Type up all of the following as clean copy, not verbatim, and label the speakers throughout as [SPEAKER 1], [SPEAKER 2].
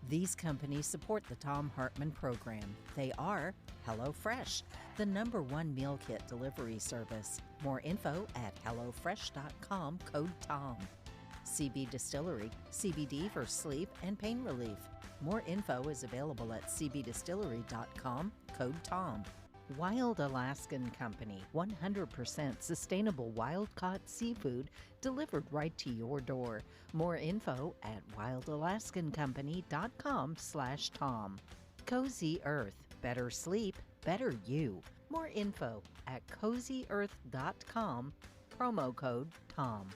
[SPEAKER 1] These companies support the Thom Hartmann Program. They are HelloFresh, the #1 meal kit delivery service. More info at hellofresh.com, code TOM. CB Distillery, CBD for sleep and pain relief. More info is available at cbdistillery.com, code TOM. Wild Alaskan Company, 100% sustainable wild-caught seafood delivered right to your door. More info at wildalaskancompany.com/Tom. Cozy Earth, better sleep, better you. More info at cozyearth.com, promo code TOM.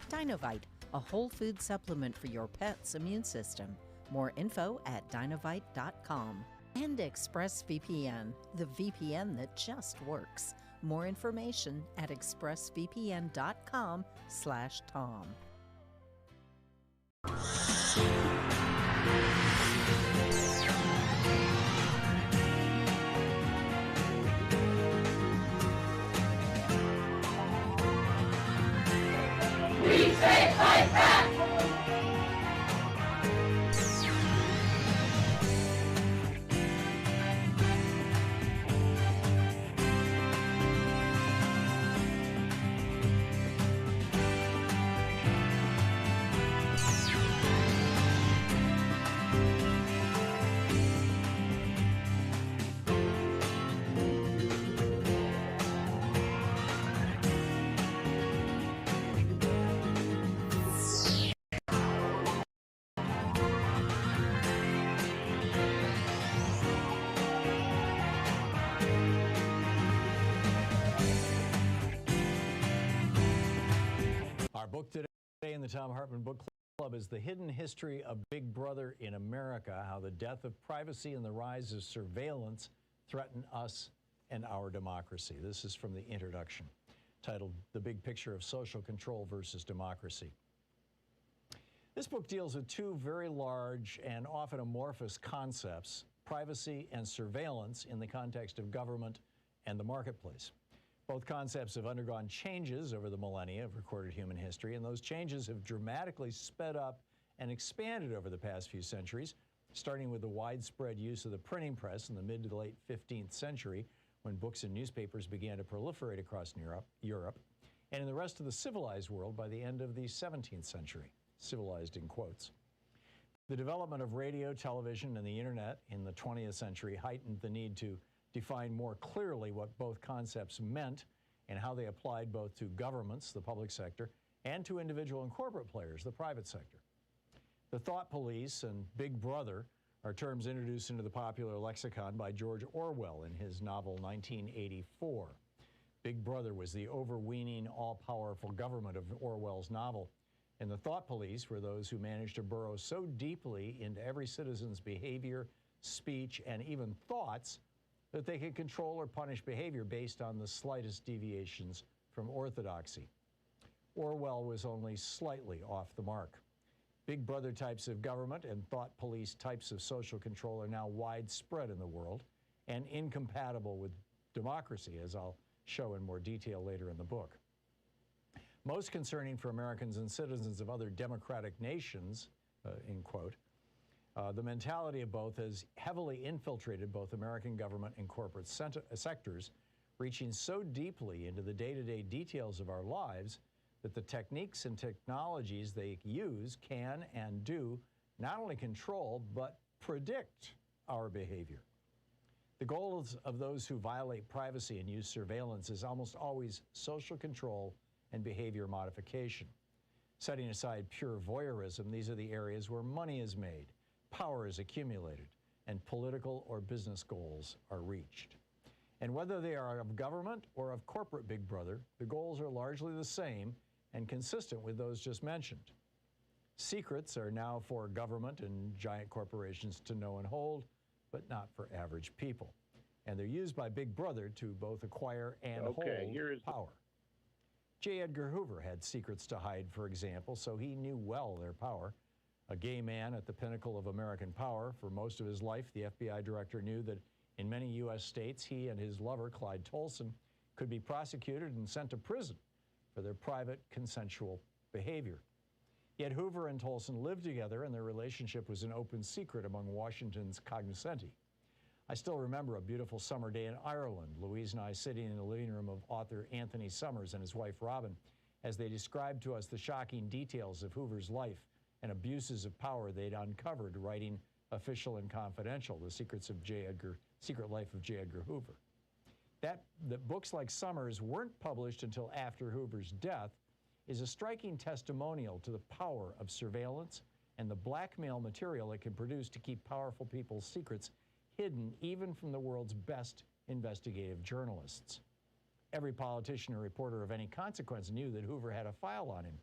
[SPEAKER 1] Dinovite, a whole food supplement for your pet's immune system. More info at dinovite.com. And ExpressVPN, the VPN that just works. More information at expressvpn.com/Tom.
[SPEAKER 2] We say fight back!
[SPEAKER 3] Our book today in the Thom Hartmann Book Club is The Hidden History of Big Brother in America, How the Death of Privacy and the Rise of Surveillance Threaten Us and Our Democracy. This is from the introduction, titled The Big Picture of Social Control versus Democracy. This book deals with two very large and often amorphous concepts, privacy and surveillance in the context of government and the marketplace. Both concepts have undergone changes over the millennia of recorded human history, and those changes have dramatically sped up and expanded over the past few centuries, starting with the widespread use of the printing press in the mid to the late 15th century, when books and newspapers began to proliferate across Europe, and in the rest of the civilized world by the end of the 17th century, civilized in quotes. The development of radio, television, and the internet in the 20th century heightened the need to define more clearly what both concepts meant and how they applied both to governments, the public sector, and to individual and corporate players, the private sector. The thought police and Big Brother are terms introduced into the popular lexicon by George Orwell in his novel 1984. Big Brother was the overweening, all-powerful government of Orwell's novel, and the thought police were those who managed to burrow so deeply into every citizen's behavior, speech, and even thoughts that they could control or punish behavior based on the slightest deviations from orthodoxy. Orwell was only slightly off the mark. Big Brother types of government and thought police types of social control are now widespread in the world and incompatible with democracy, as I'll show in more detail later in the book. Most concerning for Americans and citizens of other democratic nations, in quote, the mentality of both has heavily infiltrated both American government and corporate sectors, reaching so deeply into the day-to-day details of our lives that the techniques and technologies they use can and do not only control, but predict our behavior. The goals of those who violate privacy and use surveillance is almost always social control and behavior modification. Setting aside pure voyeurism, these are the areas where money is made, power is accumulated, and political or business goals are reached. And whether they are of government or of corporate Big Brother, the goals are largely the same and consistent with those just mentioned. Secrets are now for government and giant corporations to know and hold, but not for average people. And they're used by Big Brother to both acquire and hold power. J. Edgar Hoover had secrets to hide, for example, so he knew well their power. A gay man at the pinnacle of American power for most of his life, the FBI director knew that in many U.S. states, he and his lover, Clyde Tolson, could be prosecuted and sent to prison for their private, consensual behavior. Yet Hoover and Tolson lived together, and their relationship was an open secret among Washington's cognoscenti. I still remember a beautiful summer day in Ireland, Louise and I sitting in the living room of author Anthony Summers and his wife Robin, as they described to us the shocking details of Hoover's life and abuses of power they'd uncovered writing Official and Confidential, The Secret Life of J. Edgar Hoover. That books like Summers weren't published until after Hoover's death is a striking testimonial to the power of surveillance and the blackmail material it can produce to keep powerful people's secrets hidden even from the world's best investigative journalists. Every politician or reporter of any consequence knew that Hoover had a file on him.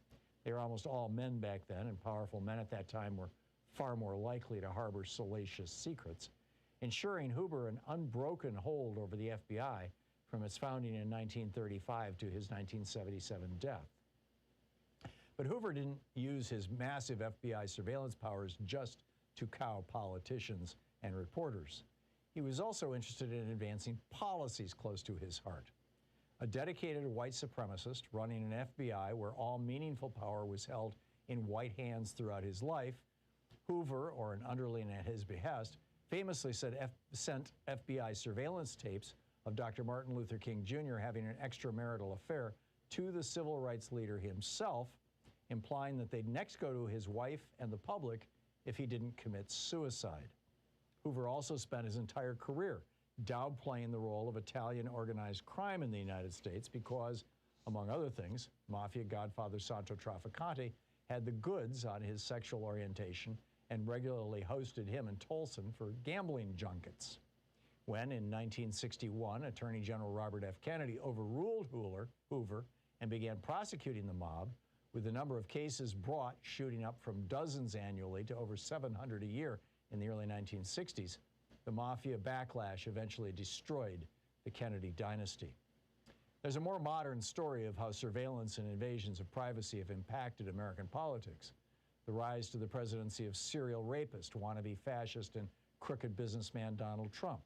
[SPEAKER 3] They were almost all men back then, and powerful men at that time were far more likely to harbor salacious secrets, ensuring Hoover an unbroken hold over the FBI from its founding in 1935 to his 1977 death. But Hoover didn't use his massive FBI surveillance powers just to cow politicians and reporters. He was also interested in advancing policies close to his heart. A dedicated white supremacist running an FBI where all meaningful power was held in white hands throughout his life, Hoover, or an underling at his behest, famously sent FBI surveillance tapes of Dr. Martin Luther King Jr. having an extramarital affair to the civil rights leader himself, implying that they'd next go to his wife and the public if he didn't commit suicide. Hoover also spent his entire career downplaying the role of Italian organized crime in the United States because, among other things, mafia godfather Santo Trafficante had the goods on his sexual orientation and regularly hosted him and Tolson for gambling junkets. When, in 1961, Attorney General Robert F. Kennedy overruled Hoover and began prosecuting the mob, with the number of cases brought shooting up from dozens annually to over 700 a year in the early 1960s, the mafia backlash eventually destroyed the Kennedy dynasty. There's a more modern story of how surveillance and invasions of privacy have impacted American politics. The rise to the presidency of serial rapist, wannabe fascist, and crooked businessman Donald Trump.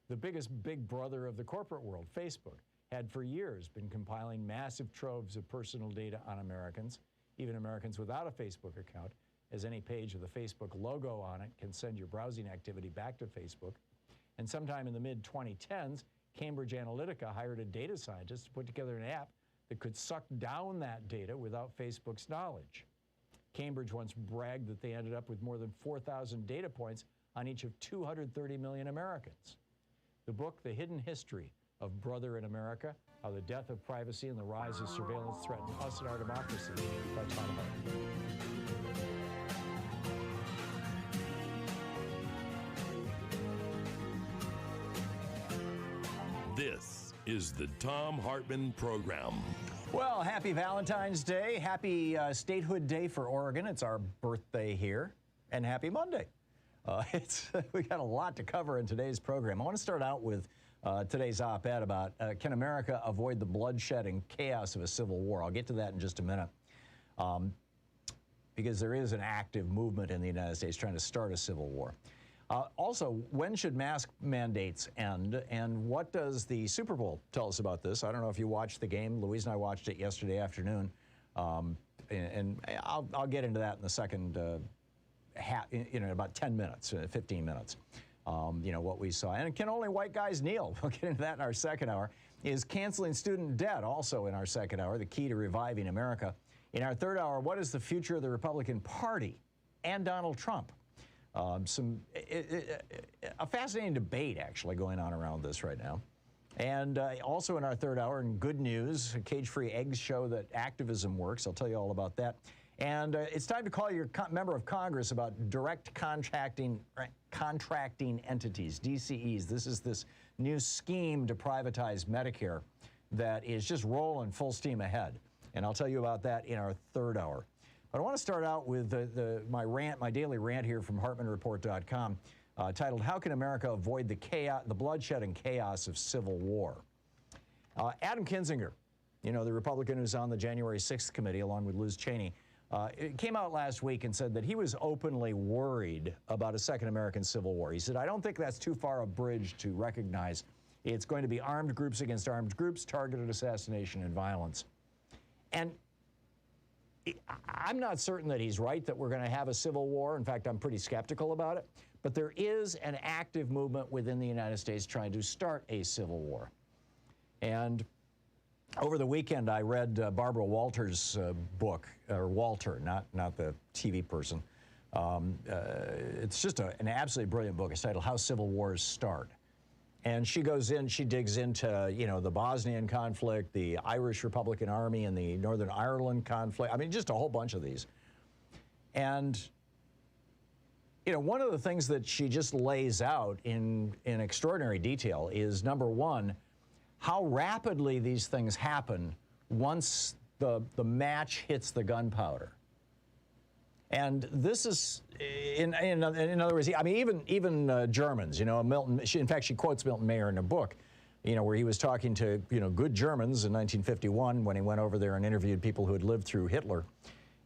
[SPEAKER 3] The biggest big brother of the corporate world, Facebook, had for years been compiling massive troves of personal data on Americans, even Americans without a Facebook account, as any page with a Facebook logo on it can send your browsing activity back to Facebook. And sometime in the mid-2010s, Cambridge Analytica hired a data scientist to put together an app that could suck down that data without Facebook's knowledge. Cambridge once bragged that they ended up with more than 4,000 data points on each of 230 million Americans. The book, The Hidden History of Brother in America, How the Death of Privacy and the Rise of Surveillance Threaten Us and Our Democracy, by Thom Hartmann.
[SPEAKER 4] This is the Thom Hartmann Program.
[SPEAKER 3] Well, happy Valentine's Day. Happy Statehood Day for Oregon. It's our birthday here. And happy Monday. We got a lot to cover in today's program. I want to start out with today's op-ed about can America avoid the bloodshed and chaos of a civil war? I'll get to that in just a minute. Because there is an active movement in the United States trying to start a civil war. Also, when should mask mandates end, and what does the Super Bowl tell us about this? I don't know if you watched the game. Louise and I watched it yesterday afternoon, and I'll get into that in the second, about 10 minutes, 15 minutes, what we saw. And can only white guys kneel? We'll get into that in our second hour. Is canceling student debt also in our second hour, the key to reviving America? In our third hour, what is the future of the Republican Party and Donald Trump? A fascinating debate actually going on around this right now. And also in our third hour, in good news, cage-free eggs show that activism works. I'll tell you all about that. And it's time to call your member of Congress about direct contracting entities, DCEs. This is this new scheme to privatize Medicare that is just rolling full steam ahead. And I'll tell you about that in our third hour. But I want to start out with my daily rant here from HartmannReport.com, titled "How Can America Avoid the Bloodshed and Chaos of Civil War?" Adam Kinzinger, the Republican who's on the January 6th committee along with Liz Cheney, it came out last week and said that he was openly worried about a second American Civil War. He said, "I don't think that's too far a bridge to recognize it's going to be armed groups against armed groups, targeted assassination and violence." And I'm not certain that he's right that we're going to have a civil war. In fact, I'm pretty skeptical about it. But there is an active movement within the United States trying to start a civil war. And over the weekend, I read Barbara Walters' book, or Walter, not the TV person. It's just an absolutely brilliant book. It's titled "How Civil Wars Start." And she goes in, she digs into, you know, the Bosnian conflict, the Irish Republican Army, and the Northern Ireland conflict. I mean, just a whole bunch of these. And, you know, one of the things that she just lays out in extraordinary detail is, number one, how rapidly these things happen once the match hits the gunpowder. And this is, in other words, I mean, even Germans, you know, Milton, in fact, she quotes Milton Mayer in a book, you know, where he was talking to, you know, good Germans in 1951 when he went over there and interviewed people who had lived through Hitler.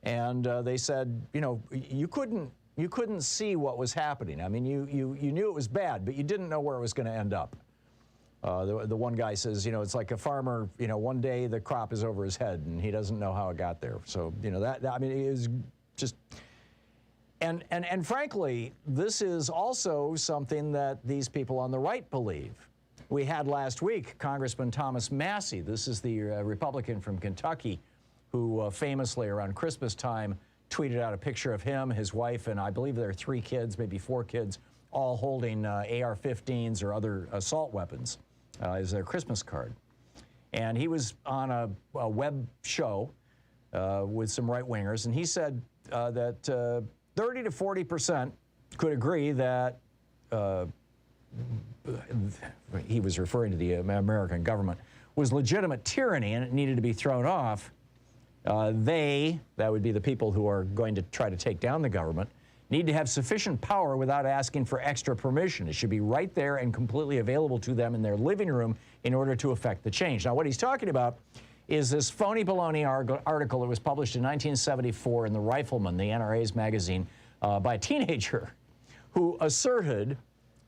[SPEAKER 3] And they said, you know, you couldn't see what was happening. I mean, you knew it was bad, but you didn't know where it was going to end up. The one guy says, you know, it's like a farmer, you know, one day the crop is over his head and he doesn't know how it got there. So, you know, that I mean, it is just, and frankly, this is also something that these people on the right believe. We had last week Congressman Thomas Massie. This is the Republican from Kentucky who famously around Christmas time tweeted out a picture of him, his wife, and I believe there are 3 kids, maybe 4 kids, all holding AR-15s or other assault weapons as their Christmas card. And he was on a web show with some right-wingers, and he said that 30 to 40% could agree that he was referring to the American government, was legitimate tyranny and it needed to be thrown off. They, that would be the people who are going to try to take down the government, need to have sufficient power without asking for extra permission. It should be right there and completely available to them in their living room in order to effect the change. Now, what he's talking about is this phony baloney article that was published in 1974 in the Rifleman, the NRA's magazine, by a teenager who asserted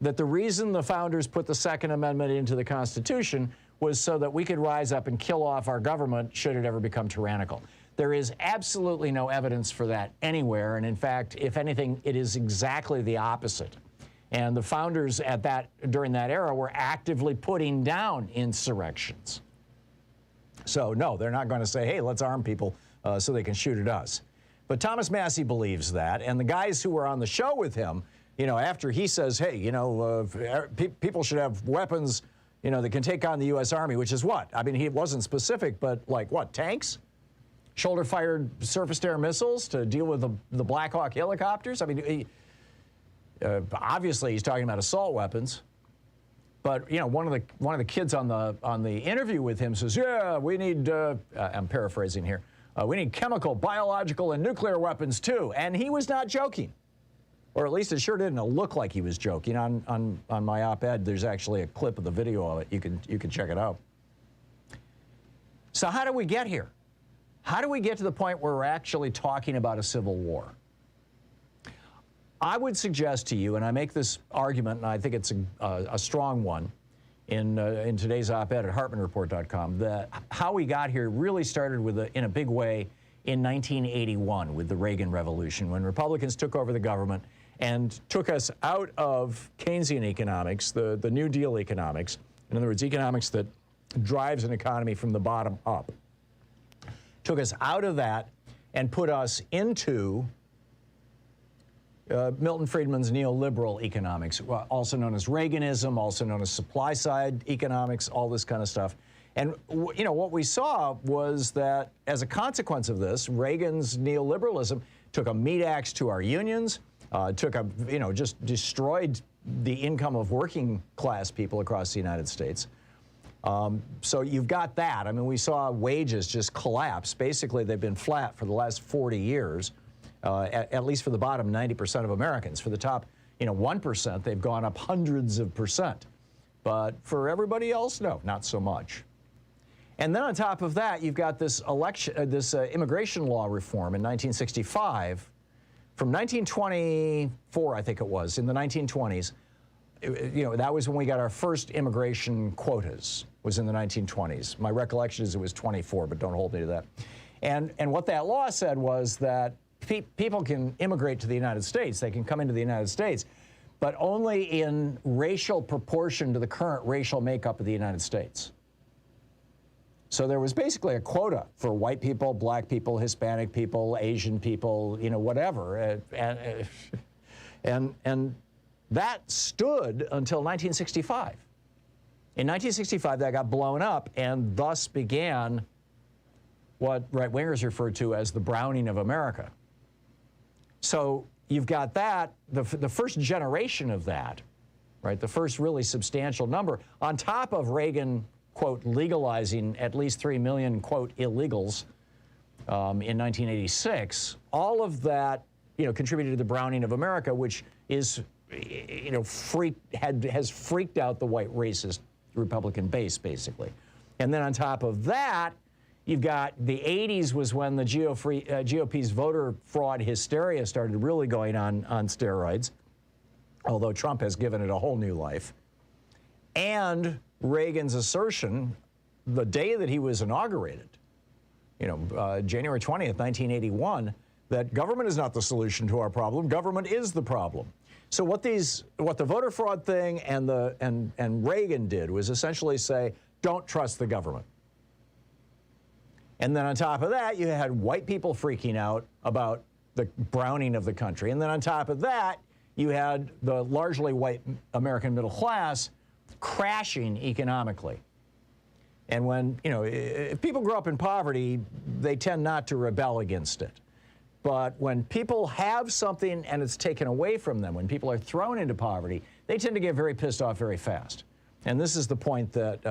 [SPEAKER 3] that the reason the founders put the Second Amendment into the Constitution was so that we could rise up and kill off our government should it ever become tyrannical. There is absolutely no evidence for that anywhere, and in fact, if anything, it is exactly the opposite. And the founders during that era were actively putting down insurrections. So no, they're not going to say, hey, let's arm people so they can shoot at us. But Thomas Massie believes that, and the guys who were on the show with him, you know, after he says, hey, you know, people should have weapons, you know, that can take on the U.S. Army, which is what? I mean, he wasn't specific, but like what, tanks? Shoulder-fired surface-to-air missiles to deal with the Black Hawk helicopters? I mean, obviously he's talking about assault weapons. But, you know, one of the kids on the interview with him says, yeah, we need, I'm paraphrasing here, we need chemical, biological, and nuclear weapons too. And he was not joking. Or at least it sure didn't look like he was joking. On my op-ed, there's actually a clip of the video of it. You can check it out. So how do we get here? How do we get to the point where we're actually talking about a civil war? I would suggest to you, and I make this argument, and I think it's a strong one in today's op-ed at HartmannReport.com, that how we got here really started in a big way in 1981 with the Reagan Revolution, when Republicans took over the government and took us out of Keynesian economics, the New Deal economics, in other words, economics that drives an economy from the bottom up, took us out of that and put us into Milton Friedman's neoliberal economics, also known as Reaganism, also known as supply-side economics, all this kind of stuff. And, you know, what we saw was that as a consequence of this, Reagan's neoliberalism took a meat axe to our unions, just destroyed the income of working class people across the United States. So you've got that. I mean, we saw wages just collapse. Basically, they've been flat for the last 40 years, at least for the bottom 90% of Americans. For the top, 1%, they've gone up hundreds of percent. But for everybody else, no, not so much. And then on top of that, you've got this immigration law reform in 1965. From 1924, I think it was, in the 1920s, that was when we got our first immigration quotas, was in the 1920s. My recollection is it was 24, but don't hold me to that. And what that law said was that people can immigrate to the United States. They can come into the United States, but only in racial proportion to the current racial makeup of the United States. So there was basically a quota for white people, black people, Hispanic people, Asian people, whatever. And that stood until 1965. In 1965, that got blown up, and thus began what right-wingers refer to as the browning of America. So you've got that, the first generation of that, right, the first really substantial number, on top of Reagan, quote, legalizing at least 3 million, quote, illegals in 1986. All of that, contributed to the browning of America, which is, has freaked out the white racist Republican base, basically. And then on top of that, you've got the 80s was when the GOP's voter fraud hysteria started really going on steroids, although Trump has given it a whole new life. And Reagan's assertion, the day that he was inaugurated, January 20th, 1981, that government is not the solution to our problem, government is the problem. So what the voter fraud thing and Reagan did was essentially say, don't trust the government. And then on top of that, you had white people freaking out about the browning of the country. And then on top of that, you had the largely white American middle class crashing economically. And when, if people grow up in poverty, they tend not to rebel against it. But when people have something and it's taken away from them, when people are thrown into poverty, they tend to get very pissed off very fast. And this is the point that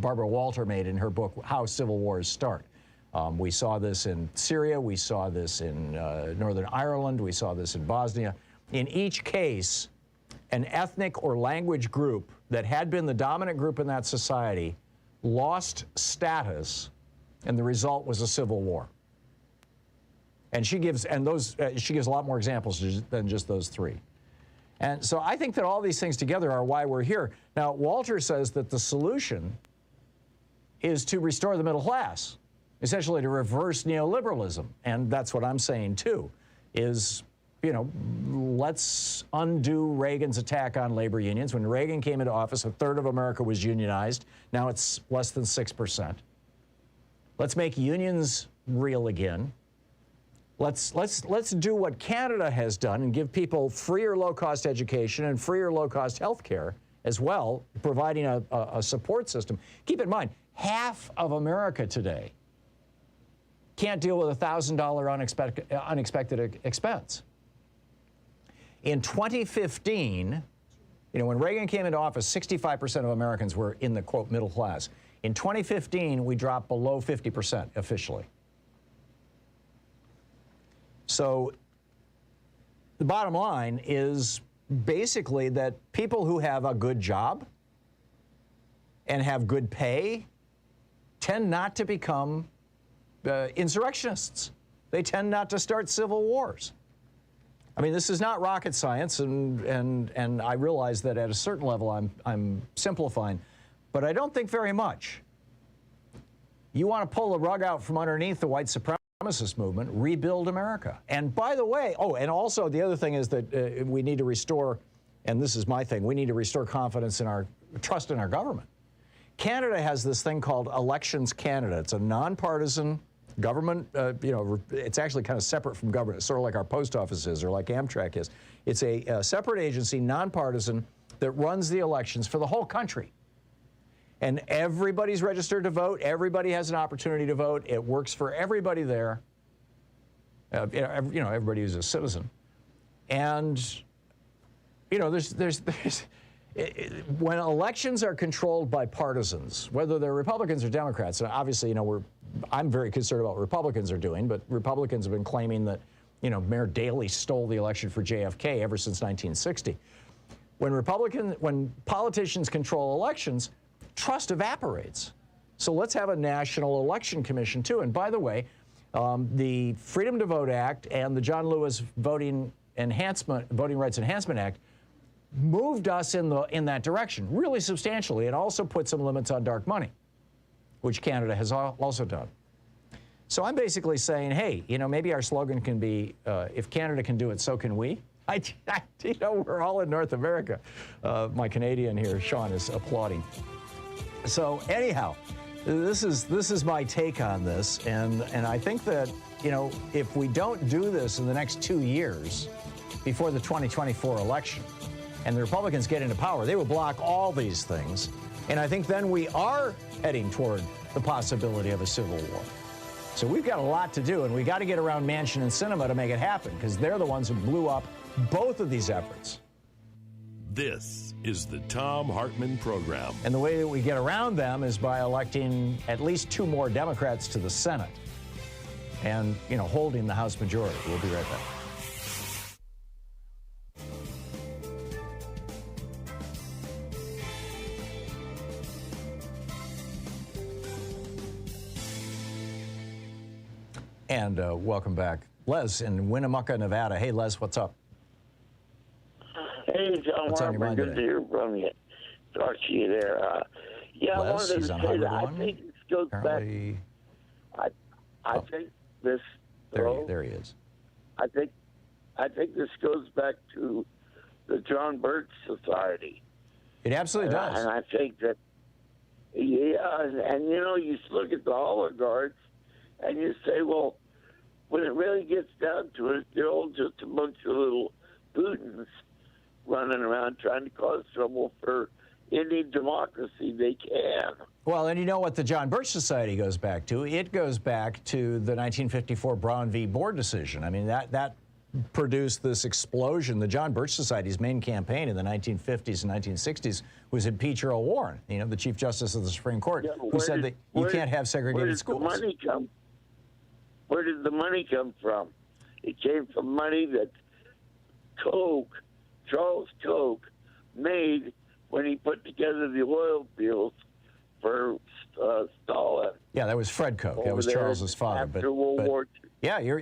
[SPEAKER 3] Barbara Walter made in her book, How Civil Wars Start. We saw this in Syria, we saw this in Northern Ireland, we saw this in Bosnia. In each case, an ethnic or language group that had been the dominant group in that society lost status, and the result was a civil war. And she gives a lot more examples than just those three. And so I think that all these things together are why we're here. Now, Walter says that the solution is to restore the middle class, essentially to reverse neoliberalism. And that's what I'm saying, too, is, let's undo Reagan's attack on labor unions. When Reagan came into office, a third of America was unionized. Now it's less than 6%. Let's make unions real again. Let's do what Canada has done and give people free or low-cost education and free or low-cost health care as well, providing a support system. Keep in mind, half of America today can't deal with a $1,000 unexpected expense. In 2015, when Reagan came into office, 65% of Americans were in the, quote, middle class. In 2015, we dropped below 50% officially. So the bottom line is basically that people who have a good job and have good pay tend not to become insurrectionists. They tend not to start civil wars. I mean, this is not rocket science, and I realize that at a certain level I'm simplifying, but I don't think very much. You want to pull the rug out from underneath the white supremacist movement, rebuild America. And by the way, and also the other thing is that we need to restore, and this is my thing, we need to restore confidence in trust in our government. Canada has this thing called Elections Canada. It's a nonpartisan government, it's actually kind of separate from government. It's sort of like our post office is or like Amtrak is. It's a separate agency, nonpartisan, that runs the elections for the whole country. And everybody's registered to vote. Everybody has an opportunity to vote. It works for everybody there. Everybody who's a citizen. And, when elections are controlled by partisans, whether they're Republicans or Democrats, and obviously, I'm very concerned about what Republicans are doing, but Republicans have been claiming that, Mayor Daley stole the election for JFK ever since 1960. When politicians control elections, trust evaporates. So let's have a national election commission, too. And by the way, the Freedom to Vote Act and the John Lewis Voting Rights Enhancement Act moved us in that direction really substantially. It also put some limits on dark money, which Canada has also done. So I'm basically saying, hey, maybe our slogan can be, if Canada can do it, so can we. We're all in North America. My Canadian here, Sean, is applauding. So anyhow, this is my take on this, and I think that, if we don't do this in the next 2 years before the 2024 election, and the Republicans get into power, they will block all these things. And I think then we are heading toward the possibility of a civil war. So we've got a lot to do, and we got to get around Manchin and Sinema to make it happen, because they're the ones who blew up both of these efforts.
[SPEAKER 4] This is the Thom Hartmann Program.
[SPEAKER 3] And the way that we get around them is by electing at least 2 more Democrats to the Senate and, holding the House majority. We'll be right back. And welcome back. Les in Winnemucca, Nevada. Hey, Les, what's up?
[SPEAKER 5] Hey, John Hartman, good to hear from you. Talk to you there.
[SPEAKER 3] Les,
[SPEAKER 5] I wanted to say that I
[SPEAKER 3] one.
[SPEAKER 5] think this goes
[SPEAKER 3] Apparently...
[SPEAKER 5] back. I think this.
[SPEAKER 3] There he is.
[SPEAKER 5] I think this goes back to the John Birch Society.
[SPEAKER 3] It absolutely does.
[SPEAKER 5] And I think that, and you look at the oligarchs, and you say, well, when it really gets down to it, they're all just a bunch of little Putins running around trying to cause trouble for any democracy they can.
[SPEAKER 3] Well, and you know what the John Birch Society goes back to? It goes back to the 1954 Brown v. Board decision. I mean, that produced this explosion. The John Birch Society's main campaign in the 1950s and 1960s was impeach Earl Warren, the Chief Justice of the Supreme Court, who said that you can't have segregated schools.
[SPEAKER 5] Where did the money come from? It came from money that Charles Koch, made when he put together the oil fields for Stalin.
[SPEAKER 3] Yeah, that was Fred Koch. That was Charles's father.
[SPEAKER 5] After World War II.
[SPEAKER 3] Yeah, you're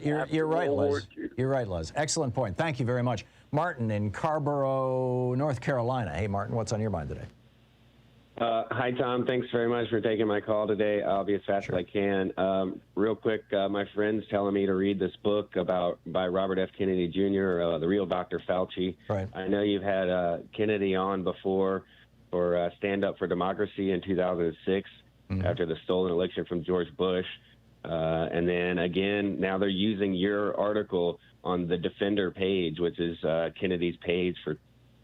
[SPEAKER 3] right, Les. You're right, Les. Excellent point. Thank you very much. Martin in Carborough, North Carolina. Hey, Martin, what's on your mind today?
[SPEAKER 6] Hi, Tom. Thanks very much for taking my call today. I'll be as fast as I can. Real quick, my friend's telling me to read this book by Robert F. Kennedy Jr., The Real Dr. Fauci.
[SPEAKER 3] Right.
[SPEAKER 6] I know you've had Kennedy on before for Stand Up for Democracy in 2006 after the stolen election from George Bush. And then, again, now they're using your article on the Defender page, which is Kennedy's page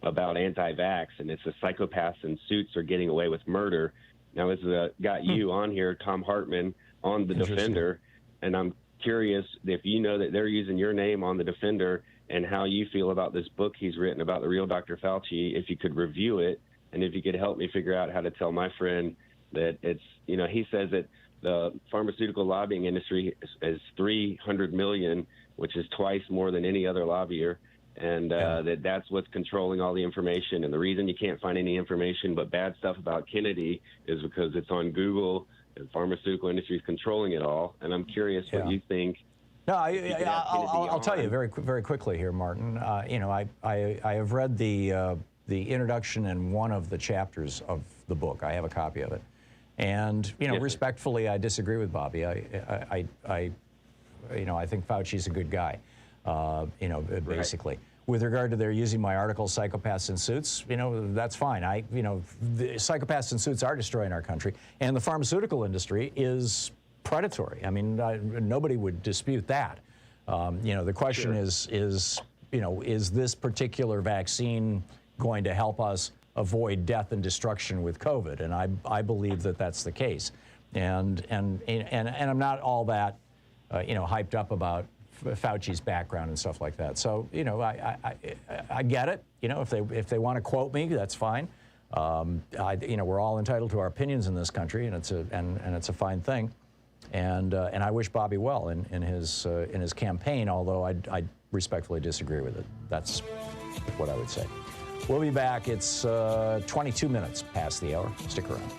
[SPEAKER 6] about anti-vax, and it's the psychopaths in suits are getting away with murder. Now, this got you on here, Thom Hartmann, on the Defender, and I'm curious if you know that they're using your name on the Defender and how you feel about this book he's written about the real Dr. Fauci, if you could review it, and if you could help me figure out how to tell my friend that it's, he says that the pharmaceutical lobbying industry is $300 million, which is twice more than any other lobbyer. And that's what's controlling all the information. And the reason you can't find any information but bad stuff about Kennedy is because it's on Google, and the pharmaceutical industry is controlling it all. And I'm curious what you think.
[SPEAKER 3] No, I'll tell you very quickly here, Martin. I have read the introduction in one of the chapters of the book. I have a copy of it. And, respectfully, I disagree with Bobby. I think Fauci's a good guy. Basically. Right. With regard to their using my article, Psychopaths in Suits, that's fine. The psychopaths in suits are destroying our country, and the pharmaceutical industry is predatory. I mean, nobody would dispute that. The question is this particular vaccine going to help us avoid death and destruction with COVID? And I believe that that's the case. And I'm not all that, hyped up about Fauci's background and stuff like that. So, I get it. If they want to quote me, that's fine. We're all entitled to our opinions in this country, and it's a fine thing. And I wish Bobby well in his campaign, although I respectfully disagree with it. That's what I would say. We'll be back. It's 22 minutes past the hour. Stick around.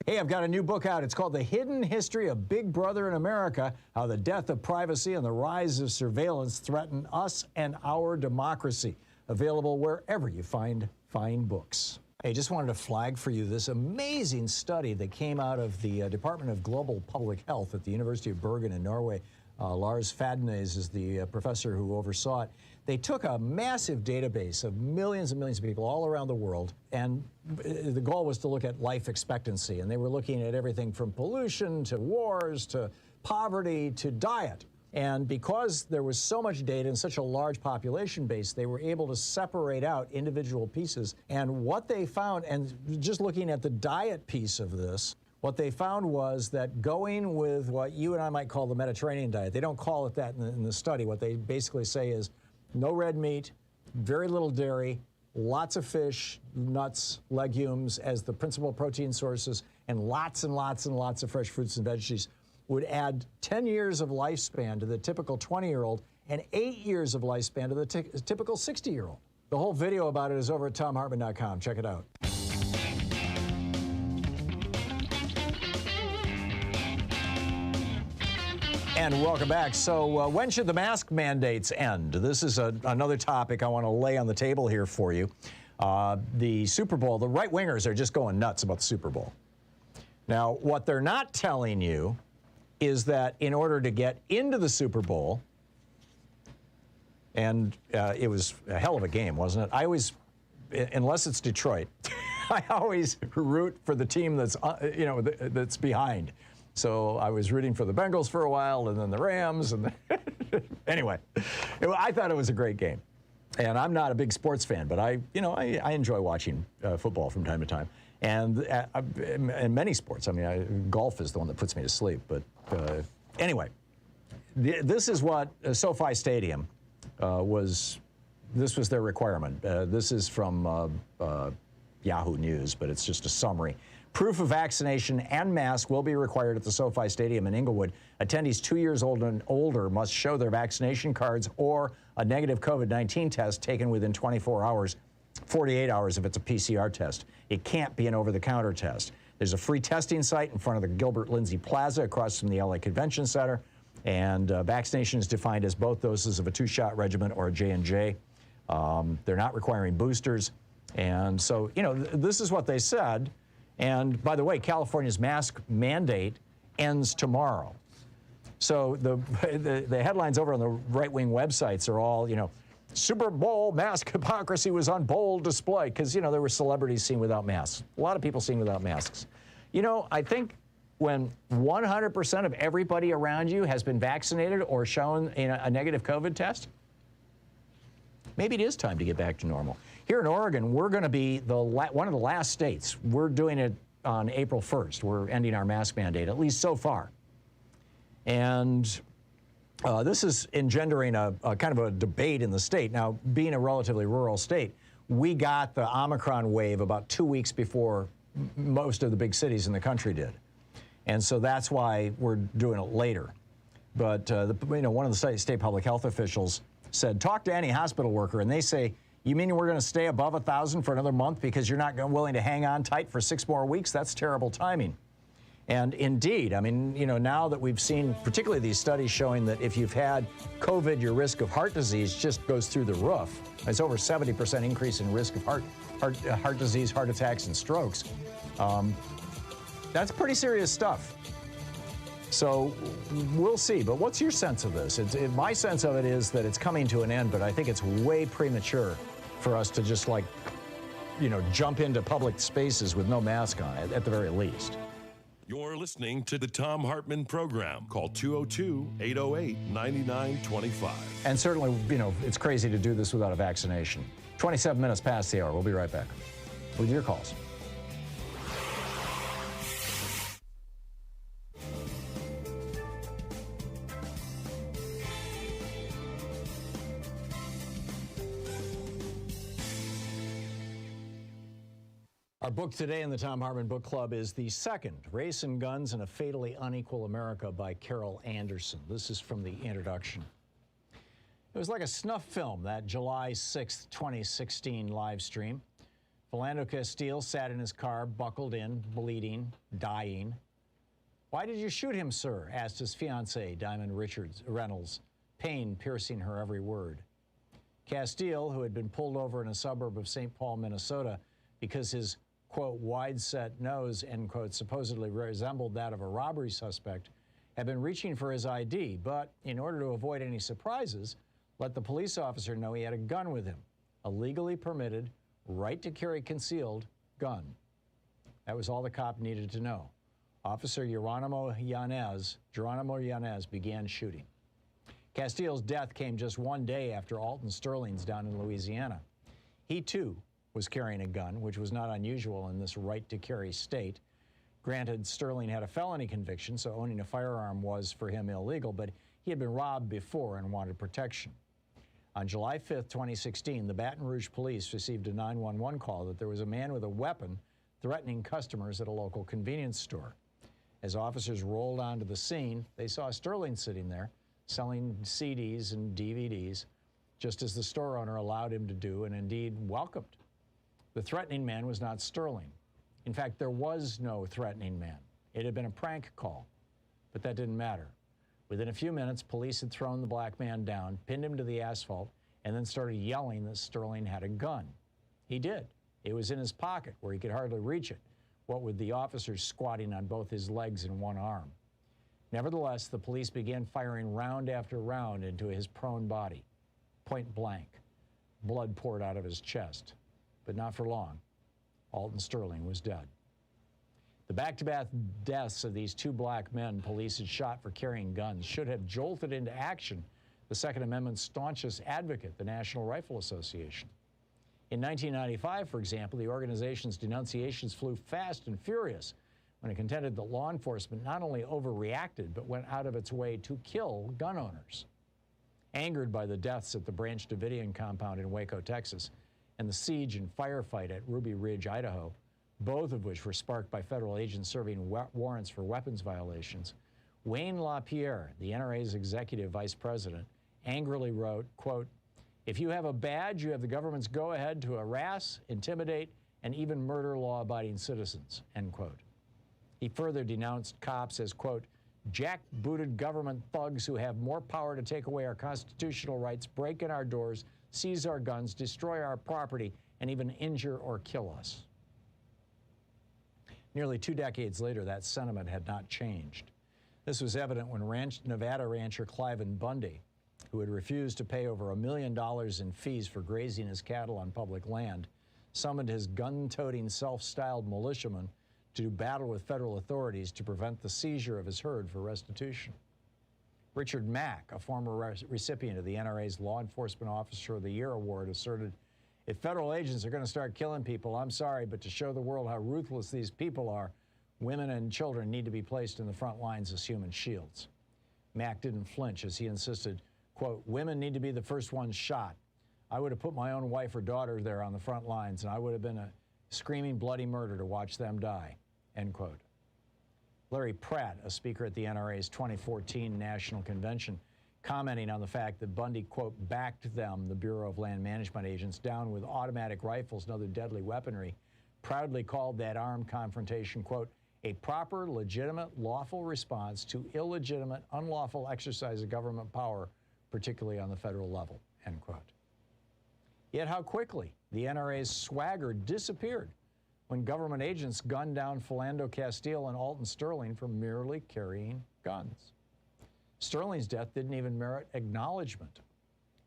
[SPEAKER 3] Hey, I've got a new book out. It's called The Hidden History of Big Brother in America, How the Death of Privacy and the Rise of Surveillance Threaten Us and Our Democracy. Available wherever you find fine books. Hey, just wanted to flag for you this amazing study that came out of the Department of Global Public Health at the University of Bergen in Norway. Lars Fadnes is the professor who oversaw it. They took a massive database of millions and millions of people all around the world, and the goal was to look at life expectancy. And they were looking at everything from pollution to wars to poverty to diet. And because there was so much data and such a large population base, they were able to separate out individual pieces. And what they found, and just looking at the diet piece of this, what they found was that going with what you and I might call the Mediterranean diet, they don't call it that in the study. What they basically say is no red meat, very little dairy, lots of fish, nuts, legumes as the principal protein sources, and lots and lots and lots of fresh fruits and veggies would add 10 years of lifespan to the typical 20-year-old and 8 years of lifespan to the typical 60-year-old. The whole video about it is over at thomhartmann.com. Check it out. And welcome back. So when should the mask mandates end? This is another topic I want to lay on the table here for you. The Super Bowl, the right-wingers are just going nuts about the Super Bowl. Now, what they're not telling you is that in order to get into the Super Bowl, and it was a hell of a game, wasn't it? I always, unless it's Detroit, I always root for the team that's, that's behind. So I was rooting for the Bengals for a while, and then the Rams, and anyway, I thought it was a great game. And I'm not a big sports fan, but I enjoy watching football from time to time. And in many sports, I mean, golf is the one that puts me to sleep. But anyway, this is what SoFi Stadium was. This was their requirement. This is from Yahoo News, but it's just a summary. Proof of vaccination and mask will be required at the SoFi Stadium in Inglewood. Attendees 2 years old and older must show their vaccination cards or a negative COVID-19 test taken within 24 hours, 48 hours if it's a PCR test. It can't be an over-the-counter test. There's a free testing site in front of the Gilbert Lindsay Plaza across from the LA Convention Center. And vaccination is defined as both doses of a 2-shot regimen or a J&J. They're not requiring boosters. And so, this is what they said. And by the way, California's mask mandate ends tomorrow. So the headlines over on the right-wing websites are all, Super Bowl mask hypocrisy was on bold display because, there were celebrities seen without masks. A lot of people seen without masks. I think when 100% of everybody around you has been vaccinated or shown a negative COVID test, maybe it is time to get back to normal. Here in Oregon, we're going to be one of the last states. We're doing it on April 1st. We're ending our mask mandate, at least so far. And this is engendering a kind of a debate in the state. Now, being a relatively rural state, we got the Omicron wave about 2 weeks before most of the big cities in the country did. And so that's why we're doing it later. But one of the state public health officials said, talk to any hospital worker, and they say, you mean we're going to stay above 1,000 for another month because you're not willing to hang on tight for 6 more weeks? That's terrible timing. And indeed, I mean, now that we've seen particularly these studies showing that if you've had COVID, your risk of heart disease just goes through the roof. It's over 70% increase in risk of heart disease, heart attacks, and strokes. That's pretty serious stuff. So we'll see. But what's your sense of this? My sense of it is that it's coming to an end, but I think it's way premature for us to just jump into public spaces with no mask on, at the very least.
[SPEAKER 4] You're listening to the Thom Hartmann Program. Call 202-808-9925.
[SPEAKER 3] And certainly, it's crazy to do this without a vaccination. 27 minutes past the hour. We'll be right back with your calls. Our book today in the Thom Hartmann Book Club is the second, Race and Guns in a Fatally Unequal America by Carol Anderson. This is from the introduction. It was like a snuff film, that July 6th, 2016 live stream. Philando Castile sat in his car, buckled in, bleeding, dying. "Why did you shoot him, sir?" asked his fiancée, Diamond Reynolds, pain piercing her every word. Castile, who had been pulled over in a suburb of St. Paul, Minnesota, because his, quote, wide-set nose, end quote, supposedly resembled that of a robbery suspect, had been reaching for his ID, but in order to avoid any surprises, let the police officer know he had a gun with him, a legally permitted, right-to-carry concealed gun. That was all the cop needed to know. Officer Geronimo Yanez began shooting. Castile's death came just one day after Alton Sterling's down in Louisiana. He, too, was carrying a gun, which was not unusual in this right-to-carry state. Granted, Sterling had a felony conviction, so owning a firearm was, for him, illegal, but he had been robbed before and wanted protection. On July 5th, 2016, the Baton Rouge police received a 911 call that there was a man with a weapon threatening customers at a local convenience store. As officers rolled onto the scene, they saw Sterling sitting there, selling CDs and DVDs, just as the store owner allowed him to do and indeed welcomed. The threatening man was not Sterling. In fact, there was no threatening man. It had been a prank call, but that didn't matter. Within a few minutes, police had thrown the black man down, pinned him to the asphalt, and then started yelling that Sterling had a gun. He did. It was in his pocket where he could hardly reach it, what with the officers squatting on both his legs and one arm. Nevertheless, the police began firing round after round into his prone body, point blank. Blood poured out of his chest, but not for long. Alton Sterling was dead. The back-to-back deaths of these two black men police had shot for carrying guns should have jolted into action the Second Amendment's staunchest advocate, the National Rifle Association. In 1995, for example, the organization's denunciations flew fast and furious when it contended that law enforcement not only overreacted, but went out of its way to kill gun owners. Angered by the deaths at the Branch Davidian compound in Waco, Texas, and the siege and firefight at Ruby Ridge, Idaho, both of which were sparked by federal agents serving warrants for weapons violations, Wayne LaPierre, the NRA's executive vice president, angrily wrote, quote, "If you have a badge, you have the government's go-ahead to harass, intimidate, and even murder law-abiding citizens," end quote. He further denounced cops as, quote, "jackbooted government thugs who have more power to take away our constitutional rights, break in our doors, seize our guns, destroy our property, and even injure or kill us." Nearly 2 decades later, that sentiment had not changed. This was evident when Nevada rancher Cliven Bundy, who had refused to pay over $1 million in fees for grazing his cattle on public land, summoned his gun-toting, self-styled militiamen to do battle with federal authorities to prevent the seizure of his herd for restitution. Richard Mack, a former recipient of the NRA's Law Enforcement Officer of the Year award, asserted, "If federal agents are going to start killing people, I'm sorry, but to show the world how ruthless these people are, women and children need to be placed in the front lines as human shields." Mack didn't flinch as he insisted, quote, "Women need to be the first ones shot. I would have put my own wife or daughter there on the front lines, and I would have been a screaming bloody murder to watch them die," end quote. Larry Pratt, a speaker at the NRA's 2014 National Convention, commenting on the fact that Bundy, quote, "backed them," the Bureau of Land Management agents, down with automatic rifles and other deadly weaponry, proudly called that armed confrontation, quote, "a proper, legitimate, lawful response to illegitimate, unlawful exercise of government power, particularly on the federal level," end quote. Yet how quickly the NRA's swagger disappeared when government agents gunned down Philando Castile and Alton Sterling for merely carrying guns. Sterling's death didn't even merit acknowledgement.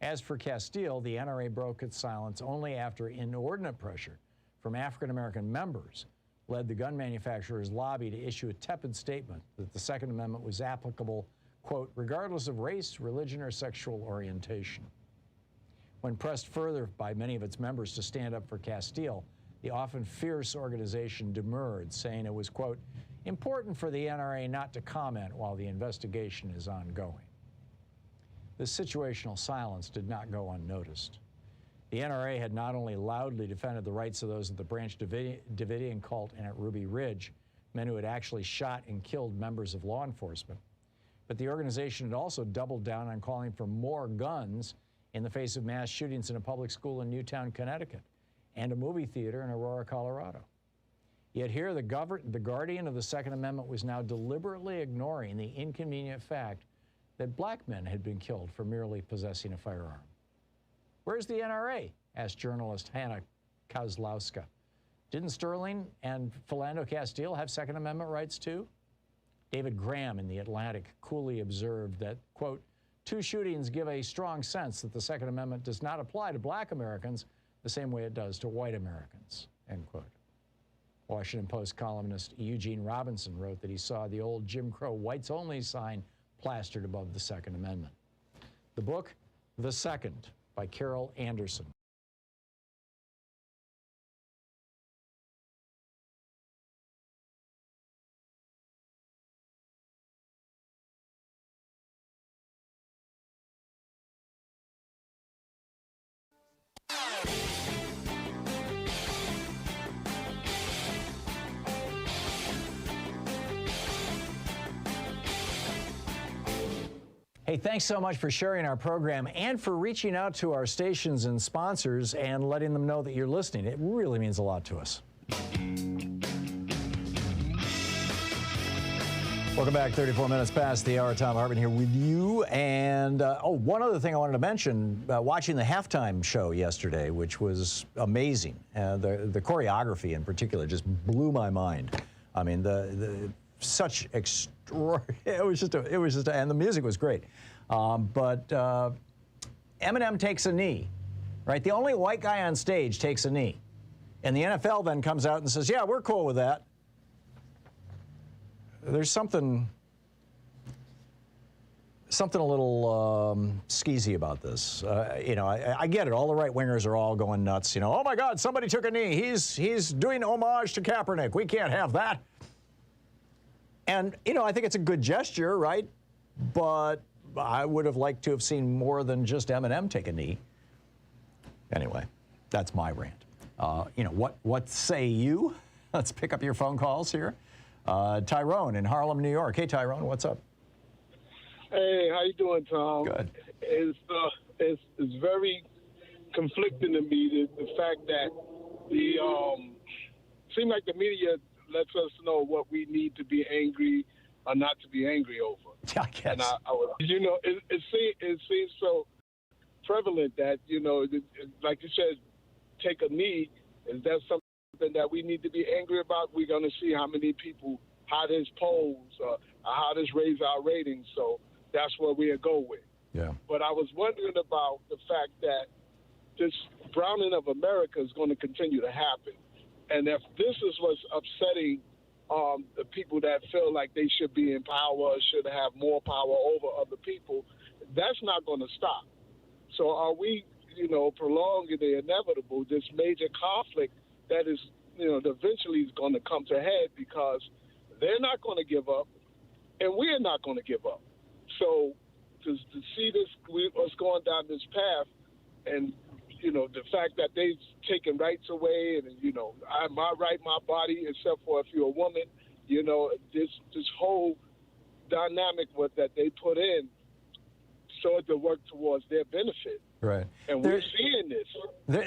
[SPEAKER 3] As for Castile, the NRA broke its silence only after inordinate pressure from African-American members led the gun manufacturers' lobby to issue a tepid statement that the Second Amendment was applicable, quote, "regardless of race, religion, or sexual orientation." When pressed further by many of its members to stand up for Castile, the often fierce organization demurred, saying it was, quote, "important for the NRA not to comment while the investigation is ongoing." This situational silence did not go unnoticed. The NRA had not only loudly defended the rights of those of the Branch Davidian cult and at Ruby Ridge, men who had actually shot and killed members of law enforcement, but the organization had also doubled down on calling for more guns in the face of mass shootings in a public school in Newtown, Connecticut, and a movie theater in Aurora, Colorado. Yet here, the guardian of the Second Amendment was now deliberately ignoring the inconvenient fact that black men had been killed for merely possessing a firearm. Where's the NRA? Asked journalist Hannah Kozlowska. Didn't Sterling and Philando Castile have Second Amendment rights too? David Graham in The Atlantic coolly observed that, quote, two shootings give a strong sense that the Second Amendment does not apply to black Americans the same way it does to white Americans, end quote. Washington Post columnist Eugene Robinson wrote that he saw the old Jim Crow whites only sign plastered above the Second Amendment. The book, The Second, by Carol Anderson. Hey, thanks so much for sharing our program and for reaching out to our stations and sponsors and letting them know that you're listening. It really means a lot to us. Welcome back. 34 minutes past the hour. Thom Hartmann here with you. And, one other thing I wanted to mention, watching the halftime show yesterday, which was amazing. The choreography in particular just blew my mind. I mean, such extraordinary. It was just, and the music was great. But Eminem takes a knee, right? The only white guy on stage takes a knee. And the NFL then comes out and says, yeah, we're cool with that. There's something a little skeezy about this. I get it. All the right-wingers are all going nuts. Oh, my God, somebody took a knee. He's doing homage to Kaepernick. We can't have that. And, I think it's a good gesture, right? But I would have liked to have seen more than just Eminem take a knee. Anyway, that's my rant. What say you? Let's pick up your phone calls here. Tyrone in Harlem, New York. Hey, Tyrone, what's up?
[SPEAKER 7] Hey, how you doing, Tom?
[SPEAKER 3] Good.
[SPEAKER 7] It's very conflicting to me, the fact that seems like the media lets us know what we need to be angry or not to be angry over.
[SPEAKER 3] Yeah, I guess.
[SPEAKER 7] And it seems so prevalent that, like you said, take a knee. Is that something that we need to be angry about? We're going to see how many people, how this polls, how this raise our ratings. So that's what we'll go with.
[SPEAKER 3] Yeah.
[SPEAKER 7] But I was wondering about the fact that this browning of America is going to continue to happen. And if this is what's upsetting the people that feel like they should be in power, should have more power over other people, that's not going to stop. So are we, prolonging the inevitable, this major conflict that is, eventually is going to come to head because they're not going to give up and we're not going to give up. So to see this, us going down this path and, the fact that they've taken rights away and, my right, my body, except for if you're a woman, this whole dynamic that they put in so to work towards their benefit.
[SPEAKER 3] Right.
[SPEAKER 7] And we're seeing this.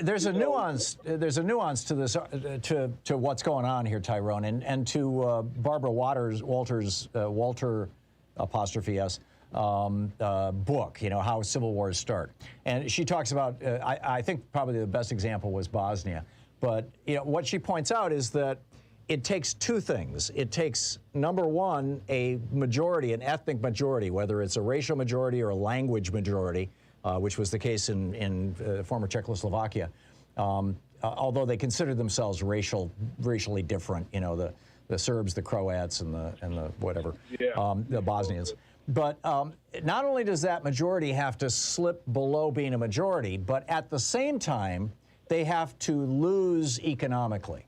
[SPEAKER 3] There's a nuance. There's a nuance to this, to what's going on here, Tyrone, and to Barbara Walter apostrophe S. Book, how civil wars start. And she talks about, I think probably the best example was Bosnia. But, what she points out is that it takes two things. It takes, number one, a majority, an ethnic majority, whether it's a racial majority or a language majority, which was the case in former Czechoslovakia, although they considered themselves racially different, the Serbs, the Croats, and the whatever, the Bosnians. But not only does that majority have to slip below being a majority, but at the same time, they have to lose economically.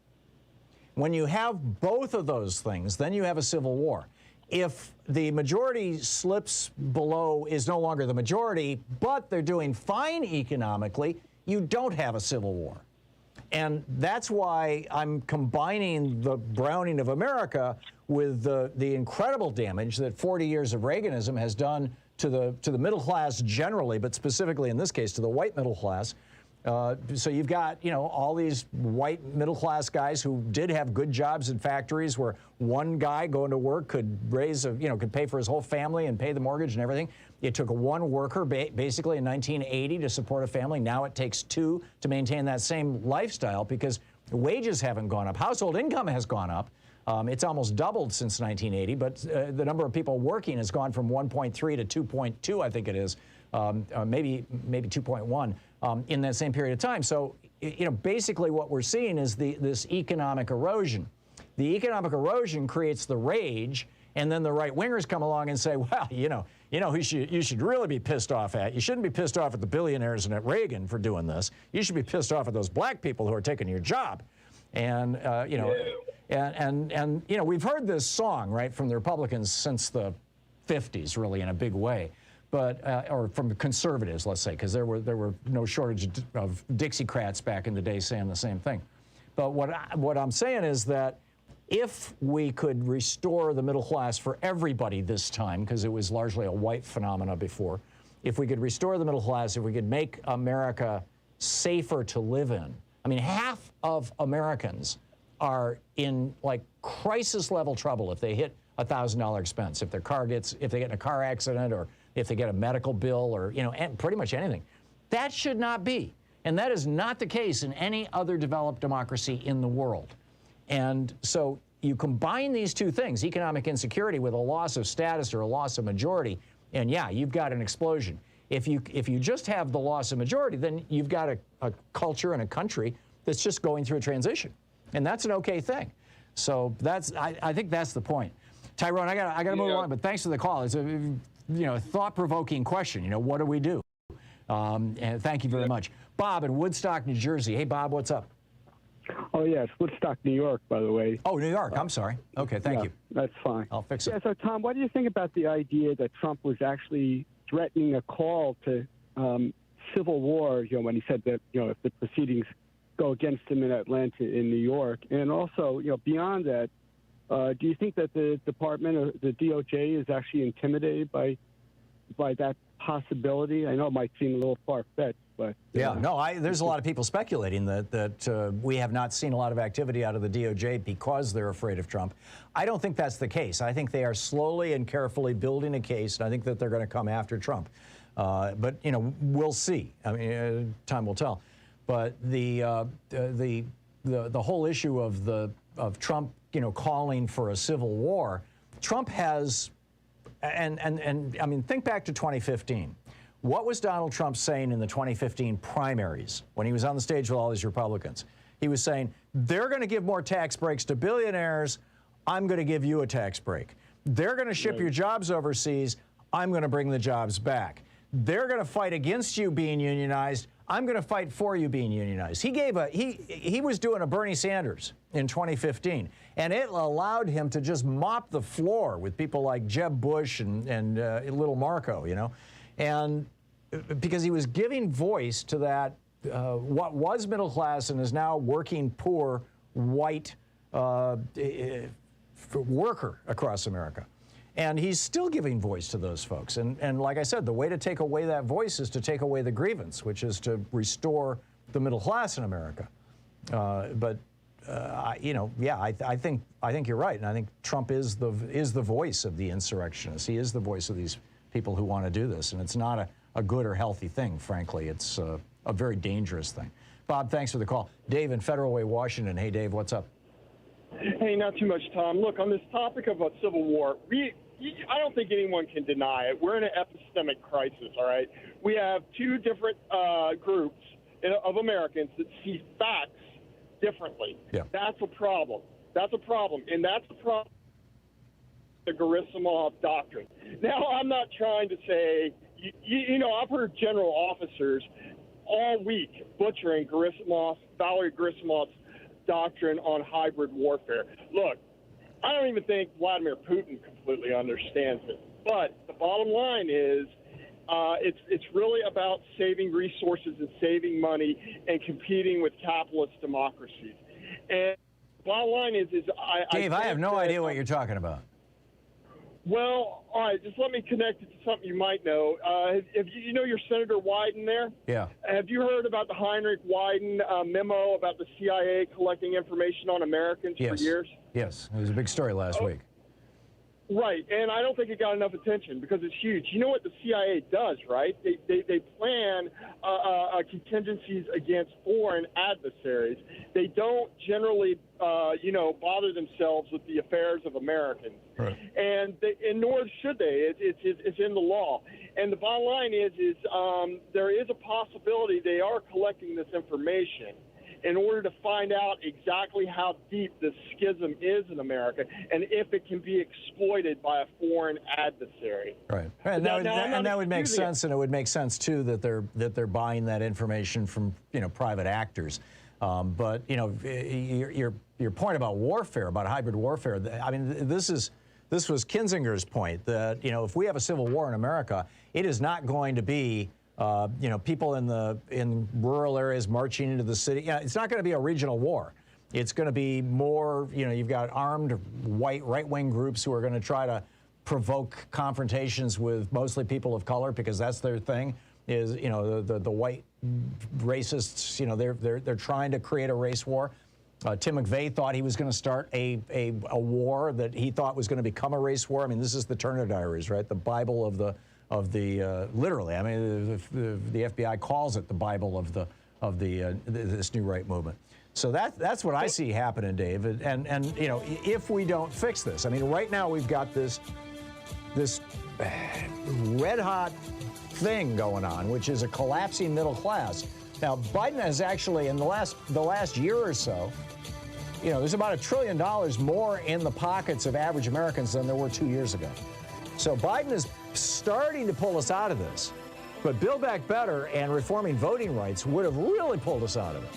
[SPEAKER 3] When you have both of those things, then you have a civil war. If the majority slips below, is no longer the majority, but they're doing fine economically, you don't have a civil war. And that's why I'm combining the browning of America with the incredible damage that 40 years of Reaganism has done to the middle class generally, but specifically in this case to the white middle class, So you've got, all these white middle-class guys who did have good jobs in factories where one guy going to work could could pay for his whole family and pay the mortgage and everything. It took one worker basically in 1980 to support a family. Now it takes two to maintain that same lifestyle because wages haven't gone up. Household income has gone up. It's almost doubled since 1980, but the number of people working has gone from 1.3 to 2.2, I think it is, maybe 2.1 in that same period of time. So, basically what we're seeing is this economic erosion. The economic erosion creates the rage, and then the right-wingers come along and say, well, who you should really be pissed off at. You shouldn't be pissed off at the billionaires and at Reagan for doing this. You should be pissed off at those black people who are taking your job. And, we've heard this song, right, from the Republicans since the 50s, really, in a big way. But, or from conservatives, let's say, because there were no shortage of Dixiecrats back in the day saying the same thing. But what I'm saying is that if we could restore the middle class for everybody this time, because it was largely a white phenomena before, if we could restore the middle class, if we could make America safer to live in. I mean, half of Americans are in like crisis level trouble if they hit $1,000 expense, if they get in a car accident or if they get a medical bill or, and pretty much anything. That should not be. And that is not the case in any other developed democracy in the world. And so you combine these two things, economic insecurity with a loss of status or a loss of majority, and yeah, you've got an explosion. If you just have the loss of majority, then you've got a culture and a country that's just going through a transition. And that's an okay thing. So I think that's the point. Tyrone, I gotta move on, but thanks for the call. It's a thought-provoking question. What do we do? And thank you very much. Bob in Woodstock, New Jersey. Hey, Bob, what's up?
[SPEAKER 8] Oh, yes, Woodstock, New York, by the way.
[SPEAKER 3] Oh, New York. I'm sorry. Okay, thank you.
[SPEAKER 8] That's fine.
[SPEAKER 3] I'll fix it.
[SPEAKER 8] Yeah, so, Tom, what do you think about the idea that Trump was actually threatening a call to civil war, when he said that, if the proceedings go against him in Atlanta, in New York? And also, beyond that, do you think that the department or the DOJ is actually intimidated by that possibility? I know it might seem a little far-fetched, but...
[SPEAKER 3] Yeah, no, there's a lot of people speculating that we have not seen a lot of activity out of the DOJ because they're afraid of Trump. I don't think that's the case. I think they are slowly and carefully building a case, and I think that they're going to come after Trump. But, we'll see. I mean, time will tell. But the whole issue of Trump, calling for a civil war, Trump has... And I mean, think back to 2015. What was Donald Trump saying in the 2015 primaries when he was on the stage with all these Republicans? He was saying, they're going to give more tax breaks to billionaires. I'm going to give you a tax break. They're going to ship your jobs overseas. I'm going to bring the jobs back. They're going to fight against you being unionized. I'm going to fight for you being unionized. He was doing a Bernie Sanders in 2015, and it allowed him to just mop the floor with people like Jeb Bush and little Marco, and because he was giving voice to that what was middle class and is now working poor white worker across America. And he's still giving voice to those folks. And like I said, the way to take away that voice is to take away the grievance, which is to restore the middle class in America. I think you're right. And I think Trump is the voice of the insurrectionists. He is the voice of these people who want to do this. And it's not a good or healthy thing, frankly. It's a very dangerous thing. Bob, thanks for the call. Dave in Federal Way, Washington. Hey, Dave, what's up?
[SPEAKER 9] Hey, not too much, Tom. Look, on this topic of a civil war, I don't think anyone can deny it. We're in an epistemic crisis, all right? We have two different groups of Americans that see facts differently. Yeah. That's a problem. That's a problem. And that's the problem with the Gerasimov doctrine. Now, I'm not trying to say, I've heard general officers all week butchering Valery Gerasimov's doctrine on hybrid warfare. Look, I don't even think Vladimir Putin completely understands it. But the bottom line is it's really about saving resources and saving money and competing with capitalist democracies. And the bottom line is
[SPEAKER 3] Dave, I have no idea what you're talking about.
[SPEAKER 9] Well, all right, just let me connect it to something you might know. If you know your Senator Wyden there?
[SPEAKER 3] Yeah.
[SPEAKER 9] Have you heard about the Heinrich Wyden memo about the CIA collecting information on Americans for years?
[SPEAKER 3] Yes, it was a big story last week.
[SPEAKER 9] Right, and I don't think it got enough attention because it's huge. You know what the CIA does, right? They plan contingencies against foreign adversaries. They don't generally, bother themselves with the affairs of Americans, right. and nor should they. It's in the law. And the bottom line is there is a possibility they are collecting this information in order to find out exactly how deep this schism is in America and if it can be exploited by a foreign adversary.
[SPEAKER 3] Right. And that would make sense, and it would make sense too that they're buying that information from private actors. But your point about warfare, about hybrid warfare, I mean, this was Kinzinger's point that if we have a civil war in America, it is not going to be people in rural areas marching into the city. It's not going to be a regional war. It's going to be more, you've got armed white right-wing groups who are going to try to provoke confrontations with mostly people of color because that's their thing. Is the white racists? They're trying to create a race war. Tim McVeigh thought he was going to start a war that he thought was going to become a race war. I mean, this is the Turner Diaries, right? The Bible of the literally. I mean, the FBI calls it the Bible of this new right movement. So that's what I see happening, Dave. And if we don't fix this, I mean, right now we've got this red hot thing going on, which is a collapsing middle class. Now, Biden has actually, in the last year or so, there's about $1 trillion more in the pockets of average Americans than there were 2 years ago. So Biden is starting to pull us out of this. But Build Back Better and reforming voting rights would have really pulled us out of it.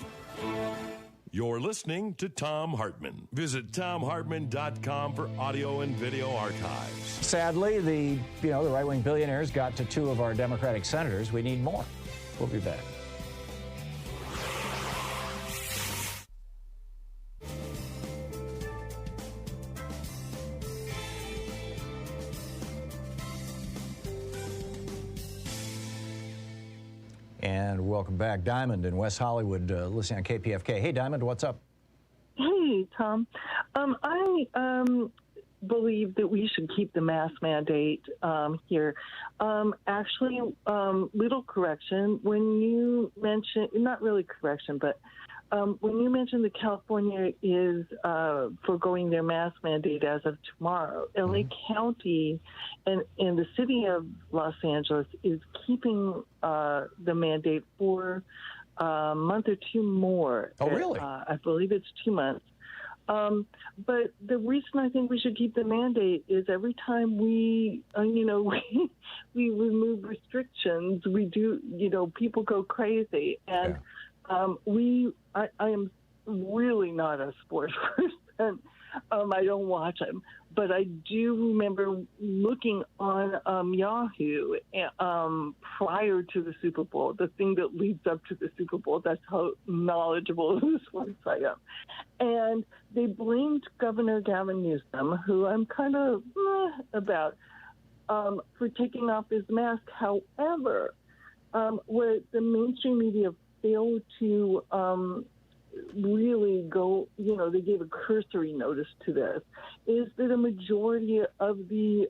[SPEAKER 4] You're listening to Thom Hartmann. Visit ThomHartmann.com for audio and video archives.
[SPEAKER 3] Sadly, the right-wing billionaires got to 2 of our Democratic senators. We need more. We'll be back. And welcome back. Diamond in West Hollywood, listening on KPFK. Hey, Diamond, what's up?
[SPEAKER 10] Hey, Tom. I believe that we should keep the mask mandate here. Actually, little correction. When you mentioned, not really correction, but when you mentioned that California is foregoing their mask mandate as of tomorrow, LA County and the city of Los Angeles is keeping the mandate for a month or 2 more.
[SPEAKER 3] Oh, really?
[SPEAKER 10] I believe it's 2 months. But the reason I think we should keep the mandate is every time we remove restrictions, we do, people go crazy. And I am really not a sports person. I don't watch them, but I do remember looking on Yahoo prior to the Super Bowl, the thing that leads up to the Super Bowl. That's how knowledgeable this website am. And they blamed Governor Gavin Newsom, who I'm kind of about, for taking off his mask. However, what the mainstream media failed to really go, they gave a cursory notice to this, is that a majority of the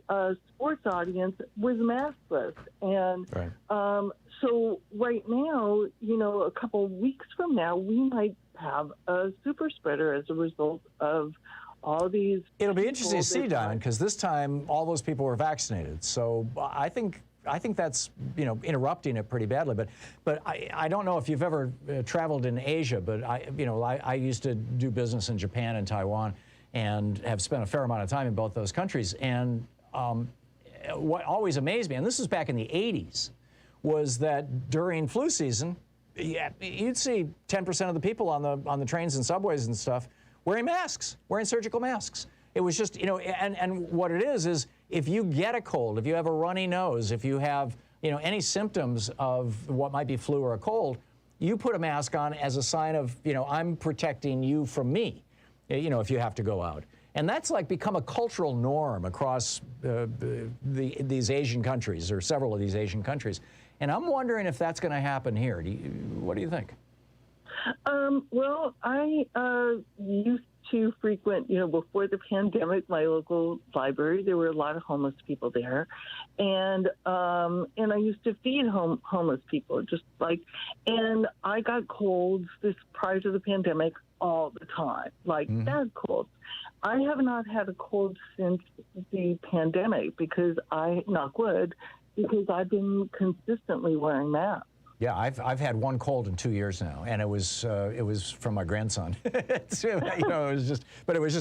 [SPEAKER 10] sports audience was maskless. And so right now, a couple of weeks from now, we might have a super spreader as a result of all these. It'll
[SPEAKER 3] be interesting to see, Diamond, because this time all those people were vaccinated. So I think that's, interrupting it pretty badly. But I don't know if you've ever traveled in Asia, but I used to do business in Japan and Taiwan and have spent a fair amount of time in both those countries. And what always amazed me, and this was back in the 80s, was that during flu season, you'd see 10% of the people on the trains and subways and stuff wearing masks, wearing surgical masks. It was just, and what it is if you get a cold, if you have a runny nose, if you have, any symptoms of what might be flu or a cold, you put a mask on as a sign of, I'm protecting you from me, if you have to go out. And that's like become a cultural norm across these Asian countries, or several of these Asian countries. And I'm wondering if that's going to happen here. What do you think?
[SPEAKER 10] Well, I used to frequent, before the pandemic, my local library. There were a lot of homeless people there, and I used to feed homeless people, and I got colds prior to the pandemic all the time, bad colds. I have not had a cold since the pandemic because knock wood, because I've been consistently wearing masks.
[SPEAKER 3] Yeah, I've had one cold in 2 years now, and it was from my grandson. It was just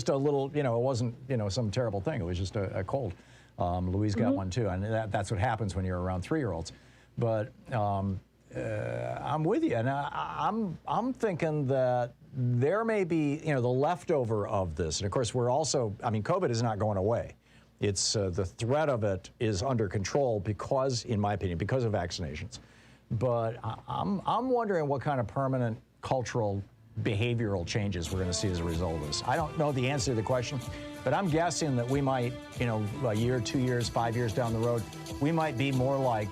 [SPEAKER 3] a little, it wasn't some terrible thing. It was just a cold. Louise got one too, and that's what happens when you're around 3-year-olds. But I'm with you, and I'm thinking that there may be the leftover of this, and of course we're also, COVID is not going away. It's the threat of it is under control because, in my opinion, because of vaccinations. But I'm wondering what kind of permanent cultural behavioral changes we're going to see as a result of this. I don't know the answer to the question, but I'm guessing that we might, a year, 2 years, 5 years down the road, we might be more like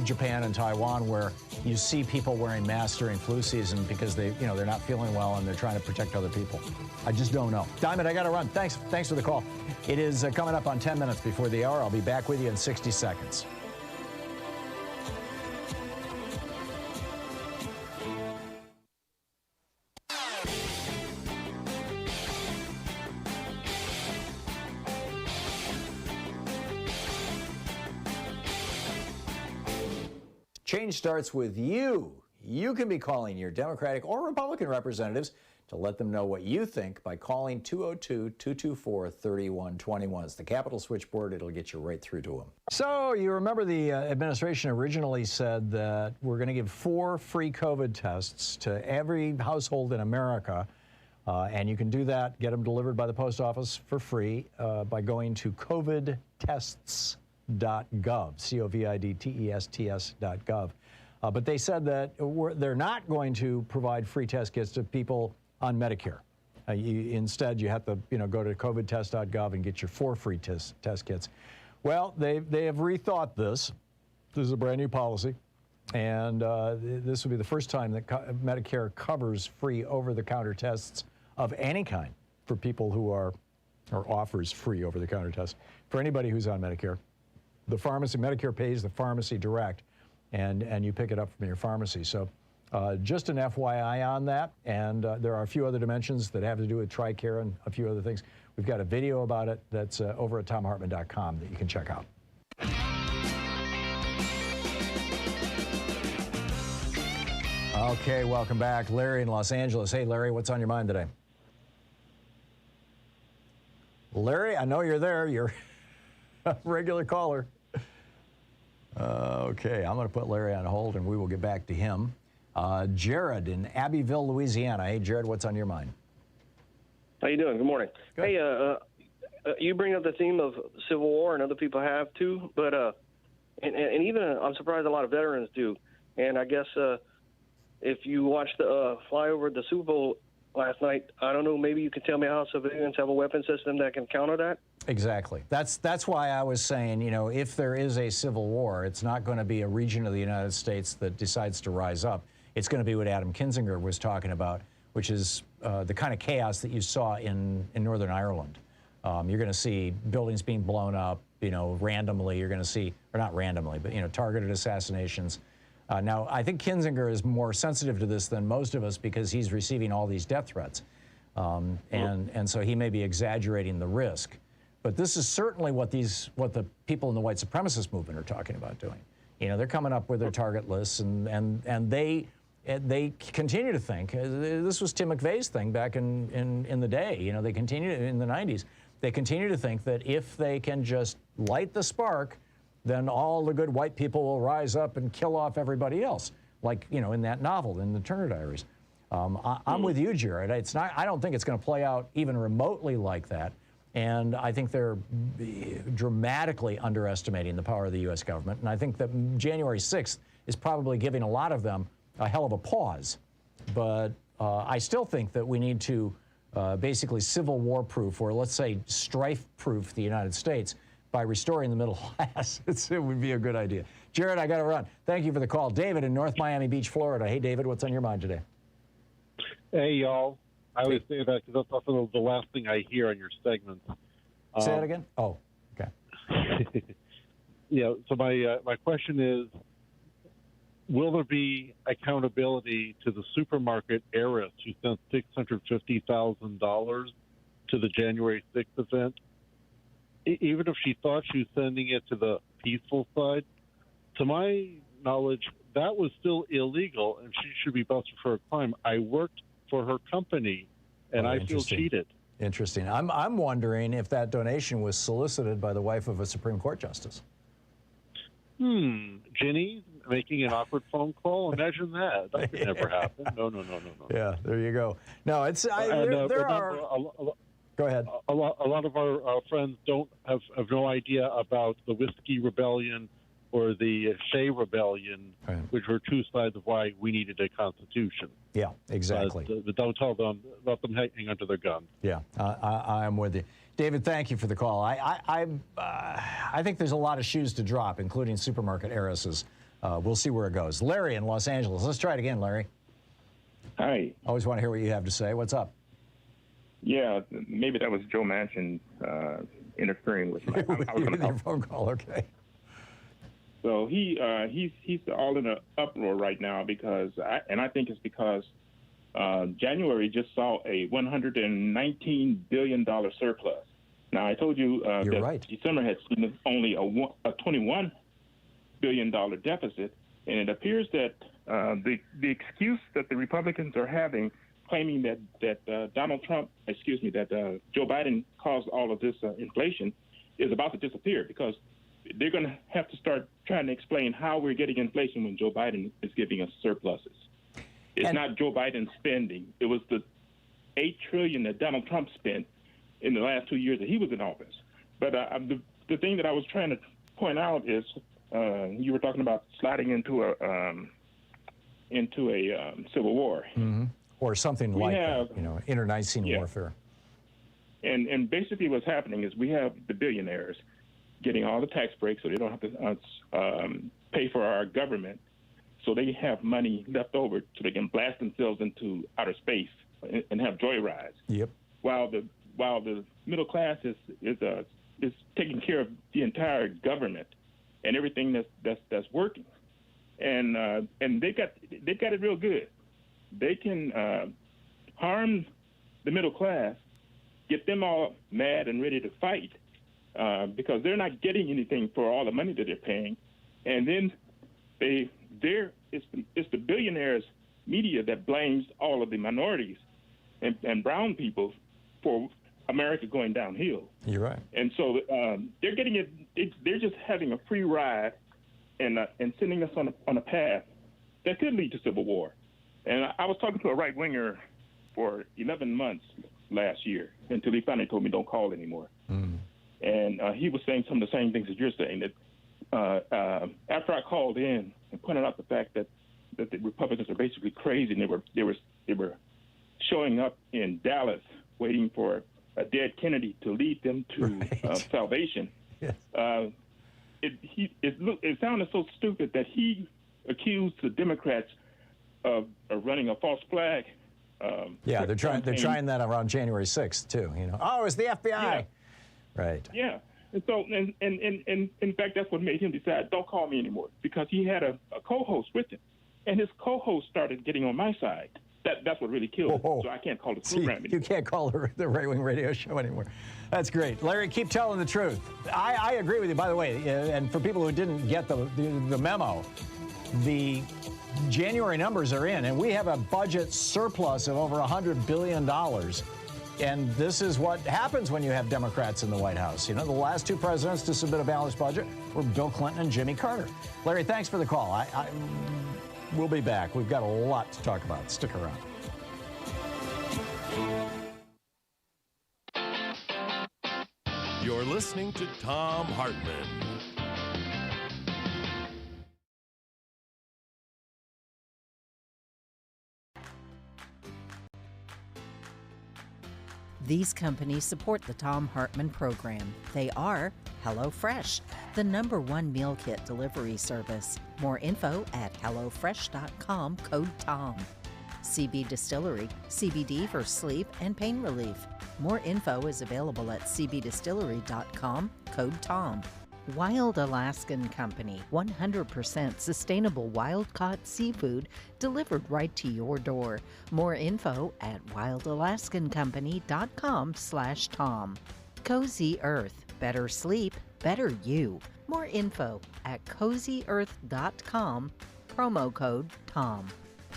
[SPEAKER 3] Japan and Taiwan, where you see people wearing masks during flu season because they're not feeling well and they're trying to protect other people. I just don't know. Diamond, I got to run. Thanks for the call. It is coming up on 10 minutes before the hour. I'll be back with you in 60 seconds. Change starts with you. You can be calling your Democratic or Republican representatives to let them know what you think by calling 202-224-3121. It's the Capitol switchboard. It'll get you right through to them. So you remember the administration originally said that we're going to give 4 free COVID tests to every household in America. And you can do that, get them delivered by the post office for free by going to covidtests.gov, covidtests.gov. But they said that they're not going to provide free test kits to people on Medicare. Instead, you have to go to covidtest.gov and get your 4 free test kits. Well, they have rethought this. This is a brand new policy. And this will be the first time that Medicare covers free over-the-counter tests of any kind for people who are, or offers free over-the-counter tests for anybody who's on Medicare. The pharmacy, Medicare pays the pharmacy direct, and you pick it up from your pharmacy. So just an FYI on that, and there are a few other dimensions that have to do with TRICARE and a few other things. We've got a video about it that's over at thomhartmann.com that you can check out. Okay, welcome back. Larry in Los Angeles. Hey, Larry, what's on your mind today? Larry, I know you're there. You're a regular caller. Okay, I'm going to put Larry on hold, and we will get back to him. Jared in Abbeville, Louisiana. Hey, Jared, what's on your mind?
[SPEAKER 11] How you doing? Good morning. Good. Hey, you bring up the theme of Civil War, and other people have too, but and even I'm surprised a lot of veterans do. And I guess if you watched the flyover the Super Bowl last night, I don't know, maybe you can tell me how civilians have a weapon system that can counter that?
[SPEAKER 3] Exactly. That's why I was saying, if there is a civil war, it's not going to be a region of the United States that decides to rise up. It's going to be what Adam Kinzinger was talking about, which is the kind of chaos that you saw in Northern Ireland. You're going to see buildings being blown up, randomly. You're going to see, or not randomly, but, targeted assassinations. Now, I think Kinzinger is more sensitive to this than most of us because he's receiving all these death threats. And so he may be exaggerating the risk. But this is certainly what the people in the white supremacist movement are talking about doing. They're coming up with their target lists, and they continue to think, this was Tim McVeigh's thing back in the day, they continue in the 90s, they continue to think that if they can just light the spark, then all the good white people will rise up and kill off everybody else, like, in that novel, in the Turner Diaries. I'm with you, Jared. I don't think it's going to play out even remotely like that. And I think they're dramatically underestimating the power of the U.S. government. And I think that January 6th is probably giving a lot of them a hell of a pause. But I still think that we need to basically Civil War proof, or let's say strife proof the United States by restoring the middle class. It would be a good idea. Jared, I got to run. Thank you for the call. David in North Miami Beach, Florida. Hey, David, what's on your mind today?
[SPEAKER 12] Hey, y'all. I always say that because that's often the last thing I hear on your segments.
[SPEAKER 3] Say that again? Oh, okay.
[SPEAKER 12] So my question is, will there be accountability to the supermarket heiress who sent $650,000 to the January 6th event? Even if she thought she was sending it to the peaceful side, to my knowledge, that was still illegal, and she should be busted for a crime. I worked for her company, and I feel cheated.
[SPEAKER 3] Interesting. I'm wondering if that donation was solicited by the wife of a Supreme Court justice.
[SPEAKER 12] Ginny making an awkward phone call? Imagine that. That could never happen. No.
[SPEAKER 3] Yeah, there you go. No, it's Go ahead.
[SPEAKER 12] A lot of our friends don't have no idea about the Whiskey Rebellion or the Shea Rebellion, which were two sides of why we needed a constitution.
[SPEAKER 3] Yeah, exactly.
[SPEAKER 12] Don't tell them, let them hang onto their guns.
[SPEAKER 3] Yeah, I'm with you. David, thank you for the call. I think there's a lot of shoes to drop, including supermarket heiresses. We'll see where it goes. Larry in Los Angeles. Let's try it again, Larry.
[SPEAKER 13] Hi.
[SPEAKER 3] Always want to hear what you have to say. What's up?
[SPEAKER 13] Yeah, maybe that was Joe Manchin interfering with my
[SPEAKER 3] your phone call. Okay.
[SPEAKER 13] So he's all in an uproar right now because I think it's because January just saw a $119 billion surplus. Now I told you that
[SPEAKER 3] right.
[SPEAKER 13] December had seen only a $21 billion deficit, and it appears that the excuse that the Republicans are having, claiming that Joe Biden caused all of this inflation, is about to disappear because they're going to have to start trying to explain how we're getting inflation when Joe Biden is giving us surpluses. It's not Joe Biden's spending. It was the $8 trillion that Donald Trump spent in the last 2 years that he was in office. But the thing that I was trying to point out is you were talking about sliding into a civil war.
[SPEAKER 3] Mm-hmm. Or something that, internecine warfare.
[SPEAKER 13] And basically what's happening is we have the billionaires getting all the tax breaks so they don't have to pay for our government, so they have money left over so they can blast themselves into outer space and have joyrides.
[SPEAKER 3] Yep.
[SPEAKER 13] While the middle class is taking care of the entire government and everything that's working, and they got it real good. They can harm the middle class, get them all mad and ready to fight because they're not getting anything for all the money that they're paying, and then it's the billionaires' media that blames all of the minorities and brown people for America going downhill.
[SPEAKER 3] You're right.
[SPEAKER 13] And so they're getting it. They're just having a free ride and sending us on a path that could lead to civil war. And I was talking to a right-winger for 11 months last year until he finally told me don't call anymore. Mm. And he was saying some of the same things that you're saying, that after I called in and pointed out the fact that the Republicans are basically crazy, and they were showing up in Dallas waiting for a dead Kennedy to lead them to salvation. Yes. It sounded so stupid that he accused the Democrats of running a false flag.
[SPEAKER 3] Yeah, they're trying that around January 6th too. Oh, it's the FBI.
[SPEAKER 13] Yeah.
[SPEAKER 3] Right.
[SPEAKER 13] Yeah. And so, and in fact, that's what made him decide, don't call me anymore, because he had a co-host with him, and his co-host started getting on my side. That's what really killed him. So I can't call the program anymore.
[SPEAKER 3] You can't call the right-wing radio show anymore. That's great. Larry, keep telling the truth. I agree with you, by the way, and for people who didn't get the memo, the January numbers are in, and we have a budget surplus of over $100 billion. And this is what happens when you have Democrats in the White House. The last two presidents to submit a balanced budget were Bill Clinton and Jimmy Carter. Larry, thanks for the call. We'll be back. We've got a lot to talk about. Stick around.
[SPEAKER 4] You're listening to Thom Hartmann.
[SPEAKER 1] These companies support the Thom Hartmann Program. They are HelloFresh, the #1 meal kit delivery service. More info at hellofresh.com, code TOM. CB Distillery, CBD for sleep and pain relief. More info is available at cbdistillery.com, code TOM. Wild Alaskan Company, 100% sustainable wild-caught seafood delivered right to your door. More info at wildalaskancompany.com/Tom. Cozy Earth, better sleep, better you. More info at cozyearth.com, promo code TOM.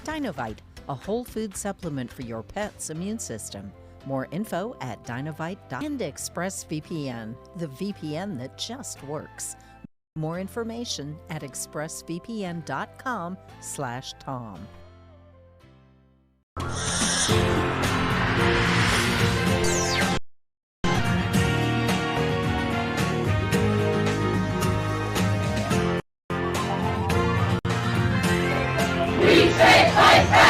[SPEAKER 1] Dinovite, a whole food supplement for your pet's immune system. More info at dinovite.com. And ExpressVPN, the VPN that just works. More information at expressvpn.com/Tom.
[SPEAKER 2] We say fight back!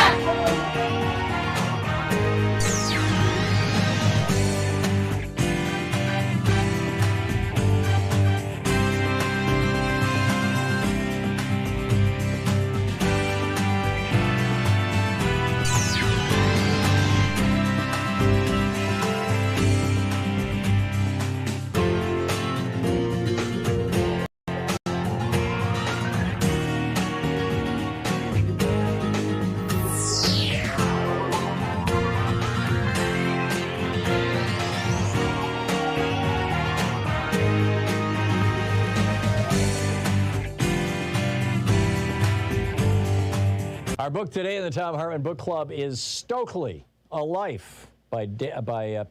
[SPEAKER 3] Our book today in the Thom Hartmann Book Club is Stokely, A Life by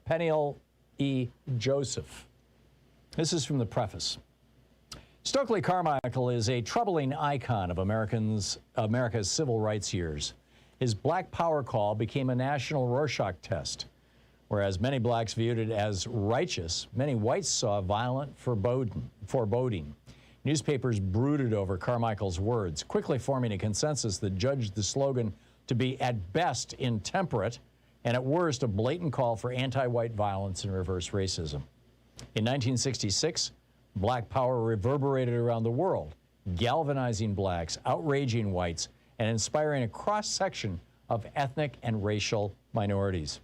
[SPEAKER 3] Peniel E. Joseph. This is from the preface. Stokely Carmichael is a troubling icon of America's civil rights years. His Black Power call became a national Rorschach test. Whereas many blacks viewed it as righteous, many whites saw violent foreboding. Newspapers brooded over Carmichael's words, quickly forming a consensus that judged the slogan to be at best intemperate and at worst a blatant call for anti-white violence and reverse racism. In 1966, Black Power reverberated around the world, galvanizing blacks, outraging whites, and inspiring a cross-section of ethnic and racial minorities.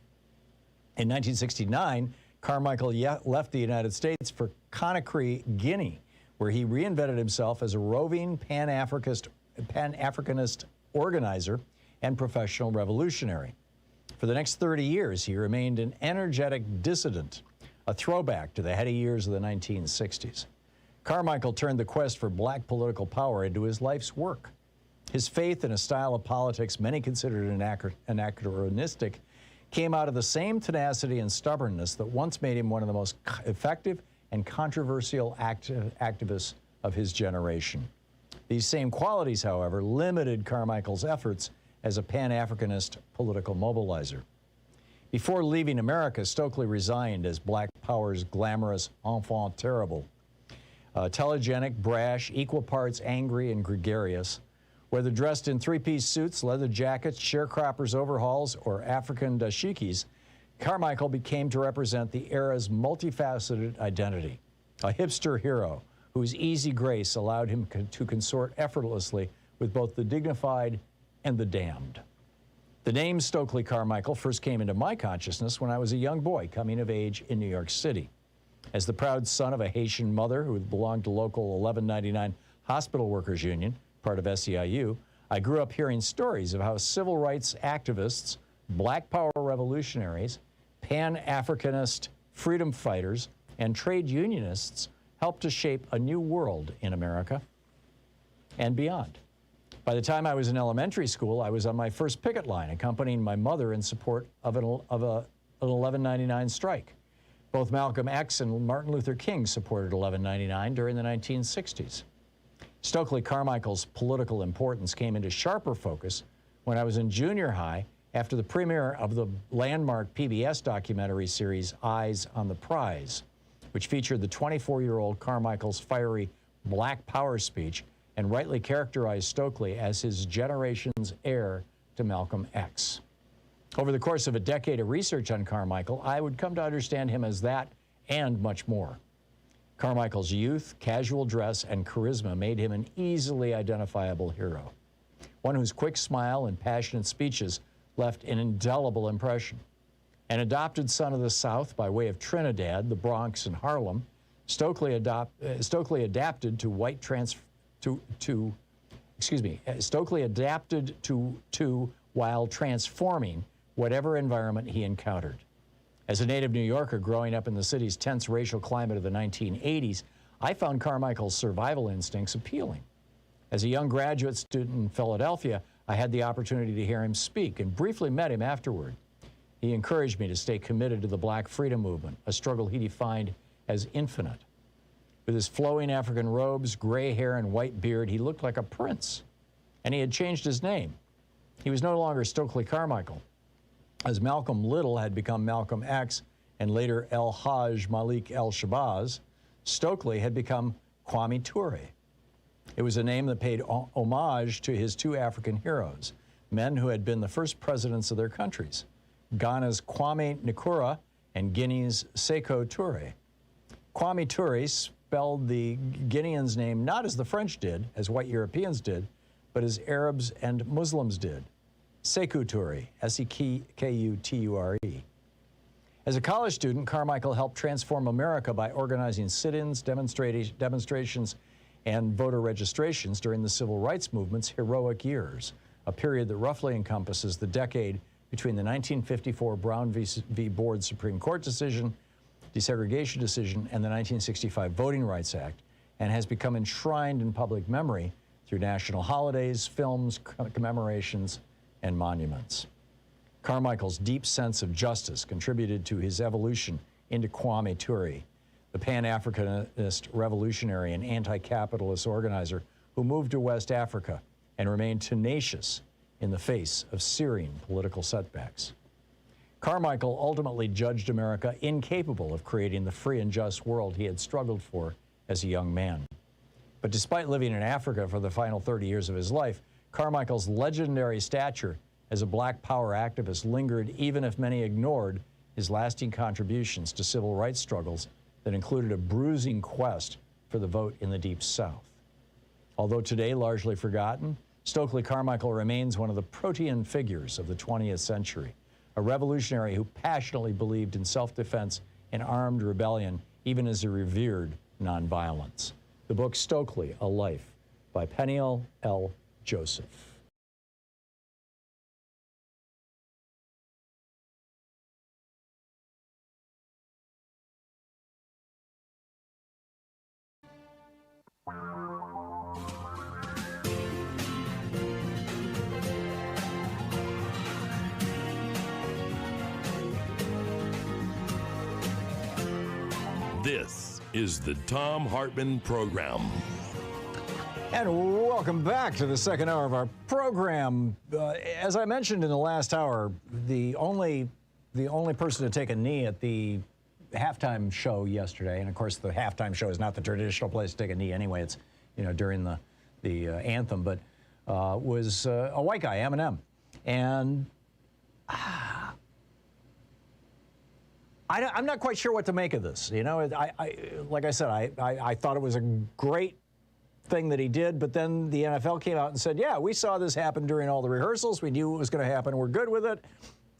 [SPEAKER 3] In 1969, Carmichael left the United States for Conakry, Guinea, where he reinvented himself as a roving Pan-Africanist organizer and professional revolutionary. For the next 30 years, he remained an energetic dissident, a throwback to the heady years of the 1960s. Carmichael turned the quest for black political power into his life's work. His faith in a style of politics many considered anachronistic came out of the same tenacity and stubbornness that once made him one of the most effective and controversial activists of his generation. These same qualities, however, limited Carmichael's efforts as a Pan-Africanist political mobilizer. Before leaving America, Stokely resigned as Black Power's glamorous enfant terrible. Telegenic, brash, equal parts angry and gregarious. Whether dressed in three-piece suits, leather jackets, sharecroppers' overhauls, or African dashikis, Carmichael became to represent the era's multifaceted identity, a hipster hero whose easy grace allowed him to consort effortlessly with both the dignified and the damned. The name Stokely Carmichael first came into my consciousness when I was a young boy coming of age in New York City. As the proud son of a Haitian mother who belonged to local 1199 Hospital Workers Union, part of SEIU, I grew up hearing stories of how civil rights activists, Black Power revolutionaries, Pan-Africanist freedom fighters, and trade unionists helped to shape a new world in America and beyond. By the time I was in elementary school, I was on my first picket line, accompanying my mother in support of an 1199 strike. Both Malcolm X and Martin Luther King supported 1199 during the 1960s. Stokely Carmichael's political importance came into sharper focus when I was in junior high after the premiere of the landmark PBS documentary series Eyes on the Prize, which featured the 24-year-old Carmichael's fiery Black Power speech and rightly characterized Stokely as his generation's heir to Malcolm X. Over the course of a decade of research on Carmichael, I would come to understand him as that and much more. Carmichael's youth, casual dress, and charisma made him an easily identifiable hero, one whose quick smile and passionate speeches left an indelible impression. An adopted son of the South by way of Trinidad, the Bronx, and Harlem, Stokely adapted while transforming whatever environment he encountered. As a native New Yorker growing up in the city's tense racial climate of the 1980s, I found Carmichael's survival instincts appealing. As a young graduate student in Philadelphia, I had the opportunity to hear him speak and briefly met him afterward. He encouraged me to stay committed to the Black freedom movement, a struggle he defined as infinite. With his flowing African robes, gray hair, and white beard, he looked like a prince. And he had changed his name. He was no longer Stokely Carmichael. As Malcolm Little had become Malcolm X and later El Hajj Malik El Shabazz, Stokely had become Kwame Ture. It was a name that paid homage to his two African heroes, men who had been the first presidents of their countries, Ghana's Kwame Nkrumah and Guinea's Sékou Touré. Kwame Ture spelled the Guinean's name not as the French did, as white Europeans did, but as Arabs and Muslims did. Sékou Touré, S-E-K-U-T-U-R-E. As a college student, Carmichael helped transform America by organizing sit-ins, demonstrations, and voter registrations during the Civil Rights Movement's heroic years, a period that roughly encompasses the decade between the 1954 Brown v. Board Supreme Court decision, desegregation decision, and the 1965 Voting Rights Act, and has become enshrined in public memory through national holidays, films, commemorations, and monuments. Carmichael's deep sense of justice contributed to his evolution into Kwame Ture, the Pan-Africanist revolutionary and anti-capitalist organizer who moved to West Africa and remained tenacious in the face of searing political setbacks. Carmichael ultimately judged America incapable of creating the free and just world he had struggled for as a young man. But despite living in Africa for the final 30 years of his life, Carmichael's legendary stature as a Black power activist lingered even if many ignored his lasting contributions to civil rights struggles that included a bruising quest for the vote in the Deep South. Although today largely forgotten, Stokely Carmichael remains one of the protean figures of the 20th century, a revolutionary who passionately believed in self-defense and armed rebellion, even as he revered nonviolence. The book Stokely, A Life, by Peniel L. Joseph.
[SPEAKER 4] This is the Thom Hartmann Program.
[SPEAKER 3] And welcome back to the second hour of our program. As I mentioned in the last hour, the only person to take a knee at the halftime show yesterday, and of course the halftime show is not the traditional place to take a knee anyway. It's during the anthem, but was a white guy, Eminem, and I'm not quite sure what to make of this. Like I said, I thought it was a great thing that he did, but then the NFL came out and said, yeah, we saw this happen during all the rehearsals. We knew it was going to happen. We're good with it.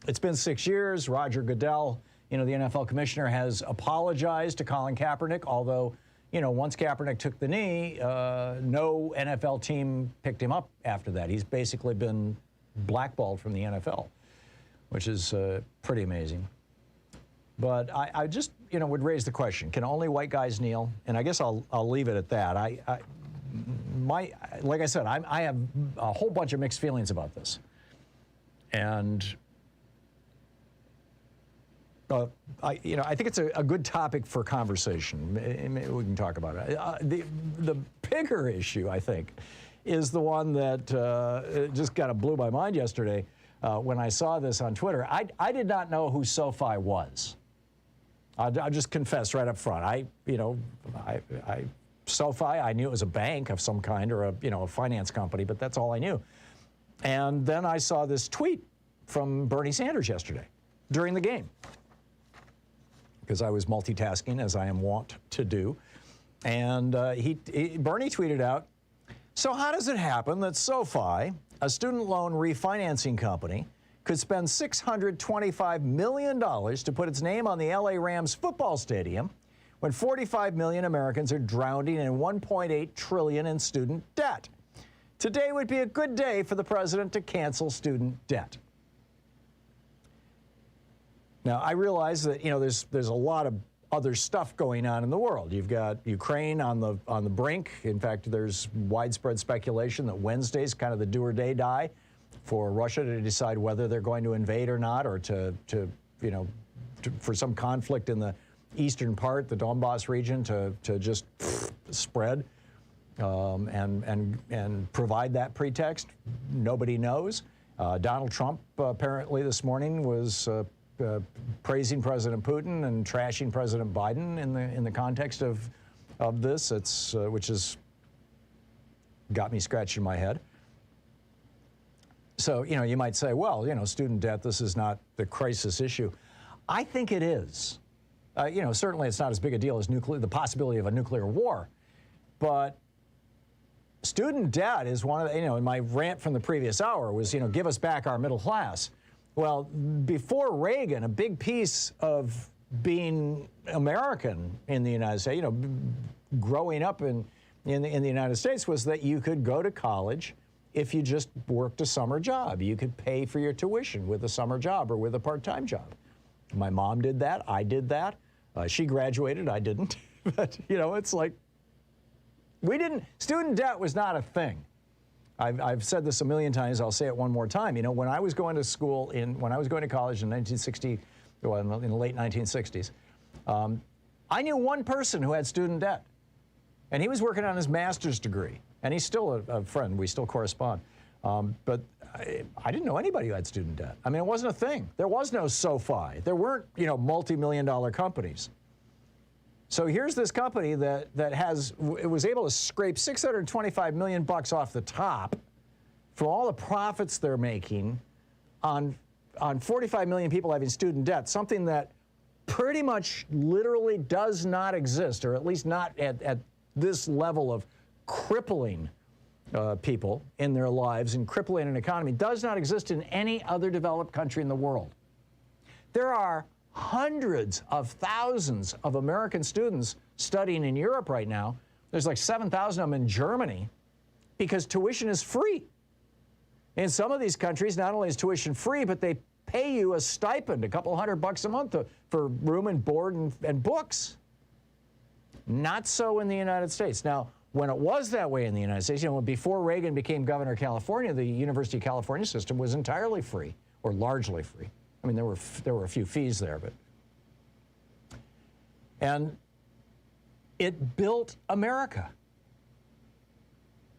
[SPEAKER 3] It's been 6 years. Roger Goodell, the NFL commissioner, has apologized to Colin Kaepernick, although, once Kaepernick took the knee, no NFL team picked him up after that. He's basically been blackballed from the NFL, which is pretty amazing. But I just, would raise the question, can only white guys kneel? And I guess I'll leave it at that. Like I said, I have a whole bunch of mixed feelings about this. And, I think it's a good topic for conversation. We can talk about it. The bigger issue, I think, is the one that just kind of blew my mind yesterday when I saw this on Twitter. I did not know who SoFi was. I'll just confess right up front. SoFi, I knew it was a bank of some kind or a finance company, but that's all I knew. And then I saw this tweet from Bernie Sanders yesterday during the game, because I was multitasking, as I am wont to do. And Bernie tweeted out, "So how does it happen that SoFi, a student loan refinancing company, could spend $625 million to put its name on the LA Rams football stadium when 45 million Americans are drowning in $1.8 trillion in student debt? Today would be a good day for the president to cancel student debt." Now, I realize that, you know, there's a lot of other stuff going on in the world. You've got Ukraine on the brink. In fact, there's widespread speculation that Wednesday's kind of the do or die for Russia to decide whether they're going to invade or not, or for some conflict in the eastern part, the Donbass region, to just spread and provide that pretext. Nobody knows. Donald Trump apparently this morning was praising President Putin and trashing President Biden in the context of this. It's which has got me scratching my head. So, you know, you might say, well, you know, student debt, this is not the crisis issue. I think it is. You know, certainly it's not as big a deal as the possibility of a nuclear war. But student debt is one of the, you know, and my rant from the previous hour was, you know, give us back our middle class. Well, before Reagan, a big piece of being American in the United States, you know, growing up in the United States, was that you could go to college if you just worked a summer job. You could pay for your tuition with a summer job or with a part-time job. My mom did that. I did that. She graduated. I didn't. But, you know, it's like, student debt was not a thing. I've said this a million times. I'll say it one more time. You know, when I was going to school when I was going to college in 1960, well, in the late 1960s, I knew one person who had student debt, and he was working on his master's degree, and he's still a friend. We still correspond. But I didn't know anybody who had student debt. I mean, it wasn't a thing. There was no SoFi. There weren't, you know, multi-million-dollar companies. So here's this company that was able to scrape $625 million off the top from all the profits they're making on 45 million people having student debt, something that pretty much literally does not exist, or at least not at this level of crippling people in their lives and crippling an economy, does not exist in any other developed country in the world. There are hundreds of thousands of American students studying in Europe right now. There's like 7,000 of them in Germany because tuition is free. In some of these countries, not only is tuition free, but they pay you a stipend, a couple $100 a month for room and board and books. Not so in the United States. Now, when it was that way in the United States, you know, before Reagan became governor of California, the University of California system was entirely free, or largely free. I mean, there were a few fees there, but. And it built America.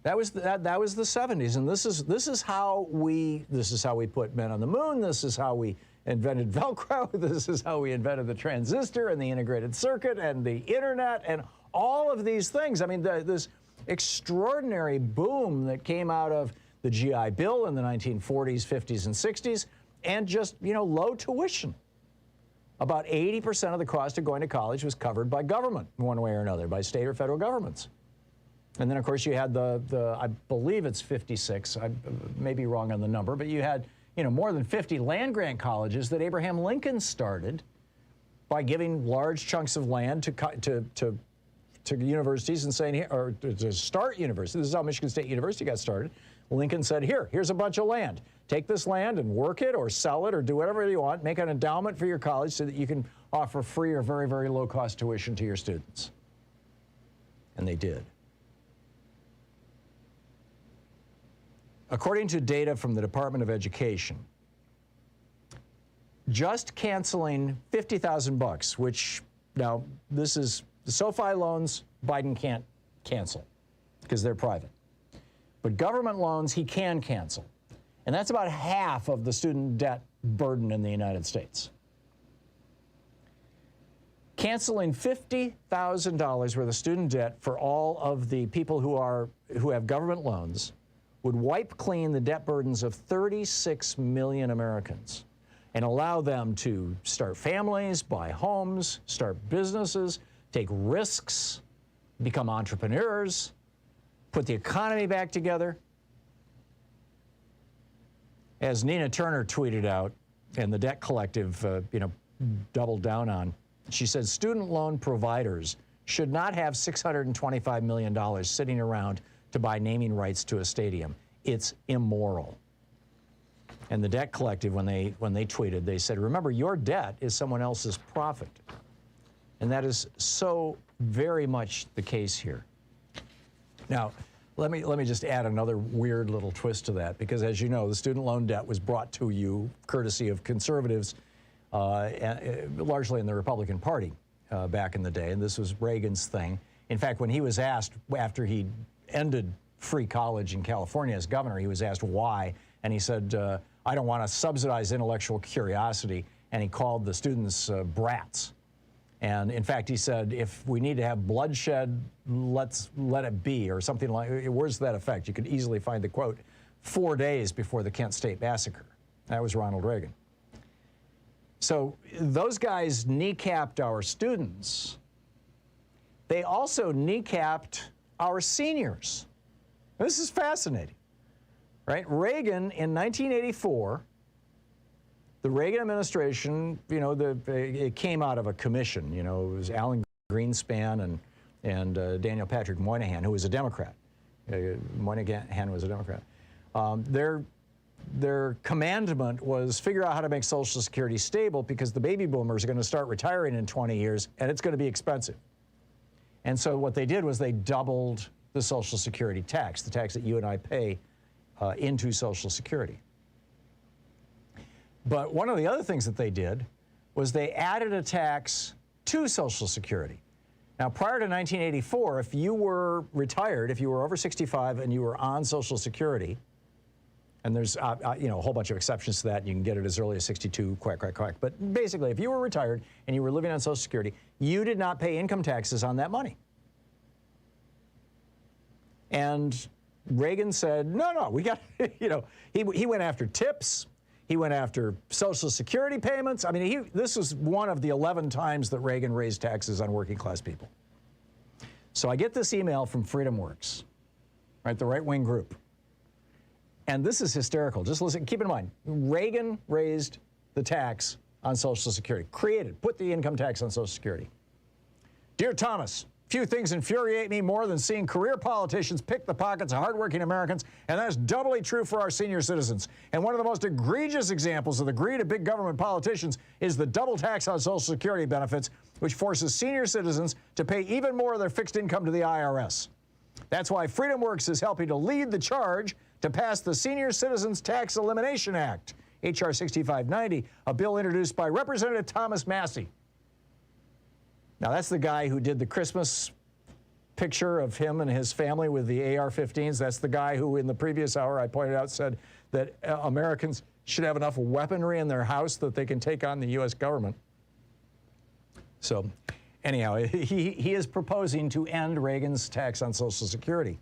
[SPEAKER 3] That was the 70s, and this is how we put men on the moon. This is how we invented Velcro. This is how we invented the transistor and the integrated circuit and the internet and all of these things. I mean, this extraordinary boom that came out of the GI Bill in the 1940s, 50s, and 60s, and just, you know, low tuition. About 80% of the cost of going to college was covered by government in one way or another, by state or federal governments. And then, of course, you had I believe it's 56, I may be wrong on the number, but you had, you know, more than 50 land-grant colleges that Abraham Lincoln started by giving large chunks of land to universities and saying, or to start universities. This is how Michigan State University got started. Lincoln said, here's a bunch of land. Take this land and work it or sell it or do whatever you want. Make an endowment for your college so that you can offer free or very, very low-cost tuition to your students. And they did. According to data from the Department of Education, just canceling $50,000, which now this is the SoFi loans, Biden can't cancel because they're private. But government loans, he can cancel. And that's about half of the student debt burden in the United States. Canceling $50,000 worth of student debt for all of the people who have government loans would wipe clean the debt burdens of 36 million Americans and allow them to start families, buy homes, start businesses, take risks, become entrepreneurs, put the economy back together. As Nina Turner tweeted out, and the Debt Collective, doubled down on, she said, student loan providers should not have $625 million sitting around to buy naming rights to a stadium. It's immoral. And the Debt Collective, when they tweeted, they said, remember, your debt is someone else's profit. And that is so very much the case here. Now, let me just add another weird little twist to that, because as you know, the student loan debt was brought to you courtesy of conservatives, largely in the Republican Party back in the day, and this was Reagan's thing. In fact, when he was asked after he ended free college in California as governor, he was asked why, and he said, I don't want to subsidize intellectual curiosity, and he called the students brats. And in fact, he said, if we need to have bloodshed, let it be, or something like, words to that effect. You could easily find the quote 4 days before the Kent State Massacre. That was Ronald Reagan. So those guys kneecapped our students. They also kneecapped our seniors. This is fascinating, right? Reagan in 1984, the Reagan administration, it came out of a commission. It was Alan Greenspan and Daniel Patrick Moynihan, who was a Democrat. Moynihan was a Democrat. Their commandment was figure out how to make Social Security stable, because the baby boomers are going to start retiring in 20 years, and it's going to be expensive. And so what they did was they doubled the Social Security tax, the tax that you and I pay into Social Security. But one of the other things that they did was they added a tax to Social Security. Now, prior to 1984, if you were retired, if you were over 65 and you were on Social Security, and there's a whole bunch of exceptions to that, you can get it as early as 62, quack. But basically, if you were retired and you were living on Social Security, you did not pay income taxes on that money. And Reagan said, no, we got, he went after tips. He went after Social Security payments. I mean, this was one of the 11 times that Reagan raised taxes on working class people. So I get this email from FreedomWorks, right, the right-wing group. And this is hysterical. Just listen, keep in mind, Reagan raised the tax on Social Security, put the income tax on Social Security. Dear Thomas, few things infuriate me more than seeing career politicians pick the pockets of hardworking Americans, and that's doubly true for our senior citizens. And one of the most egregious examples of the greed of big government politicians is the double tax on Social Security benefits, which forces senior citizens to pay even more of their fixed income to the IRS. That's why FreedomWorks is helping to lead the charge to pass the Senior Citizens Tax Elimination Act, H.R. 6590, a bill introduced by Representative Thomas Massey. Now, that's the guy who did the Christmas picture of him and his family with the AR-15s. That's the guy who, in the previous hour, I pointed out, said that Americans should have enough weaponry in their house that they can take on the U.S. government. So, anyhow, he is proposing to end Reagan's tax on Social Security.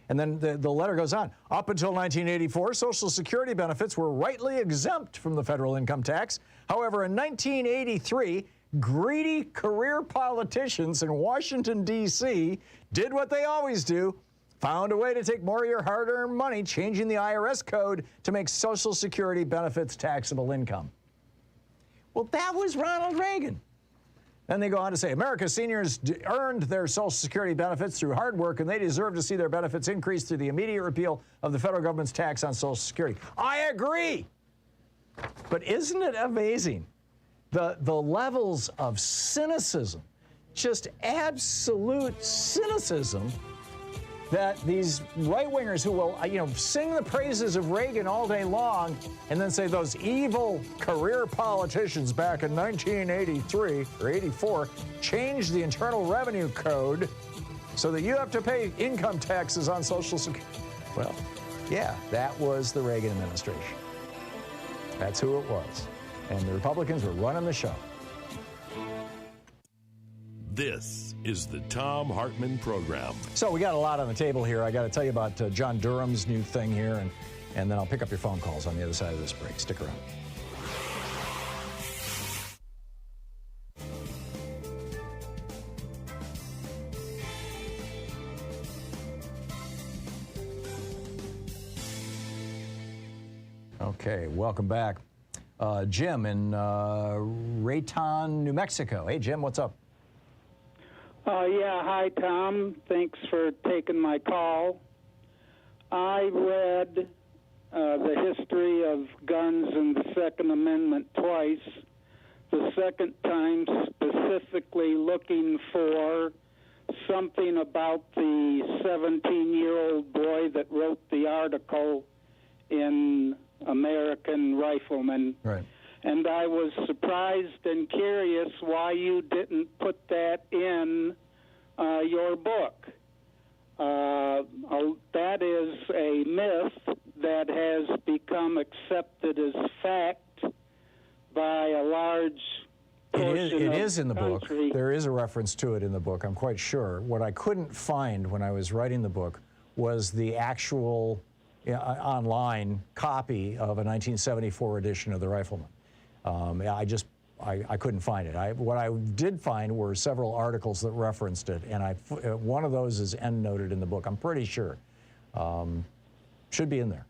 [SPEAKER 3] And then the letter goes on. Up until 1984, Social Security benefits were rightly exempt from the federal income tax. However, in 1983, greedy career politicians in Washington, D.C. did what they always do, found a way to take more of your hard-earned money, changing the IRS code to make Social Security benefits taxable income. Well, that was Ronald Reagan. Then they go on to say, America's seniors earned their Social Security benefits through hard work, and they deserve to see their benefits increase through the immediate repeal of the federal government's tax on Social Security. I agree. But isn't it amazing? The levels of cynicism, just absolute cynicism, that these right-wingers who will, sing the praises of Reagan all day long and then say those evil career politicians back in 1983 or 84 changed the Internal Revenue Code so that you have to pay income taxes on Social Security. Well, yeah, that was the Reagan administration. That's who it was. And the Republicans were running the show.
[SPEAKER 4] This is the Thom Hartmann Program.
[SPEAKER 3] So we got a lot on the table here. I got to tell you about John Durham's new thing here, and then I'll pick up your phone calls on the other side of this break. Stick around. Okay, welcome back. Jim in Raton, New Mexico. Hey, Jim, what's up?
[SPEAKER 14] Yeah, hi, Tom. Thanks for taking my call. I read the history of guns and the Second Amendment twice. The second time specifically looking for something about the 17-year-old boy that wrote the article in American Rifleman.
[SPEAKER 3] Right.
[SPEAKER 14] And I was surprised and curious why you didn't put that in your book. That is a myth that has become accepted as fact by a large portion
[SPEAKER 3] It
[SPEAKER 14] of
[SPEAKER 3] is in the book.
[SPEAKER 14] country.
[SPEAKER 3] There is a reference to it in the book, I'm quite sure. What I couldn't find when I was writing the book was the actual online copy of a 1974 edition of the Rifleman. I couldn't find it. What I did find were several articles that referenced it, and one of those is endnoted in the book. I'm pretty sure. Should be in there.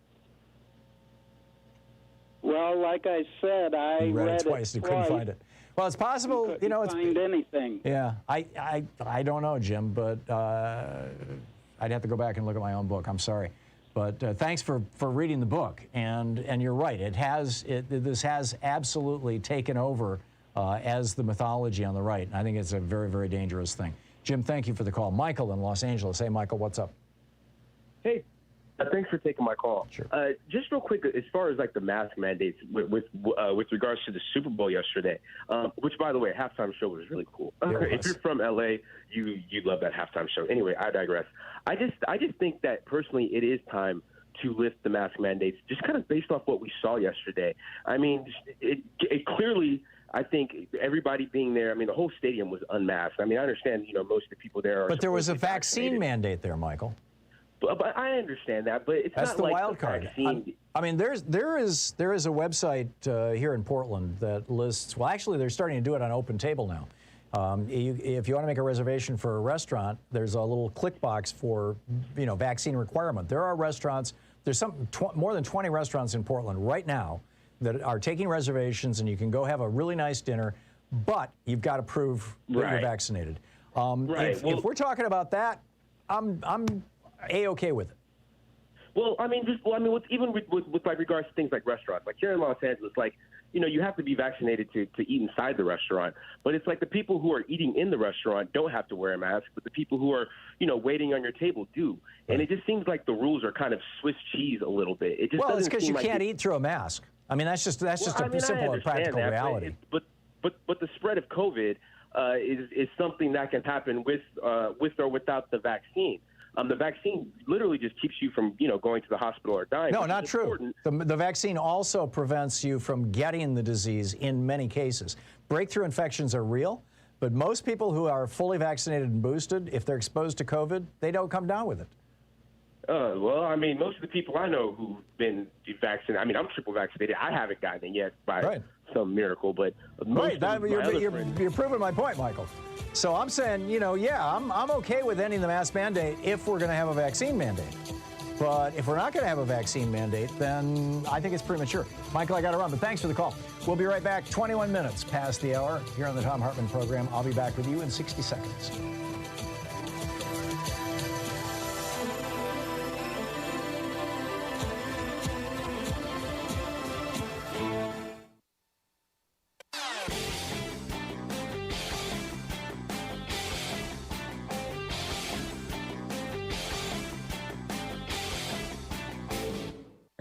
[SPEAKER 14] Well, like I said, I
[SPEAKER 3] read it twice and couldn't find it. Well, it's possible,
[SPEAKER 14] you know, it's find anything.
[SPEAKER 3] Yeah, I don't know, Jim, but I'd have to go back and look at my own book. I'm sorry. But thanks for reading the book, and you're right. This has absolutely taken over as the mythology on the right, and I think it's a very, very dangerous thing. Jim, thank you for the call. Michael in Los Angeles. Hey, Michael, what's up?
[SPEAKER 15] Hey, thanks for taking my call.
[SPEAKER 3] Sure.
[SPEAKER 15] Just real quick, as far as like the mask mandates with regards to the Super Bowl yesterday, which by the way, halftime show was really cool. If you're from LA, you love that halftime show. Anyway, I digress. I just think that personally, it is time to lift the mask mandates, just kind of based off what we saw yesterday. I mean, it clearly. I think everybody being there, I mean, the whole stadium was unmasked. I mean, I understand, you know, most of the people there are.
[SPEAKER 3] But there was a vaccine mandate there, Michael.
[SPEAKER 15] But I understand that, but it's
[SPEAKER 3] That's
[SPEAKER 15] not
[SPEAKER 3] the
[SPEAKER 15] like
[SPEAKER 3] wild
[SPEAKER 15] the
[SPEAKER 3] card.
[SPEAKER 15] vaccine.
[SPEAKER 3] I mean, there is a website here in Portland that lists. Well, actually, they're starting to do it on Open Table now. If you want to make a reservation for a restaurant, there's a little click box for vaccine requirement. There are restaurants. There's more than 20 restaurants in Portland right now that are taking reservations, and you can go have a really nice dinner, but you've got to prove that you're vaccinated. If we're talking about that, I'm A-okay with it.
[SPEAKER 15] Well, I mean, even with like regards to things like restaurants, like here in Los Angeles, like, you know, you have to be vaccinated to eat inside the restaurant. But it's like the people who are eating in the restaurant don't have to wear a mask, but the people who are, waiting on your table do. And it just seems like the rules are kind of Swiss cheese a little bit. It just
[SPEAKER 3] it's because you can't eat through a mask. I mean, that's just a simple and practical reality.
[SPEAKER 15] But the spread of COVID is something that can happen with or without the vaccine. The vaccine literally just keeps you from, going to the hospital or dying.
[SPEAKER 3] No, not true. The vaccine also prevents you from getting the disease in many cases. Breakthrough infections are real, but most people who are fully vaccinated and boosted, if they're exposed to COVID, they don't come down with it.
[SPEAKER 15] Well, I mean, most of the people I know who've been vaccinated, I mean, I'm triple vaccinated. I haven't gotten it yet by some miracle, but
[SPEAKER 3] you're proving my point, Michael. So I'm saying, I'm okay with ending the mask mandate if we're going to have a vaccine mandate. But if we're not going to have a vaccine mandate, then I think it's premature. Michael, I got to run, but thanks for the call. We'll be right back 21 minutes past the hour here on the Thom Hartmann Program. I'll be back with you in 60 seconds.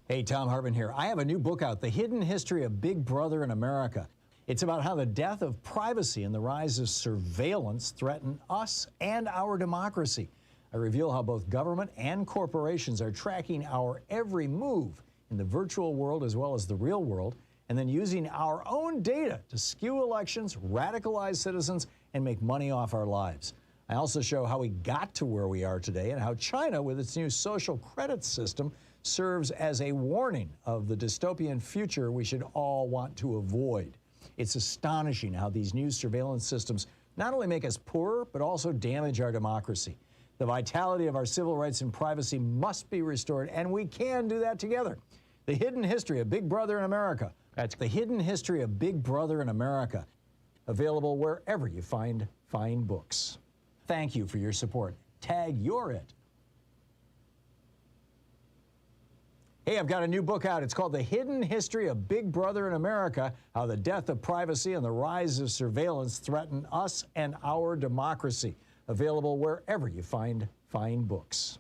[SPEAKER 3] Hey, Thom Hartmann here. I have a new book out, The Hidden History of Big Brother in America. It's about how the death of privacy and the rise of surveillance threaten us and our democracy. I reveal how both government and corporations are tracking our every move in the virtual world as well as the real world, and then using our own data to skew elections, radicalize citizens, and make money off our lives. I also show how we got to where we are today and how China, with its new social credit system, serves as a warning of the dystopian future we should all want to avoid. It's astonishing how these new surveillance systems not only make us poorer, but also damage our democracy. The vitality of our civil rights and privacy must be restored, and we can do that together. The Hidden History of Big Brother in America. That's The Hidden History of Big Brother in America. Available wherever you find fine books. Thank you for your support. Tag You're It. Hey, I've got a new book out. It's called The Hidden History of Big Brother in America, How the Death of Privacy and the Rise of Surveillance Threaten Us and Our Democracy. Available wherever you find fine books.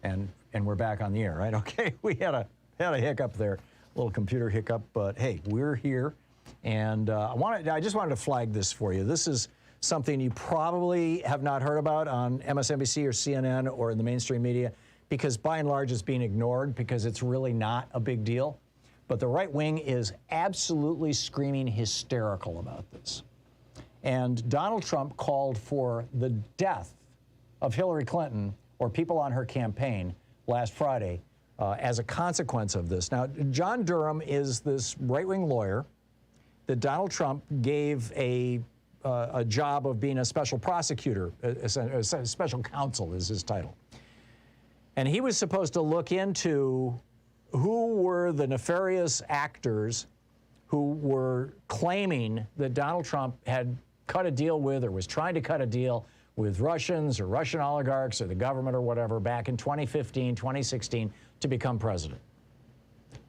[SPEAKER 3] And we're back on the air, right? Okay, we had a hiccup there, a little computer hiccup, but hey, we're here. And I just wanted to flag this for you. This is something you probably have not heard about on MSNBC or CNN or in the mainstream media, because by and large it's being ignored because it's really not a big deal. But the right wing is absolutely screaming hysterical about this. And Donald Trump called for the death of Hillary Clinton or people on her campaign last Friday as a consequence of this. Now, John Durham is this right-wing lawyer that Donald Trump gave a job of being a special prosecutor, a special counsel is his title. And he was supposed to look into who were the nefarious actors who were claiming that Donald Trump had cut a deal with or was trying to cut a deal with Russians or Russian oligarchs or the government or whatever back in 2015, 2016 to become president.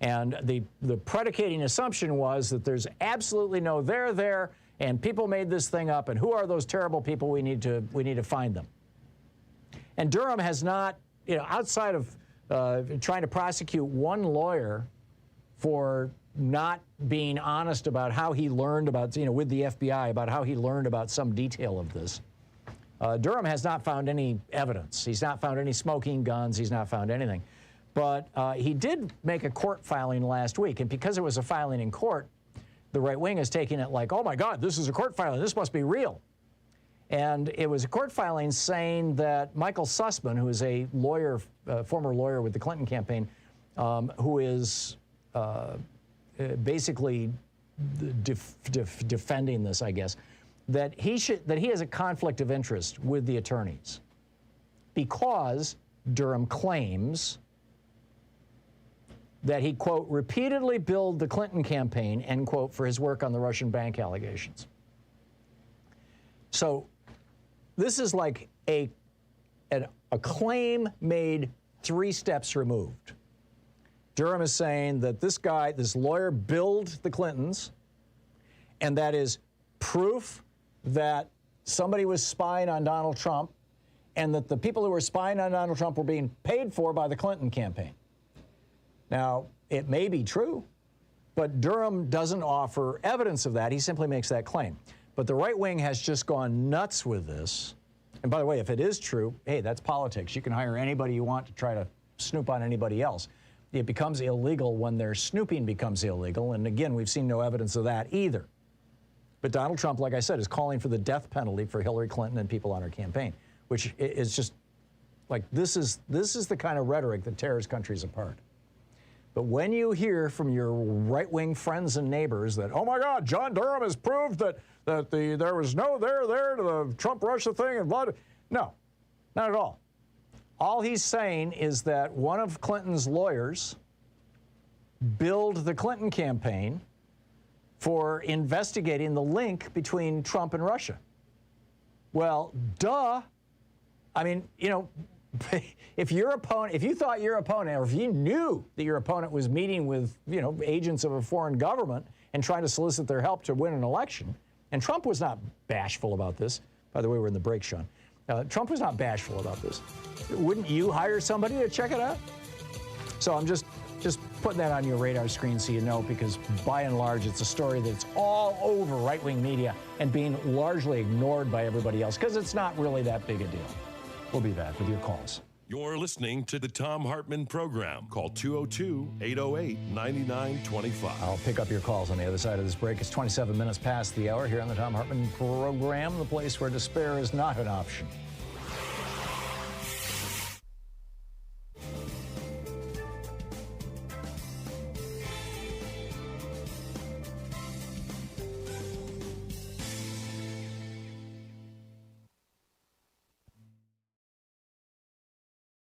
[SPEAKER 3] And the predicating assumption was that there's absolutely no there, and people made this thing up, and who are those terrible people? We need to find them. And Durham has not, outside of trying to prosecute one lawyer for not being honest about how he learned about, with the FBI, about how he learned about some detail of this, Durham has not found any evidence. He's not found any smoking guns. He's not found anything. But he did make a court filing last week, and because it was a filing in court, the right wing is taking it like, oh my God, this is a court filing. This must be real. And it was a court filing saying that Michael Sussman, who is a lawyer, former lawyer with the Clinton campaign, who is basically defending this, I guess, that he has a conflict of interest with the attorneys because Durham claims that he, quote, repeatedly billed the Clinton campaign, end quote, for his work on the Russian bank allegations. So this is like a claim made 3 steps removed. Durham is saying that this lawyer billed the Clintons, and that is proof that somebody was spying on Donald Trump, and that the people who were spying on Donald Trump were being paid for by the Clinton campaign. Now, it may be true, but Durham doesn't offer evidence of that. He simply makes that claim. But the right wing has just gone nuts with this. And by the way, if it is true, hey, that's politics. You can hire anybody you want to try to snoop on anybody else. It becomes illegal when their snooping becomes illegal. And again, we've seen no evidence of that either. But Donald Trump, like I said, is calling for the death penalty for Hillary Clinton and people on her campaign, which is just like, this is the kind of rhetoric that tears countries apart. But when you hear from your right-wing friends and neighbors that, oh my God, John Durham has proved that there was no there to the Trump-Russia thing and blah, no, not at all. All he's saying is that one of Clinton's lawyers billed the Clinton campaign for investigating the link between Trump and Russia. Well, duh. I mean, if you thought your opponent, or if you knew that your opponent was meeting with, agents of a foreign government and trying to solicit their help to win an election, and Trump was not bashful about this. By the way, we're in the break, Sean. Trump was not bashful about this. Wouldn't you hire somebody to check it out? So I'm just putting that on your radar screen so you know, because by and large, it's a story that's all over right-wing media and being largely ignored by everybody else because it's not really that big a deal. We'll be back with your calls.
[SPEAKER 4] You're listening to the Thom Hartmann Program. Call 202-808-9925.
[SPEAKER 3] I'll pick up your calls on the other side of this break. It's 27 minutes past the hour here on the Thom Hartmann Program, the place where despair is not an option.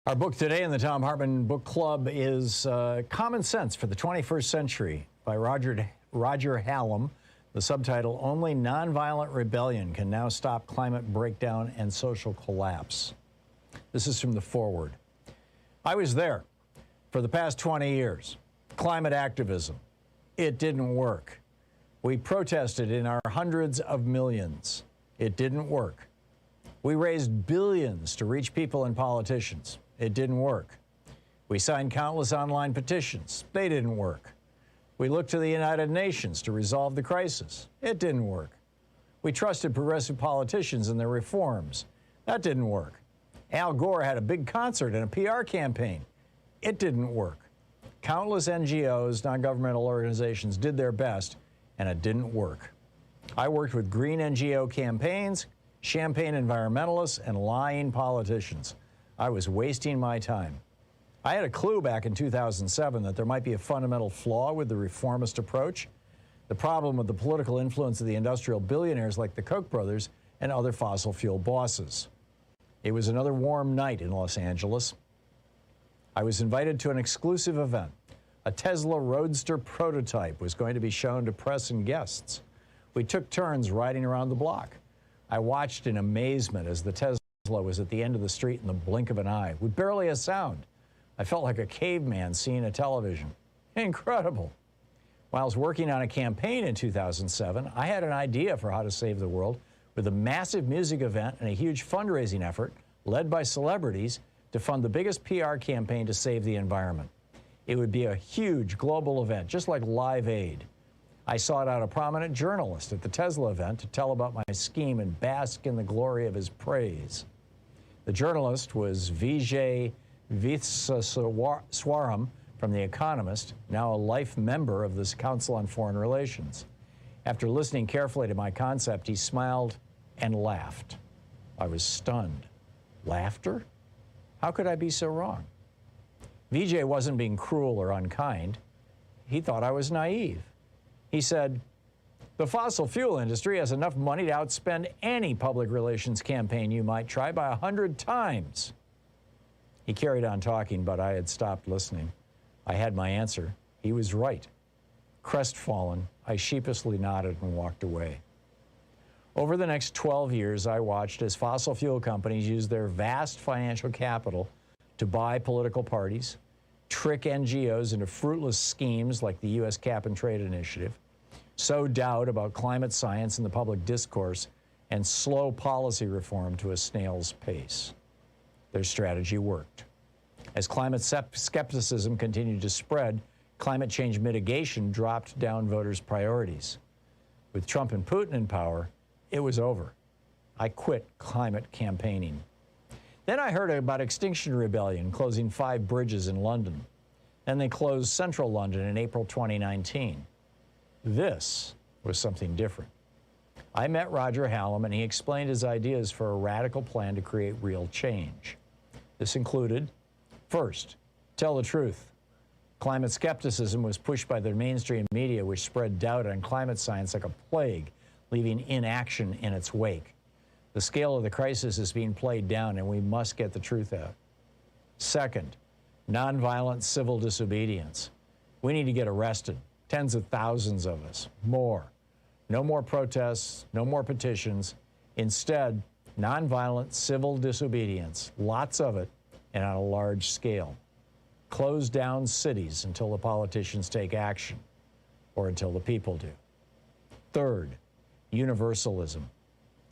[SPEAKER 3] Our book today in the Thom Hartmann Book Club is Common Sense for the 21st Century by Roger Hallam. The subtitle, Only Nonviolent Rebellion Can Now Stop Climate Breakdown and Social Collapse. This is from the foreword. I was there for the past 20 years. Climate activism. It didn't work. We protested in our hundreds of millions. It didn't work. We raised billions to reach people and politicians. It didn't work. We signed countless online petitions. They didn't work. We looked to the United Nations to resolve the crisis. It didn't work. We trusted progressive politicians and their reforms. That didn't work. Al Gore had a big concert and a PR campaign. It didn't work. Countless NGOs, non-governmental organizations, did their best, and it didn't work. I worked with green NGO campaigns, champagne environmentalists, and lying politicians. I was wasting my time. I had a clue back in 2007 that there might be a fundamental flaw with the reformist approach. The problem with the political influence of the industrial billionaires like the Koch brothers and other fossil fuel bosses. It was another warm night in Los Angeles. I was invited to an exclusive event. A Tesla Roadster prototype was going to be shown to press and guests. We took turns riding around the block. I watched in amazement as the Tesla was at the end of the street in the blink of an eye, with barely a sound. I felt like a caveman seeing a television. Incredible. While I was working on a campaign in 2007, I had an idea for how to save the world with a massive music event and a huge fundraising effort led by celebrities to fund the biggest PR campaign to save the environment. It would be a huge global event, just like Live Aid. I sought out a prominent journalist at the Tesla event to tell about my scheme and bask in the glory of his praise. The journalist was Vijay Vithswaram from The Economist, now a life member of this Council on Foreign Relations. After listening carefully to my concept, he smiled and laughed. I was stunned. Laughter? How could I be so wrong? Vijay wasn't being cruel or unkind. He thought I was naive. He said, the fossil fuel industry has enough money to outspend any public relations campaign you might try by 100 times. He carried on talking, but I had stopped listening. I had my answer. He was right. Crestfallen, I sheepishly nodded and walked away. Over the next 12 years, I watched as fossil fuel companies used their vast financial capital to buy political parties, trick NGOs into fruitless schemes like the U.S. Cap and Trade Initiative, sow doubt about climate science in the public discourse, and slow policy reform to a snail's pace. Their strategy worked. As climate skepticism continued to spread, climate change mitigation dropped down voters' priorities. With Trump and Putin in power, it was over. I quit climate campaigning. Then I heard about Extinction Rebellion closing 5 bridges in London. Then they closed central London in April 2019. This was something different. I met Roger Hallam and he explained his ideas for a radical plan to create real change. This included, first, tell the truth. Climate skepticism was pushed by the mainstream media, which spread doubt on climate science like a plague, leaving inaction in its wake. The scale of the crisis is being played down and we must get the truth out. Second, nonviolent civil disobedience. We need to get arrested. Tens of thousands of us, more. No more protests, no more petitions. Instead, nonviolent civil disobedience, lots of it, and on a large scale. Close down cities until the politicians take action, or until the people do. Third, universalism.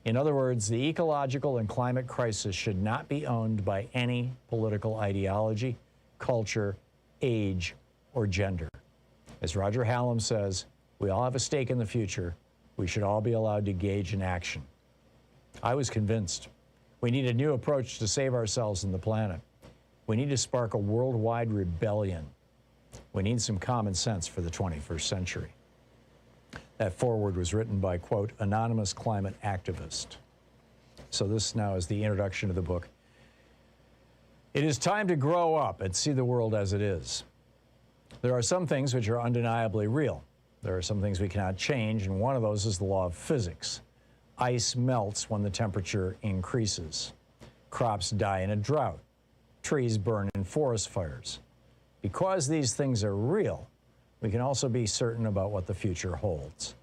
[SPEAKER 3] In other words, the ecological and climate crisis should not be owned by any political ideology, culture, age, or gender. As Roger Hallam says, we all have a stake in the future. We should all be allowed to engage in action. I was convinced. We need a new approach to save ourselves and the planet. We need to spark a worldwide rebellion. We need some common sense for the 21st century. That foreword was written by, quote, anonymous climate activist. So this now is the introduction to the book. It is time to grow up and see the world as it is. There are some things which are undeniably real. There are some things we cannot change, and one of those is the law of physics. Ice melts when the temperature increases. Crops die in a drought. Trees burn in forest fires. Because these things are real, we can also be certain about what the future holds.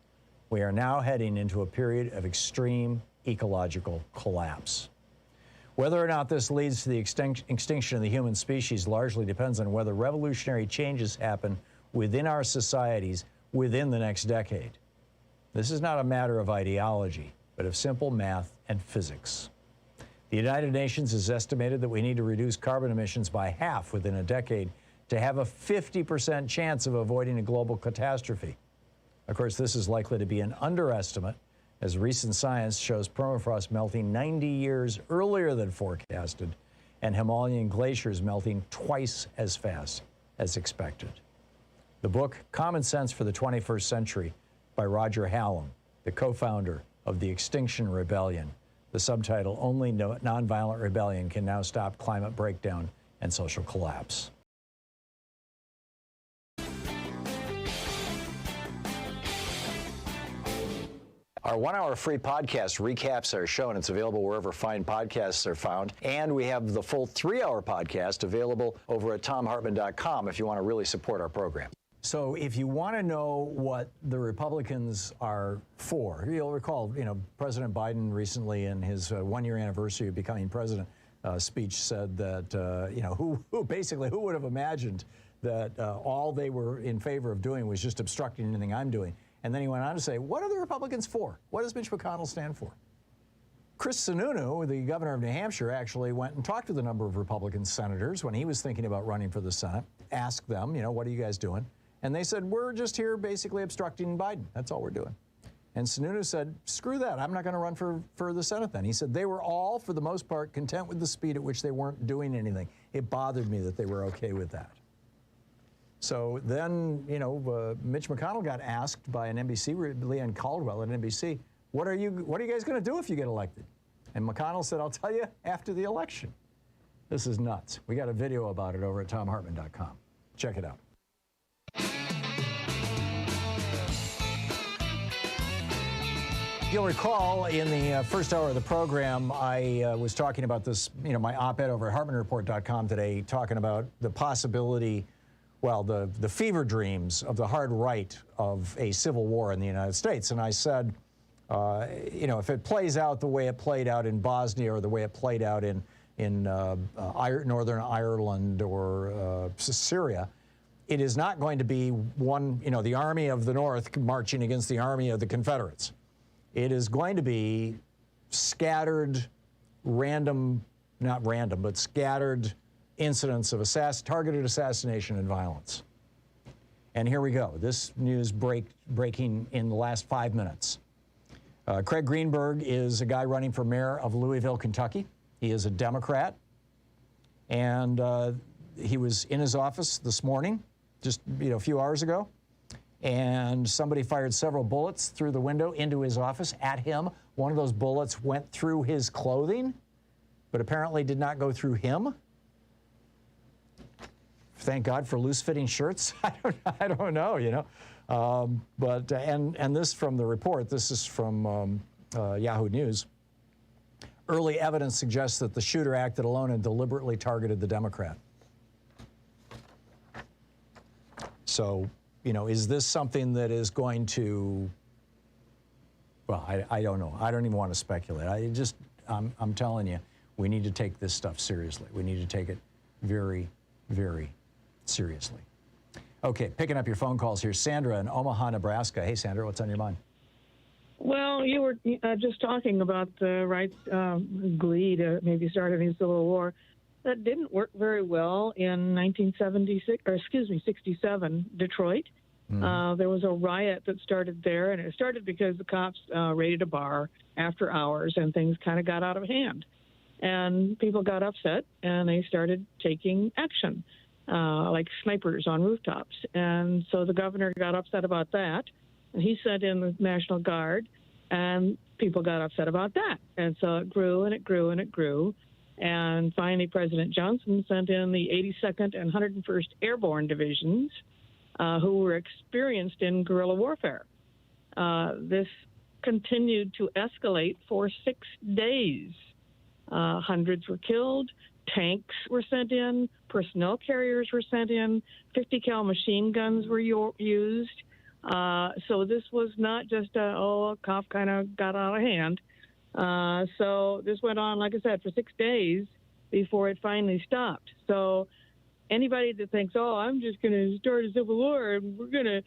[SPEAKER 3] We are now heading into a period of extreme ecological collapse. Whether or not this leads to the extinction of the human species largely depends on whether revolutionary changes happen within our societies within the next decade. This is not a matter of ideology, but of simple math and physics. The United Nations has estimated that we need to reduce carbon emissions by half within a decade to have a 50% chance of avoiding a global catastrophe. Of course, this is likely to be an underestimate, as recent science shows permafrost melting 90 years earlier than forecasted and Himalayan glaciers melting twice as fast as expected. The book, Common Sense for the 21st Century, by Roger Hallam, the co-founder of the Extinction Rebellion. The subtitle, Only Nonviolent Rebellion Can Now Stop Climate Breakdown and Social Collapse. Our 1-hour free podcast recaps our show, and it's available wherever fine podcasts are found. And we have the full 3-hour podcast available over at thomhartmann.com if you want to really support our program. So if you want to know what the Republicans are for, you'll recall, President Biden recently in his 1-year anniversary of becoming president speech said that, who would have imagined that all they were in favor of doing was just obstructing anything I'm doing. And then he went on to say, what are the Republicans for? What does Mitch McConnell stand for? Chris Sununu, the governor of New Hampshire, actually went and talked with a number of Republican senators when he was thinking about running for the Senate, asked them, what are you guys doing? And they said, we're just here basically obstructing Biden. That's all we're doing. And Sununu said, screw that. I'm not going to run for the Senate then. He said they were all, for the most part, content with the speed at which they weren't doing anything. It bothered me that they were okay with that. So then, Mitch McConnell got asked by an NBC, Leanne Caldwell at NBC, what are you guys going to do if you get elected? And McConnell said, I'll tell you after the election. This is nuts. We got a video about it over at thomhartmann.com. Check it out. You'll recall in the first hour of the program, I was talking about this, my op-ed over at HartmannReport.com today, talking about the possibility, the fever dreams of the hard right of a civil war in the United States. And I said, if it plays out the way it played out in Bosnia or the way it played out in Northern Ireland or Syria, it is not going to be the army of the North marching against the army of the Confederates. It is going to be scattered, scattered incidents of targeted assassination and violence. And here we go. This news breaking in the last 5 minutes. Craig Greenberg is a guy running for mayor of Louisville, Kentucky. He is a Democrat. And he was in his office this morning, just a few hours ago. And somebody fired several bullets through the window into his office at him. One of those bullets went through his clothing, but apparently did not go through him. Thank God for loose-fitting shirts. I don't know, But this from the report. This is from Yahoo News. Early evidence suggests that the shooter acted alone and deliberately targeted the Democrat. So, is this something that is going to? Well, I don't know. I don't even want to speculate. I'm telling you, we need to take this stuff seriously. We need to take it very, very seriously. Okay, picking up your phone calls here. Sandra in Omaha, Nebraska. Hey, Sandra, what's on your mind?
[SPEAKER 16] Well, you were just talking about the right's glee to maybe start a new civil war. That didn't work very well in 67, Detroit. There was a riot that started there, and it started because the cops raided a bar after hours, and things kind of got out of hand. and people got upset, and they started taking action, like snipers on rooftops. And so the governor got upset about that, and he sent in the National Guard, and people got upset about that. And so it grew and it grew and it grew. And finally, President Johnson sent in the 82nd and 101st Airborne Divisions, who were experienced in guerrilla warfare. This continued to escalate for 6 days. Hundreds were killed. Tanks were sent in. Personnel carriers were sent in. 50 cal machine guns were used. So this was not just a cough kind of got out of hand. So this went on, like I said, for 6 days before it finally stopped. So anybody that thinks, oh, I'm just going to start a civil war and we're going to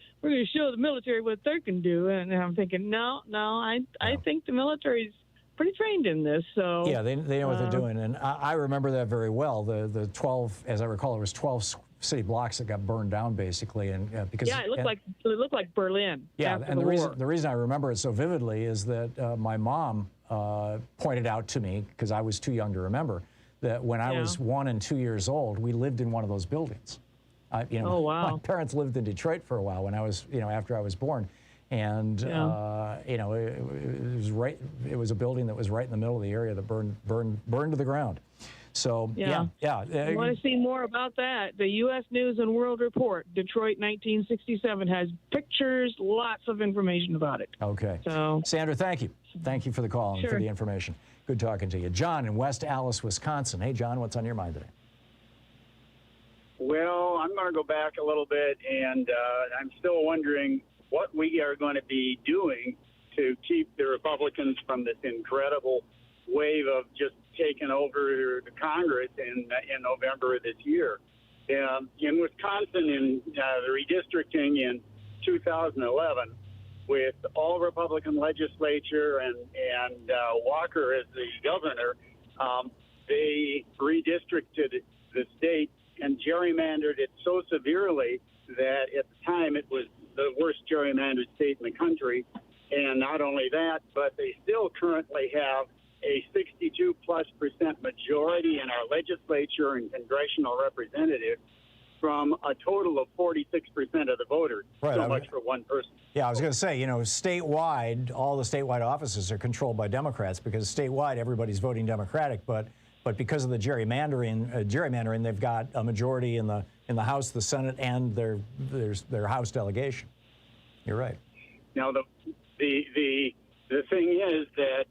[SPEAKER 16] show the military what they can do, and I'm thinking, no, I think the military's pretty trained in this. So
[SPEAKER 3] yeah, they know what they're doing, and I remember that very well. The 12, as I recall, it was 12 city blocks that got burned down, basically, and because
[SPEAKER 16] it looked like Berlin.
[SPEAKER 3] Yeah,
[SPEAKER 16] after
[SPEAKER 3] and
[SPEAKER 16] the
[SPEAKER 3] reason I remember it so vividly is that my mom pointed out to me, because I was too young to remember, that when I was 1 and 2 years old, we lived in one of those buildings.
[SPEAKER 16] Oh, wow.
[SPEAKER 3] My parents lived in Detroit for a while when I was, after I was born. And, it was a building that was right in the middle of the area that burned to the ground. So, yeah.
[SPEAKER 16] You want to see more about that? The U.S. News and World Report, Detroit 1967, has pictures, lots of information about it.
[SPEAKER 3] Okay.
[SPEAKER 16] So,
[SPEAKER 3] Sandra, thank you. Thank you for the call and
[SPEAKER 16] Sure.
[SPEAKER 3] for the information. Good talking to you. John in West Allis, Wisconsin. Hey, John, what's on your mind today?
[SPEAKER 17] Well, I'm going to go back a little bit, and I'm still wondering what we are going to be doing to keep the Republicans from this incredible wave of just taking over the Congress in November of this year. In Wisconsin, in the redistricting in 2011, with all Republican legislature and Walker as the governor, they redistricted the state and gerrymandered it so severely that at the time it was the worst gerrymandered state in the country. And not only that, but they still currently have a 62+% majority in our legislature and congressional representatives from a total of 46% of the voters.
[SPEAKER 3] Right,
[SPEAKER 17] So much for one person.
[SPEAKER 3] Yeah, I was going to say, statewide, all the statewide offices are controlled by Democrats because statewide everybody's voting Democratic, but because of the gerrymandering, they've got a majority in the House, the Senate, and their House delegation. You're right.
[SPEAKER 17] Now the thing is that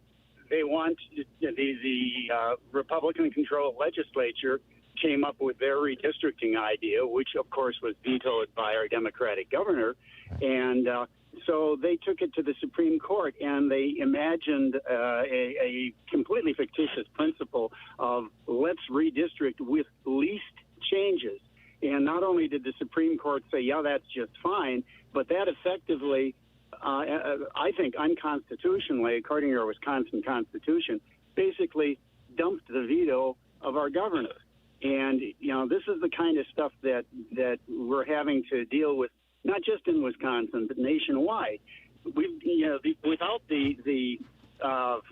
[SPEAKER 17] they want the Republican-controlled legislature came up with their redistricting idea, which of course was vetoed by our Democratic governor, and so they took it to the Supreme Court, and they imagined a completely fictitious principle of let's redistrict with least changes. And not only did the Supreme Court say, yeah, that's just fine, but that effectively, I think unconstitutionally, according to our Wisconsin Constitution, basically dumped the veto of our governor. And, this is the kind of stuff that we're having to deal with, not just in Wisconsin, but nationwide. Without the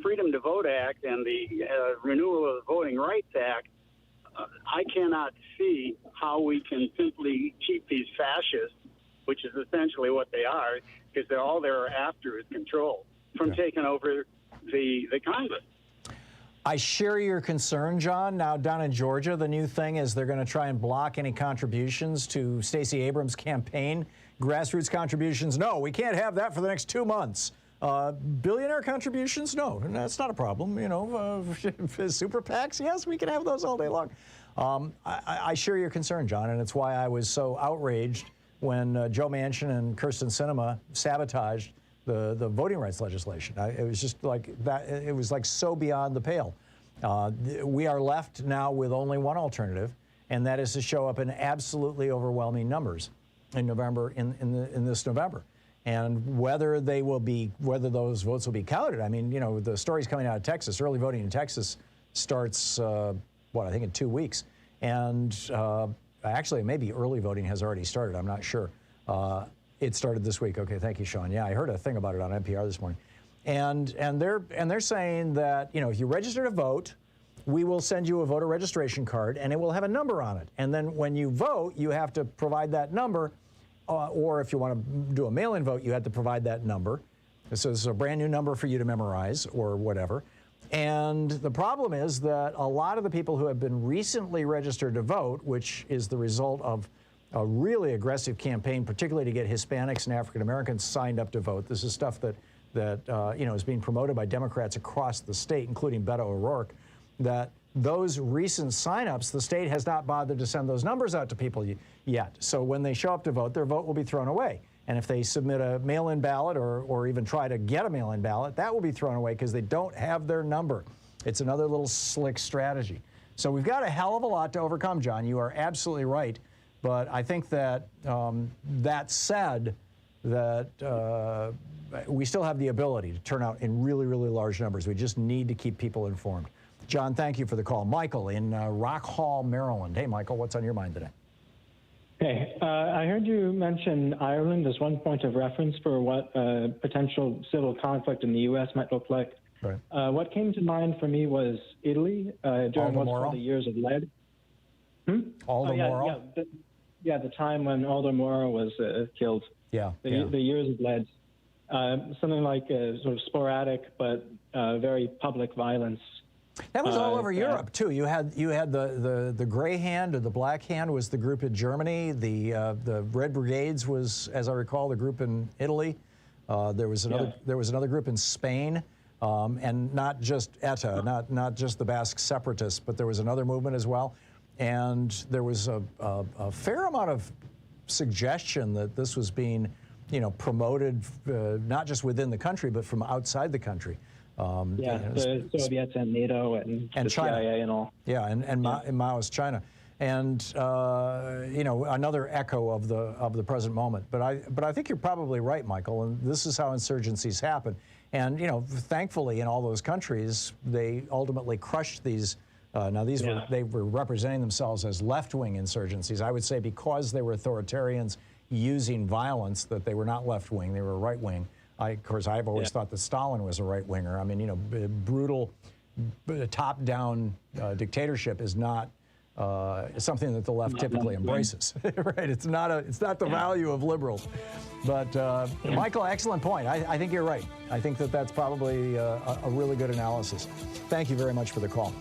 [SPEAKER 17] Freedom to Vote Act and the renewal of the Voting Rights Act, I cannot see how we can simply keep these fascists, which is essentially what they are, because all they're after is control, from taking over the Congress.
[SPEAKER 3] I share your concern, John. Now, down in Georgia, the new thing is they're going to try and block any contributions to Stacey Abrams' campaign. Grassroots contributions, no, we can't have that for the next 2 months. Billionaire contributions, no, that's not a problem. Super PACs, yes, we can have those all day long. I share your concern, John, and it's why I was so outraged when Joe Manchin and Kyrsten Sinema sabotaged the voting rights legislation. It was just like that. It was like so beyond the pale. We are left now with only one alternative, and that is to show up in absolutely overwhelming numbers in November, in this November. And whether those votes will be counted. I mean, the story's coming out of Texas. Early voting in Texas starts, I think in 2 weeks. And actually, maybe early voting has already started. I'm not sure. It started this week. Okay, thank you, Sean. Yeah, I heard a thing about it on NPR this morning. And they're saying that, if you register to vote, we will send you a voter registration card, and it will have a number on it. And then when you vote, you have to provide that number, or if you want to do a mail-in vote, you have to provide that number. So this is a brand new number for you to memorize or whatever. And the problem is that a lot of the people who have been recently registered to vote, which is the result of a really aggressive campaign, particularly to get Hispanics and African Americans signed up to vote. This is stuff that is being promoted by Democrats across the state, including Beto O'Rourke, that those recent signups, the state has not bothered to send those numbers out to people yet. So when they show up to vote, their vote will be thrown away. And if they submit a mail-in ballot or even try to get a mail-in ballot, that will be thrown away because they don't have their number. It's another little slick strategy. So we've got a hell of a lot to overcome, John. You are absolutely right. But I think that that said, that we still have the ability to turn out in really, really large numbers. We just need to keep people informed. John, thank you for the call. Michael in Rock Hall, Maryland. Hey, Michael, what's on your mind today?
[SPEAKER 18] Hey, I heard you mention Ireland as one point of reference for what potential civil conflict in the U.S. might look like.
[SPEAKER 3] Right.
[SPEAKER 18] What came to mind for me was Italy during what's called the Years of Lead.
[SPEAKER 3] Aldo Moro?
[SPEAKER 18] The time when Aldo Moro was killed.
[SPEAKER 3] Yeah.
[SPEAKER 18] The Years of Lead. Something like sort of sporadic but very public violence.
[SPEAKER 3] That was all over Europe too. You had the Gray Hand or the Black Hand was the group in Germany. The Red Brigades was, as I recall, the group in Italy. There was another group in Spain, and not just ETA, not just the Basque separatists, but there was another movement as well. And there was a fair amount of suggestion that this was being, promoted not just within the country but from outside the country.
[SPEAKER 18] The Soviets and NATO and the
[SPEAKER 3] China.
[SPEAKER 18] CIA and all.
[SPEAKER 3] Yeah, and Maoist China, and another echo of the present moment. But I think you're probably right, Michael. And this is how insurgencies happen. And thankfully, in all those countries, they ultimately crushed these. They were representing themselves as left-wing insurgencies. I would say because they were authoritarians using violence, that they were not left-wing; they were right-wing. Of course, I've always thought that Stalin was a right-winger. I mean, brutal, top-down dictatorship is not something that the left typically embraces, right? It's not the value of liberals. But Michael, excellent point. I think you're right. I think that's probably a really good analysis. Thank you very much for the call.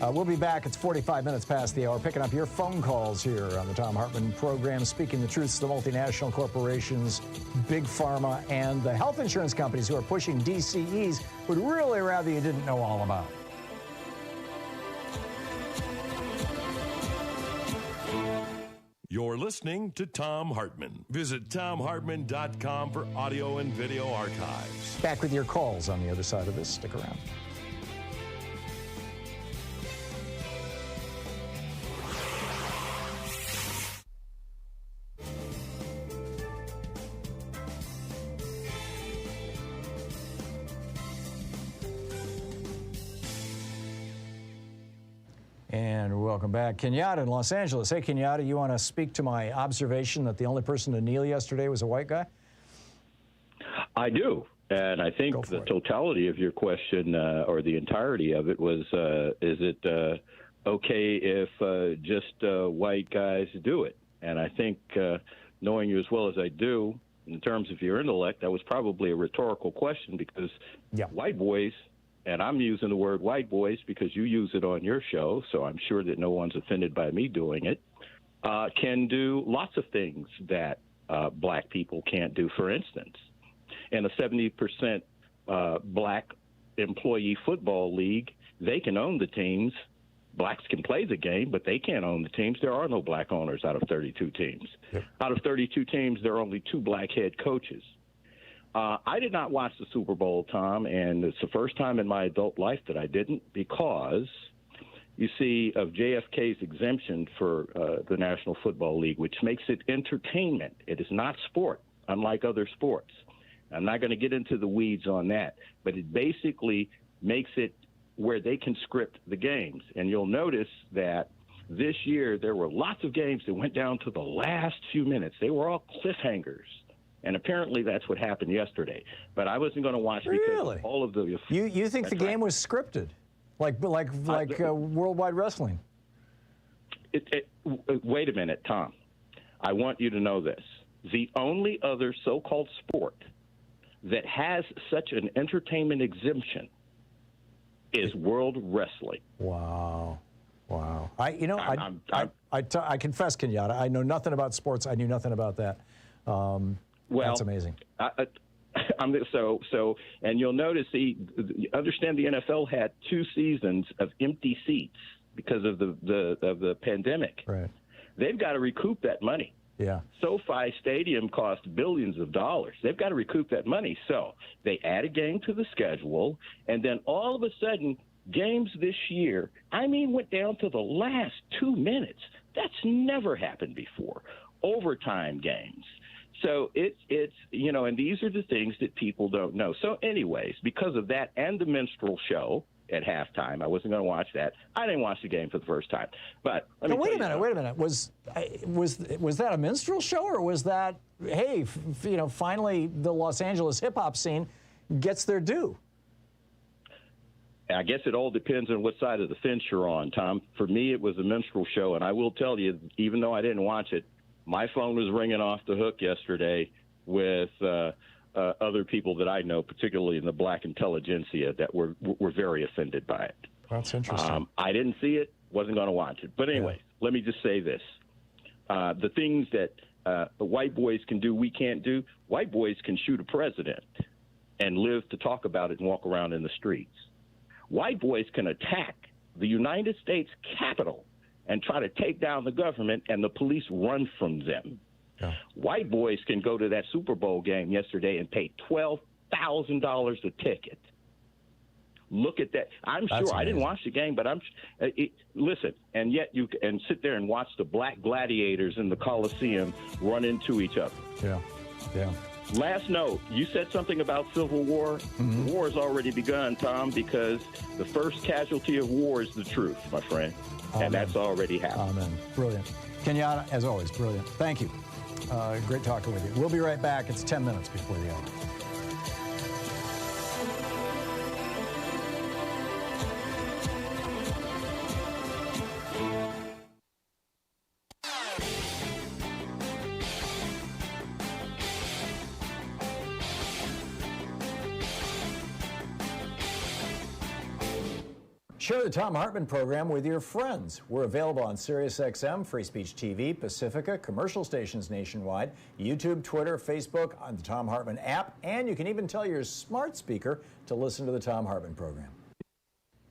[SPEAKER 3] We'll be back. It's 45 minutes past the hour, picking up your phone calls here on the Thom Hartmann Program, speaking the truths to the multinational corporations, big pharma, and the health insurance companies who are pushing DCEs would really rather you didn't know all about.
[SPEAKER 4] You're listening to Thom Hartmann. Visit thomhartmann.com for audio and video archives.
[SPEAKER 3] Back with your calls on the other side of this. Stick around. And welcome back. Kenyatta in Los Angeles. Hey, Kenyatta, you want to speak to my observation that the only person to kneel yesterday was a white guy?
[SPEAKER 19] I do. And I think the totality of your question, or the entirety of it, was, is it okay if just white guys do it? And I think, knowing you as well as I do, in terms of your intellect, that was probably a rhetorical question because white boys, and I'm using the word white boys because you use it on your show, so I'm sure that no one's offended by me doing it, can do lots of things that black people can't do. For instance, in a 70% black employee football league, they can own the teams. Blacks can play the game, but they can't own the teams. There are no black owners out of 32 teams. Yep. Out of 32 teams, there are only 2 black head coaches. I did not watch the Super Bowl, Tom, and it's the first time in my adult life that I didn't because, you see, of JFK's exemption for the National Football League, which makes it entertainment. It is not sport, unlike other sports. I'm not going to get into the weeds on that, but it basically makes it where they can script the games. And you'll notice that this year there were lots of games that went down to the last few minutes. They were all cliffhangers. And apparently that's what happened yesterday. But I wasn't going to watch because all of the...
[SPEAKER 3] You think the game was scripted? like Worldwide Wrestling.
[SPEAKER 19] Wait a minute, Tom. I want you to know this. The only other so-called sport that has such an entertainment exemption is World Wrestling.
[SPEAKER 3] Wow. I confess, Kenyatta, I know nothing about sports. I knew nothing about that. That's amazing. And you'll notice, understand the NFL had 2 seasons of empty seats because of the pandemic. Right.
[SPEAKER 19] They've got to recoup that money.
[SPEAKER 3] Yeah.
[SPEAKER 19] SoFi Stadium cost billions of dollars. They've got to recoup that money. So they add a game to the schedule, and then all of a sudden, games this year, went down to the last 2 minutes. That's never happened before. Overtime games. So it's and these are the things that people don't know. So anyways, because of that and the minstrel show at halftime, I wasn't going to watch that. I didn't watch the game for the first time. But
[SPEAKER 3] wait a minute. Was that a minstrel show, or was that, hey, finally the Los Angeles hip hop scene gets their due?
[SPEAKER 19] I guess it all depends on what side of the fence you're on, Tom. For me, it was a minstrel show, and I will tell you, even though I didn't watch it, my phone was ringing off the hook yesterday with other people that I know, particularly in the black intelligentsia, that were very offended by it.
[SPEAKER 3] That's interesting.
[SPEAKER 19] I didn't see it, wasn't going to watch it. But anyway, Let me just say this. The things that the white boys can do, we can't do. White boys can shoot a president and live to talk about it and walk around in the streets. White boys can attack the United States Capitol and try to take down the government, and the police run from them. Yeah. White boys can go to that Super Bowl game yesterday and pay $12,000 a ticket. Look at that. That's sure amazing. I didn't watch the game, but listen, and yet you can sit there and watch the black gladiators in the Coliseum run into each other.
[SPEAKER 3] Yeah.
[SPEAKER 19] Last note, you said something about Civil War. Mm-hmm. The war has already begun, Tom, because the first casualty of war is the truth, my friend. Amen. And that's already happened.
[SPEAKER 3] Amen. Brilliant. Kenyatta, as always, brilliant. Thank you. Great talking with you. We'll be right back. It's 10 minutes before the hour. Share the Thom Hartmann Program with your friends. We're available on SiriusXM, Free Speech TV, Pacifica, commercial stations nationwide, YouTube, Twitter, Facebook, on the Thom Hartmann app, and you can even tell your smart speaker to listen to the Thom Hartmann Program.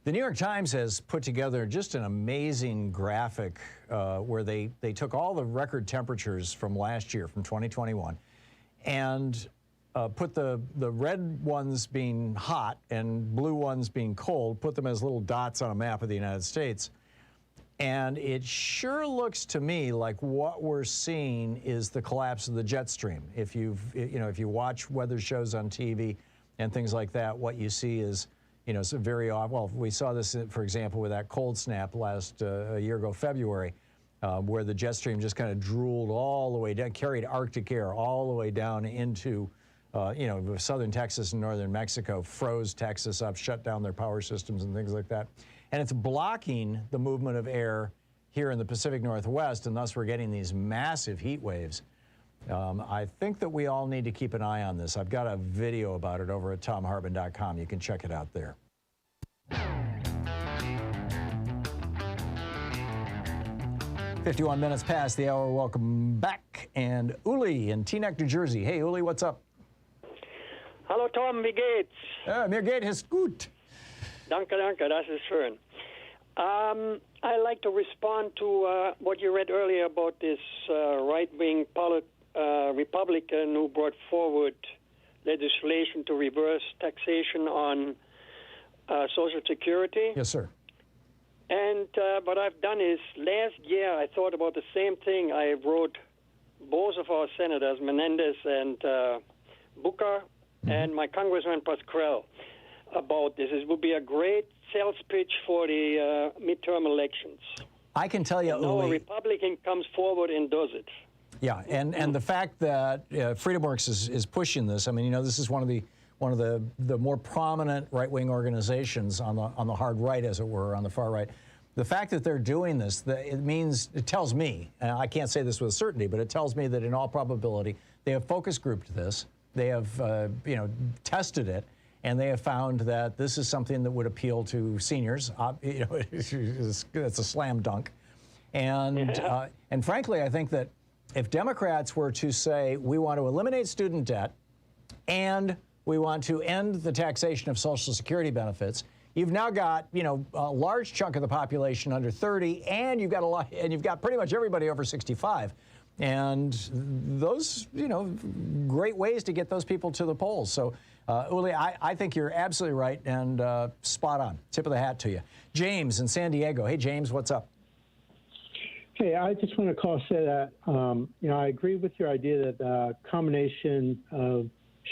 [SPEAKER 3] The New York Times has put together just an amazing graphic where they took all the record temperatures from last year, from 2021, and put the red ones being hot and blue ones being cold, put them as little dots on a map of the United States. And it sure looks to me like what we're seeing is the collapse of the jet stream. If you watch weather shows on TV and things like that, what you see is, some very odd. Well, we saw this, for example, with that cold snap last a year ago, February, where the jet stream just kind of drooled all the way down, carried Arctic air all the way down into southern Texas and northern Mexico, froze Texas up, shut down their power systems and things like that. And it's blocking the movement of air here in the Pacific Northwest, and thus we're getting these massive heat waves. I think that we all need to keep an eye on this. I've got a video about it over at ThomHartmann.com. You can check it out there. 51 minutes past the hour. Welcome back. And Uli in Teaneck, New Jersey. Hey, Uli, what's up?
[SPEAKER 20] Hallo Tom, wie geht's?
[SPEAKER 3] Mir geht es gut.
[SPEAKER 20] Danke, das ist schön. I like to respond to what you read earlier about this right-wing Republican who brought forward legislation to reverse taxation on Social Security.
[SPEAKER 3] Yes, sir.
[SPEAKER 20] And what I've done is, last year I thought about the same thing. I wrote both of our senators, Menendez and Booker, and my Congressman Pascrell about this. It would be a great sales pitch for the midterm elections.
[SPEAKER 3] I can tell you,
[SPEAKER 20] Uli,
[SPEAKER 3] a
[SPEAKER 20] Republican comes forward and does it.
[SPEAKER 3] Yeah, and the fact that FreedomWorks is pushing this. I mean, this is one of one of the more prominent right-wing organizations on the hard right, as it were, on the far right. The fact that they're doing this, it tells me, and I can't say this with certainty, but it tells me that in all probability, they have focus grouped this, they have, tested it, and they have found that this is something that would appeal to seniors. It's a slam dunk. And frankly, I think that if Democrats were to say, we want to eliminate student debt and we want to end the taxation of Social Security benefits, you've now got, a large chunk of the population under 30, and you've got pretty much everybody over 65. And those, great ways to get those people to the polls. So, Uli, I think you're absolutely right and spot on. Tip of the hat to you. James in San Diego. Hey, James, what's up?
[SPEAKER 21] Hey, I just want to call and say that, I agree with your idea that a combination of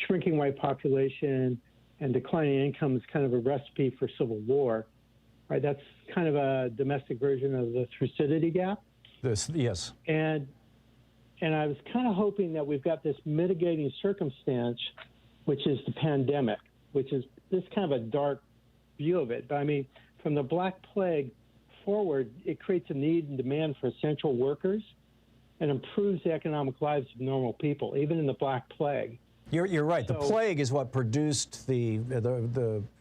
[SPEAKER 21] shrinking white population and declining income is kind of a recipe for civil war, right? That's kind of a domestic version of the Thucydides gap.
[SPEAKER 3] Yes.
[SPEAKER 21] And I was kind of hoping that we've got this mitigating circumstance, which is the pandemic, which is this kind of a dark view of it. But I mean, from the Black Plague forward, it creates a need and demand for essential workers and improves the economic lives of normal people, even in the Black Plague.
[SPEAKER 3] You're right. The plague is what produced the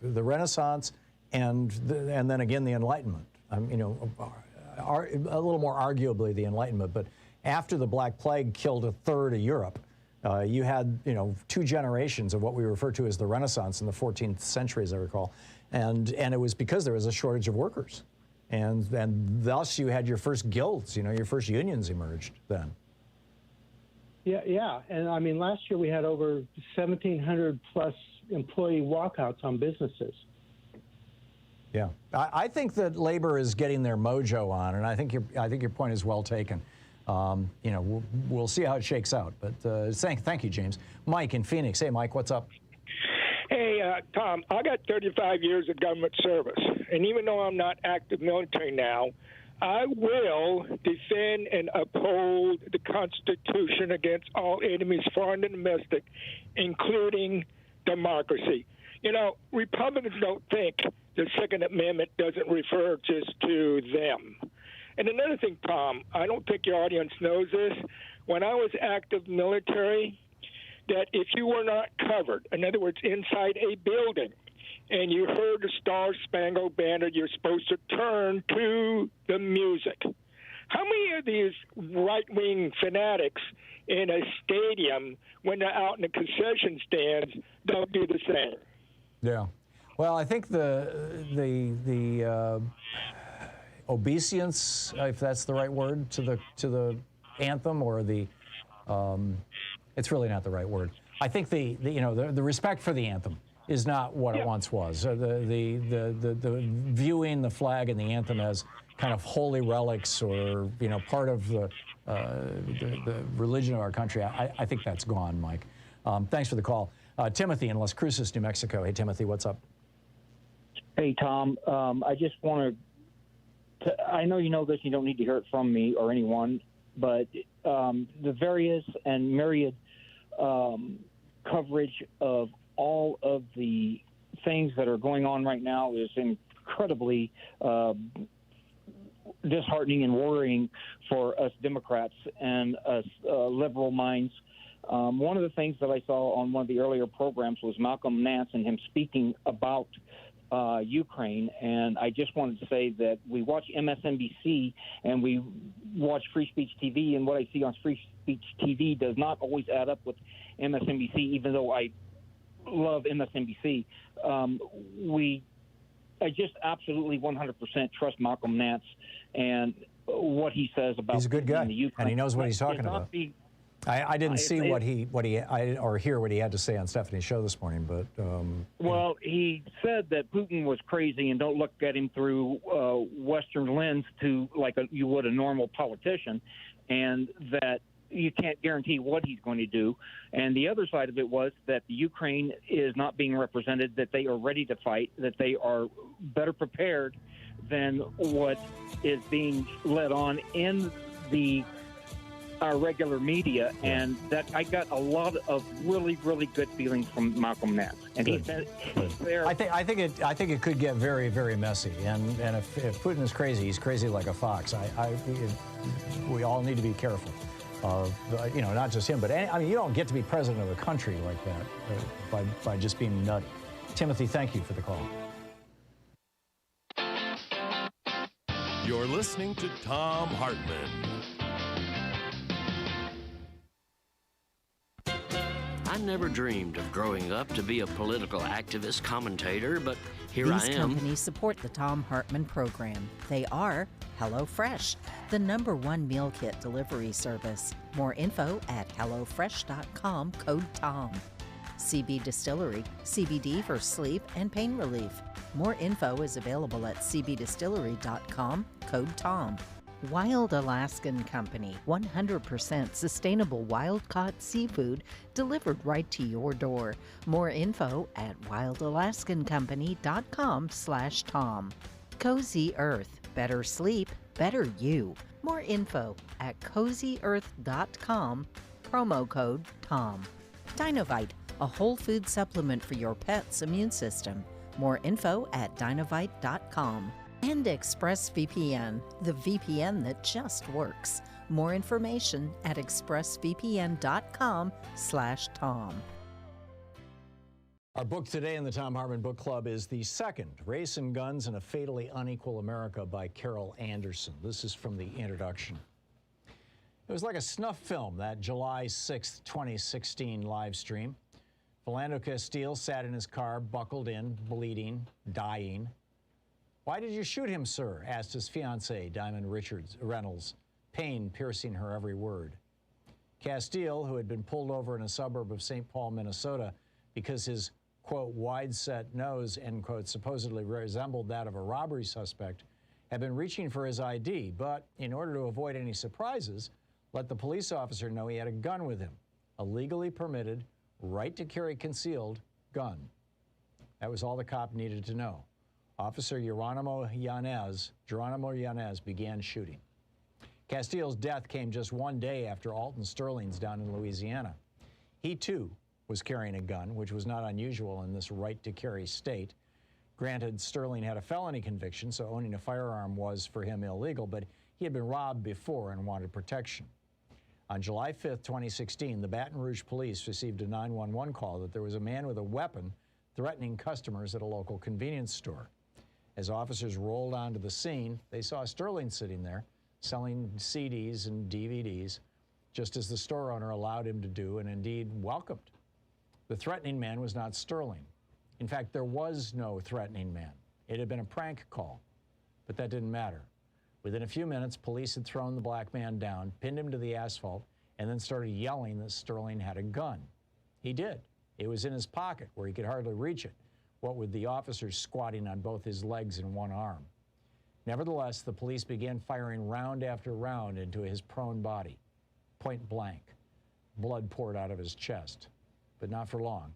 [SPEAKER 3] Renaissance and then again the Enlightenment. A little more arguably the Enlightenment, but after the Black Plague killed a third of Europe, you had 2 generations of what we refer to as the Renaissance in the 14th century, as I recall, and it was because there was a shortage of workers, and thus you had your first guilds, your first unions emerged then.
[SPEAKER 21] Yeah, and I mean last year we had over 1,700 plus employee walkouts on businesses.
[SPEAKER 3] Yeah, I think that labor is getting their mojo on, and I think your point is well taken. We'll see how it shakes out. But thank you, James. Mike in Phoenix. Hey, Mike, what's up?
[SPEAKER 22] Hey, Tom, I got 35 years of government service, and even though I'm not active military now, I will defend and uphold the Constitution against all enemies, foreign and domestic, including democracy. Republicans don't think the Second Amendment doesn't refer just to them. And another thing, Tom, I don't think your audience knows this. When I was active military, that if you were not covered, in other words, inside a building, and you heard the Star-Spangled Banner, you're supposed to turn to the music. How many of these right-wing fanatics in a stadium, when they're out in the concession stands, don't do the same?
[SPEAKER 3] Yeah. Well, I think the obeisance, if that's the right word, to the anthem, or it's really not the right word. I think the respect for the anthem is not what it once was. The viewing the flag and the anthem as kind of holy relics or part of the religion of our country, I think that's gone, Mike. Thanks for the call. Timothy in Las Cruces, New Mexico. Hey, Timothy, what's up?
[SPEAKER 23] Hey, Tom. I just want to, I know you know this, you don't need to hear it from me or anyone, but the various and myriad coverage of all of the things that are going on right now is incredibly disheartening and worrying for us Democrats and us liberal minds. One of the things that I saw on one of the earlier programs was Malcolm Nance and him speaking about Ukraine, and I just wanted to say that we watch MSNBC and we watch Free Speech TV, and what I see on Free Speech TV does not always add up with MSNBC, even though I love MSNBC. I just absolutely 100% trust Malcolm Nance and what he says about.
[SPEAKER 3] He's a good guy, and he knows what he's talking about. I didn't see what he hear what he had to say on Stephanie's show this morning, but
[SPEAKER 23] well, he said that Putin was crazy and don't look at him through Western lens like you would a normal politician, and that you can't guarantee what he's going to do. And the other side of it was that the Ukraine is not being represented, that they are ready to fight, that they are better prepared than what is being led on in the our regular media, and that I got a lot of really, really good feelings from Malcolm Nance. And he said,
[SPEAKER 3] I think it could get very, very messy. And if Putin is crazy, he's crazy like a fox. We all need to be careful of, not just him, but you don't get to be president of a country like that by just being nutty. Timothy, thank you for the call.
[SPEAKER 4] You're listening to Thom Hartmann.
[SPEAKER 5] I never dreamed of growing up to be a political activist commentator, but here I am.
[SPEAKER 1] These companies support the Thom Hartmann Program. They are HelloFresh, the #1 meal kit delivery service. More info at HelloFresh.com, code TOM. CB Distillery, CBD for sleep and pain relief. More info is available at cbdistillery.com, code TOM. Wild Alaskan Company, 100% sustainable wild-caught seafood delivered right to your door. More info at wildalaskancompany.com/Tom. Cozy Earth, better sleep, better you. More info at cozyearth.com, promo code TOM. Dinovite, a whole food supplement for your pet's immune system. More info at dinovite.com. And ExpressVPN, the VPN that just works. More information at expressvpn.com/Tom.
[SPEAKER 3] Our book today in the Thom Hartmann Book Club is The Second, Race and Guns in a Fatally Unequal America by Carol Anderson. This is from the introduction. It was like a snuff film, that July 6th, 2016 live stream. Philando Castile sat in his car, buckled in, bleeding, dying. "Why did you shoot him, sir?" asked his fiancée, Diamond Reynolds, pain piercing her every word. Castile, who had been pulled over in a suburb of St. Paul, Minnesota, because his, quote, wide-set nose, end quote, supposedly resembled that of a robbery suspect, had been reaching for his ID, but in order to avoid any surprises, let the police officer know he had a gun with him, a legally permitted, right-to-carry concealed gun. That was all the cop needed to know. Officer Geronimo Yanez began shooting. Castile's death came just one day after Alton Sterling's down in Louisiana. He, too, was carrying a gun, which was not unusual in this right-to-carry state. Granted, Sterling had a felony conviction, so owning a firearm was, for him, illegal, but he had been robbed before and wanted protection. On July 5th, 2016, the Baton Rouge police received a 911 call that there was a man with a weapon threatening customers at a local convenience store. As officers rolled onto the scene, they saw Sterling sitting there selling CDs and DVDs, just as the store owner allowed him to do and indeed welcomed. The threatening man was not Sterling. In fact, there was no threatening man. It had been a prank call, but that didn't matter. Within a few minutes, police had thrown the black man down, pinned him to the asphalt, and then started yelling that Sterling had a gun. He did. It was in his pocket where he could hardly reach it, what with the officers squatting on both his legs and one arm. Nevertheless, the police began firing round after round into his prone body, point blank. Blood poured out of his chest, but not for long.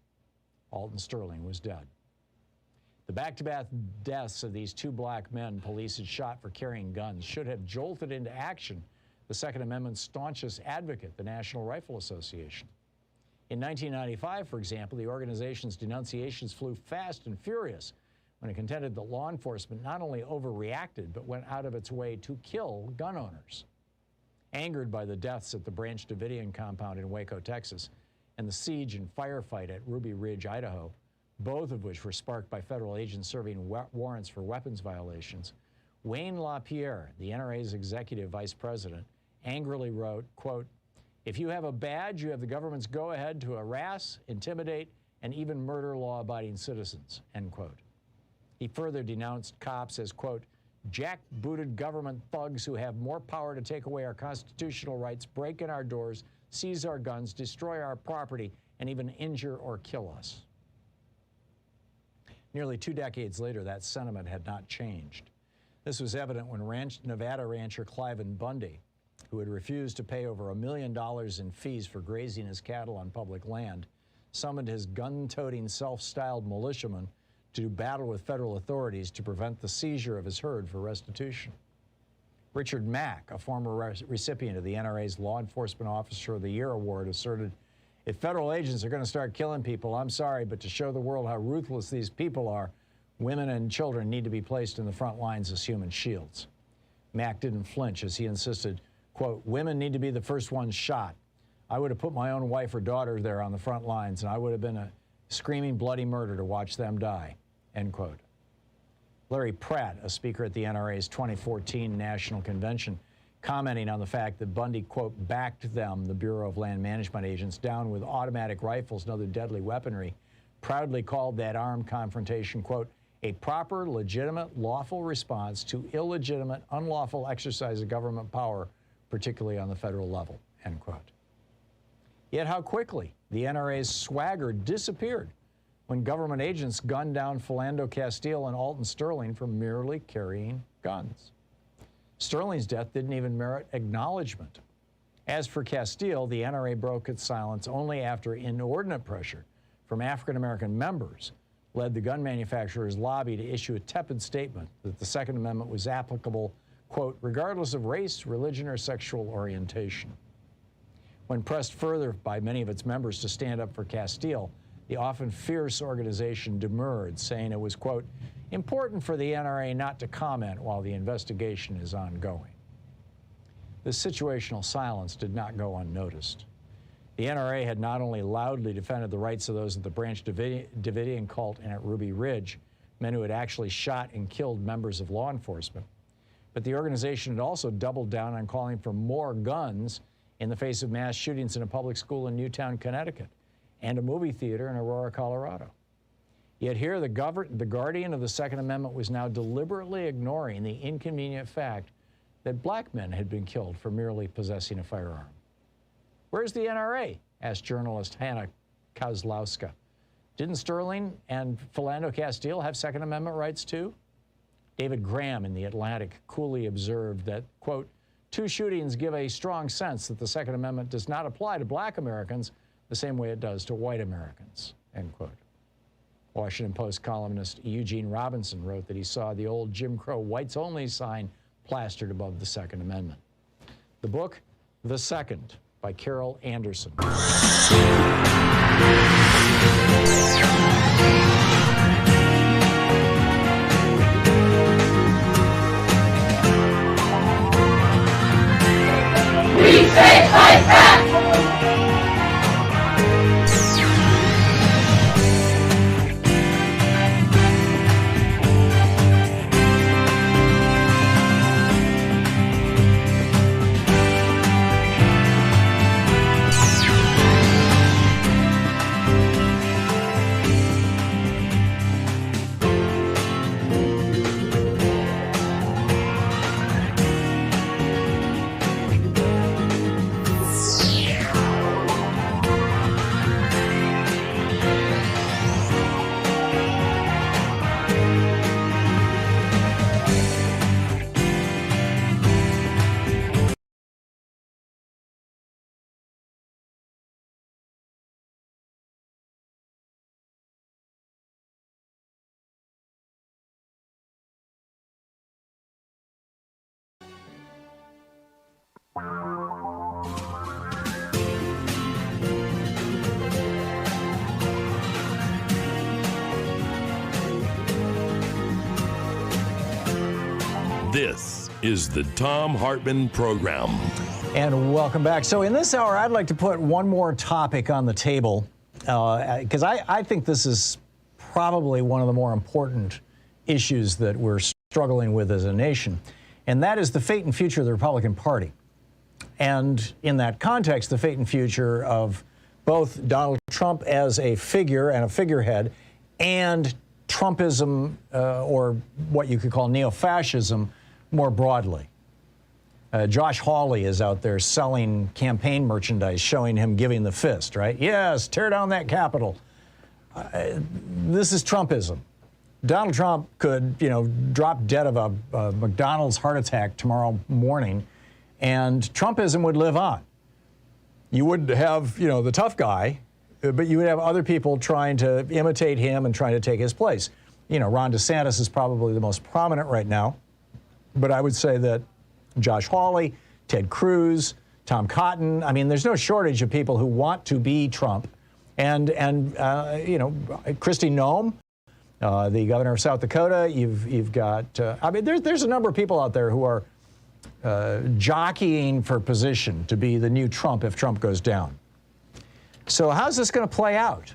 [SPEAKER 3] Alton Sterling was dead. The back-to-back deaths of these two black men police had shot for carrying guns should have jolted into action the Second Amendment's staunchest advocate, the National Rifle Association. In 1995, for example, the organization's denunciations flew fast and furious when it contended that law enforcement not only overreacted, but went out of its way to kill gun owners. Angered by the deaths at the Branch Davidian compound in Waco, Texas, and the siege and firefight at Ruby Ridge, Idaho, both of which were sparked by federal agents serving warrants for weapons violations, Wayne LaPierre, the NRA's executive vice president, angrily wrote, quote, "If you have a badge, you have the government's go-ahead to harass, intimidate, and even murder law-abiding citizens," end quote. He further denounced cops as, quote, "jackbooted government thugs who have more power to take away our constitutional rights, break in our doors, seize our guns, destroy our property, and even injure or kill us." Nearly 2 decades later, that sentiment had not changed. This was evident when Nevada rancher Cliven Bundy, who had refused to pay over $1 million in fees for grazing his cattle on public land, summoned his gun-toting, self-styled militiamen to do battle with federal authorities to prevent the seizure of his herd for restitution. Richard Mack, a former recipient of the NRA's Law Enforcement Officer of the Year award, asserted, if federal agents are going to start killing people, I'm sorry, but to show the world how ruthless these people are, women and children need to be placed in the front lines as human shields. Mack didn't flinch as he insisted, quote, women need to be the first ones shot. I would have put my own wife or daughter there on the front lines, and I would have been a screaming bloody murder to watch them die, end quote. Larry Pratt, a speaker at the NRA's 2014 National Convention, commenting on the fact that Bundy, quote, backed them, the Bureau of Land Management agents, down with automatic rifles and other deadly weaponry, proudly called that armed confrontation, quote, a proper, legitimate, lawful response to illegitimate, unlawful exercise of government power, particularly on the federal level, end quote. Yet how quickly the NRA's swagger disappeared when government agents gunned down Philando Castile and Alton Sterling for merely carrying guns. Sterling's death didn't even merit acknowledgement. As for Castile, the NRA broke its silence only after inordinate pressure from African-American members led the gun manufacturers' lobby to issue a tepid statement that the Second Amendment was applicable, quote, regardless of race, religion, or sexual orientation. When pressed further by many of its members to stand up for Castile, the often fierce organization demurred, saying it was, quote, important for the NRA not to comment while the investigation is ongoing. This situational silence did not go unnoticed. The NRA had not only loudly defended the rights of those of the Branch Davidian cult and at Ruby Ridge, men who had actually shot and killed members of law enforcement, but the organization had also doubled down on calling for more guns in the face of mass shootings in a public school in Newtown, Connecticut, and a movie theater in Aurora, Colorado. Yet here, the guardian of the Second Amendment was now deliberately ignoring the inconvenient fact that black men had been killed for merely possessing a firearm. Where's the NRA? Asked journalist Hannah Kozlowska. Didn't Sterling and Philando Castile have Second Amendment rights too? David Graham in The Atlantic coolly observed that, quote, two shootings give a strong sense that the Second Amendment does not apply to black Americans the same way it does to white Americans, end quote. Washington Post columnist Eugene Robinson wrote that he saw the old Jim Crow whites only sign plastered above the Second Amendment. The book, The Second, by Carol Anderson.
[SPEAKER 2] We say fight back!
[SPEAKER 4] This is the Thom Hartmann Program.
[SPEAKER 3] And welcome back. So in this hour, I'd like to put one more topic on the table, because I think this is probably one of the more important issues that we're struggling with as a nation, and that is the fate and future of the Republican Party. And in that context, the fate and future of both Donald Trump as a figure and a figurehead, and Trumpism, or what you could call neo-fascism, more broadly. Josh Hawley is out there selling campaign merchandise showing him giving the fist, right? Yes, tear down that Capitol. This is Trumpism. Donald Trump could, drop dead of a McDonald's heart attack tomorrow morning, and Trumpism would live on. You would have, the tough guy, but you would have other people trying to imitate him and trying to take his place. Ron DeSantis is probably the most prominent right now, but I would say that Josh Hawley, Ted Cruz, Tom Cotton. I mean, there's no shortage of people who want to be Trump. And Kristi Noem, the governor of South Dakota. You've got, there's a number of people out there who are jockeying for position to be the new Trump if Trump goes down. So how's this going to play out?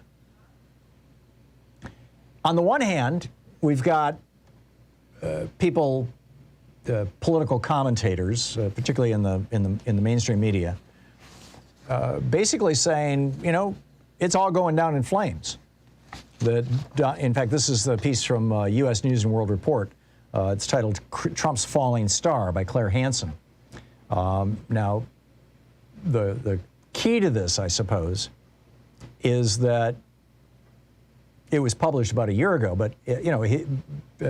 [SPEAKER 3] On the one hand, we've got people, political commentators, particularly in the mainstream media, basically saying, it's all going down in flames. In fact, this is the piece from U.S. News and World Report. It's titled "Trump's Falling Star" by Claire Hansen. Now, the key to this, I suppose, is that it was published about a year ago, but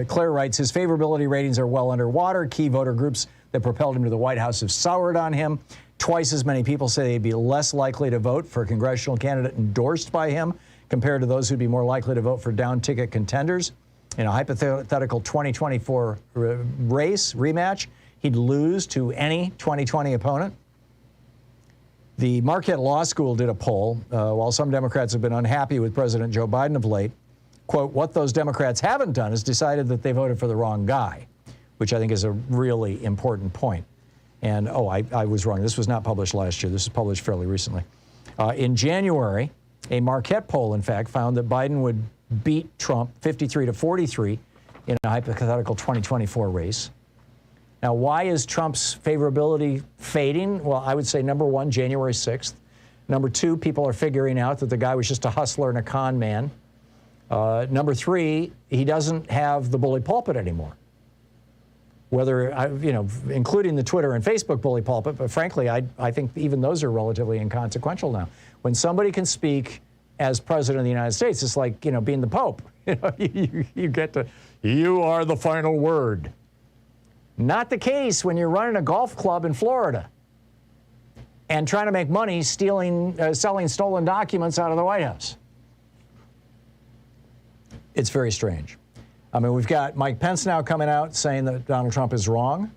[SPEAKER 3] Claire writes, his favorability ratings are well underwater. Key voter groups that propelled him to the White House have soured on him. Twice as many people say they'd be less likely to vote for a congressional candidate endorsed by him compared to those who'd be more likely to vote for down-ticket contenders. In a hypothetical 2024 race rematch, he'd lose to any 2020 opponent. The Marquette Law School did a poll. While some Democrats have been unhappy with President Joe Biden of late, quote, what those Democrats haven't done is decided that they voted for the wrong guy, which I think is a really important point. And, I was wrong. This was not published last year. This was published fairly recently. In January, a Marquette poll, in fact, found that Biden would beat Trump 53-43 in a hypothetical 2024 race. Now, why is Trump's favorability fading? Well, I would say, number one, January 6th. Number two, people are figuring out that the guy was just a hustler and a con man. Number three, he doesn't have the bully pulpit anymore. Whether, including the Twitter and Facebook bully pulpit, but frankly, I think even those are relatively inconsequential now. When somebody can speak as president of the United States, it's like, being the Pope. You get to, you are the final word. Not the case when you're running a golf club in Florida and trying to make money selling stolen documents out of the White House. It's very strange. I mean, we've got Mike Pence now coming out saying that Donald Trump is wrong.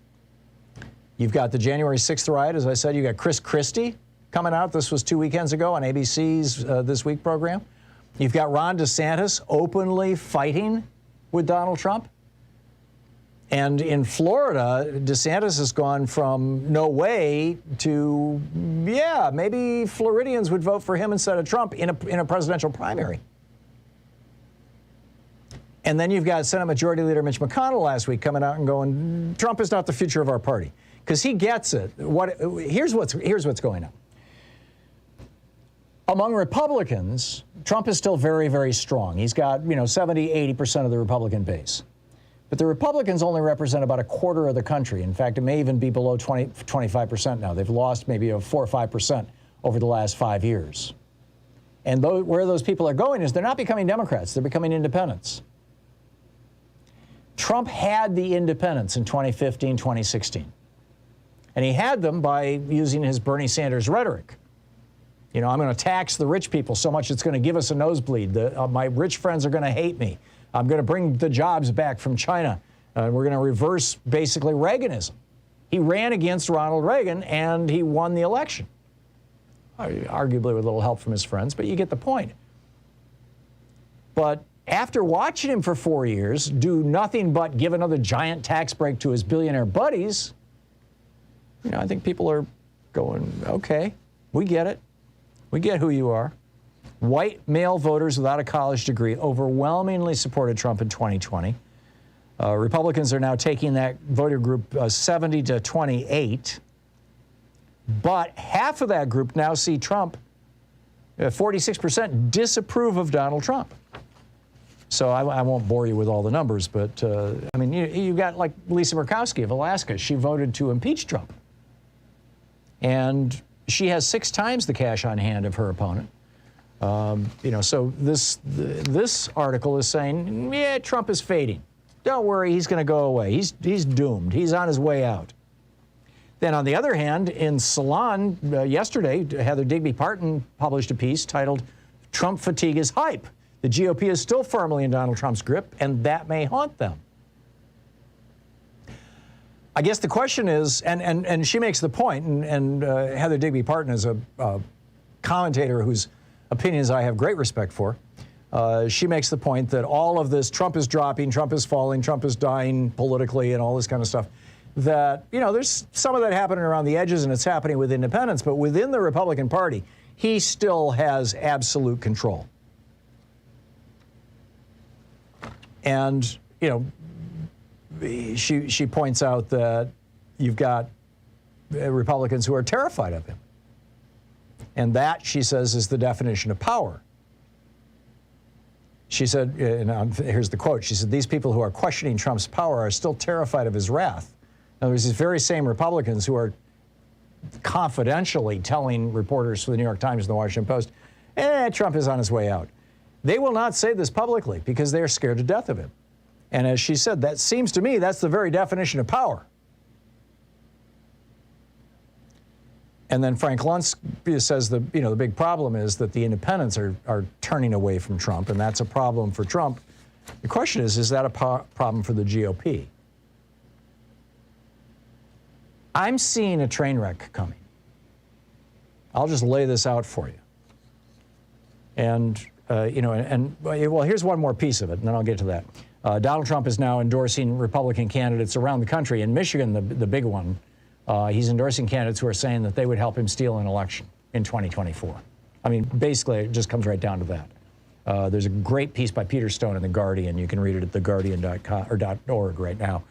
[SPEAKER 3] You've got the January 6th riot, as I said. You got Chris Christie coming out. This was 2 weekends ago on ABC's This Week program. You've got Ron DeSantis openly fighting with Donald Trump. And in Florida, DeSantis has gone from no way to, yeah, maybe Floridians would vote for him instead of Trump in a presidential primary. And then you've got Senate Majority Leader Mitch McConnell last week coming out and going, Trump is not the future of our party. Because he gets it. Here's what's going on. Among Republicans, Trump is still very, very strong. He's got, 70, 80% of the Republican base. But the Republicans only represent about a quarter of the country. In fact, it may even be below 25% now. They've lost maybe 4 or 5% over the last 5 years. And where those people are going is they're not becoming Democrats. They're becoming independents. Trump had the independents in 2015, 2016. And he had them by using his Bernie Sanders rhetoric. I'm going to tax the rich people so much it's going to give us a nosebleed. My rich friends are going to hate me. I'm going to bring the jobs back from China. We're going to reverse, basically, Reaganism. He ran against Ronald Reagan, and he won the election. Arguably with a little help from his friends, but you get the point. But after watching him for 4 years do nothing but give another giant tax break to his billionaire buddies, I think people are going, okay, we get it. We get who you are. White male voters without a college degree overwhelmingly supported Trump in 2020. Republicans are now taking that voter group 70 to 28. But half of that group now see Trump, 46% disapprove of Donald Trump. So I won't bore you with all the numbers, but you got like Lisa Murkowski of Alaska. She voted to impeach Trump. And she has 6 times the cash on hand of her opponent. So this article is saying, yeah, Trump is fading. Don't worry, he's going to go away. He's doomed. He's on his way out. Then on the other hand, in Salon yesterday, Heather Digby Parton published a piece titled, Trump Fatigue is Hype. The GOP is still firmly in Donald Trump's grip, and that may haunt them. I guess the question is, and she makes the point, and Heather Digby Parton is a commentator whose opinions I have great respect for. She makes the point that all of this, Trump is dropping, Trump is falling, Trump is dying politically, and all this kind of stuff, that, you know, there's some of that happening around the edges, and it's happening with independents, but within the Republican Party, he still has absolute control. And, you know, she points out that you've got Republicans who are terrified of him. And that, she says, is the definition of power. She said, and here's the quote, she said, these people who are questioning Trump's power are still terrified of his wrath. Now, there's these very same Republicans who are confidentially telling reporters for the New York Times and the Washington Post, Trump is on his way out. They will not say this publicly because they are scared to death of him. And as she said, that seems to me that's the very definition of power. And then Frank Luntz says the big problem is that the independents are turning away from Trump, and that's a problem for Trump. The question is that a problem for the GOP? I'm seeing a train wreck coming. I'll just lay this out for you. And, well, here's one more piece of it, and then I'll get to that. Donald Trump is now endorsing Republican candidates around the country. In Michigan, the big one, he's endorsing candidates who are saying that they would help him steal an election in 2024. I mean, basically, it just comes right down to that. There's a great piece by Peter Stone in The Guardian. You can read it at theguardian.com or .org right now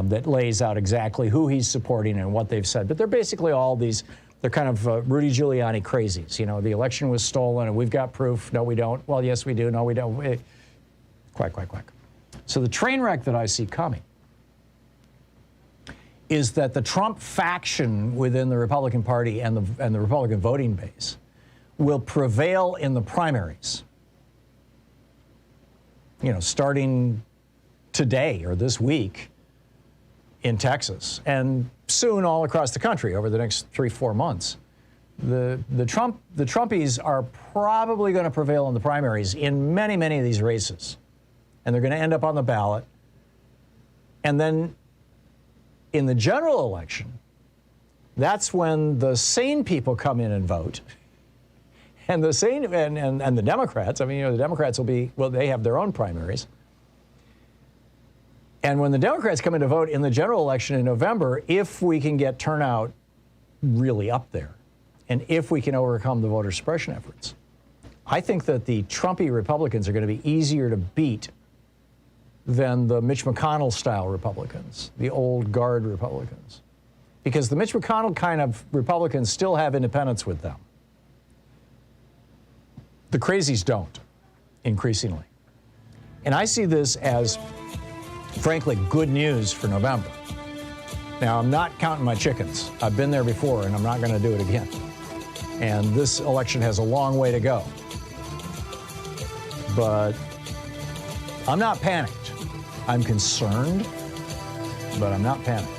[SPEAKER 3] that lays out exactly who he's supporting and what they've said. But they're basically all these, they're kind of Rudy Giuliani crazies. You know, the election was stolen and we've got proof. No, we don't. Well, yes, we do. No, we don't. Quack, quack, quack. So the train wreck that I see coming is that the Trump faction within the Republican Party and the Republican voting base will prevail in the primaries. You know, starting today or this week in Texas, and soon all across the country over the next 3-4 months. The Trumpies are probably going to prevail in the primaries in many, many of these races. And they're going to end up on the ballot. And then in the general election, that's when the sane people come in and vote. And the sane and the Democrats, I mean, the Democrats will be, well, they have their own primaries. And when the Democrats come in to vote in the general election in November, if we can get turnout really up there, and if we can overcome the voter suppression efforts, I think that the Trumpy Republicans are going to be easier to beat than the Mitch McConnell-style Republicans, the old guard Republicans. Because the Mitch McConnell kind of Republicans still have independents with them. The crazies don't, increasingly. And I see this as, frankly, good news for November. Now, I'm not counting my chickens. I've been there before, and I'm not going to do it again. And this election has a long way to go. But I'm not panicked. I'm concerned, but I'm not panicked.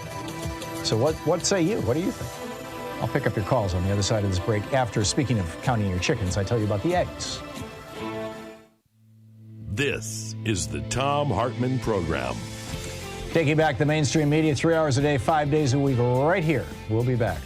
[SPEAKER 3] So what say you? What do you think? I'll pick up your calls on the other side of this break after, speaking of counting your chickens, I tell you about the eggs.
[SPEAKER 4] This is the Thom Hartmann Program.
[SPEAKER 3] Taking back the mainstream media 3 hours a day, 5 days a week, right here. We'll be back.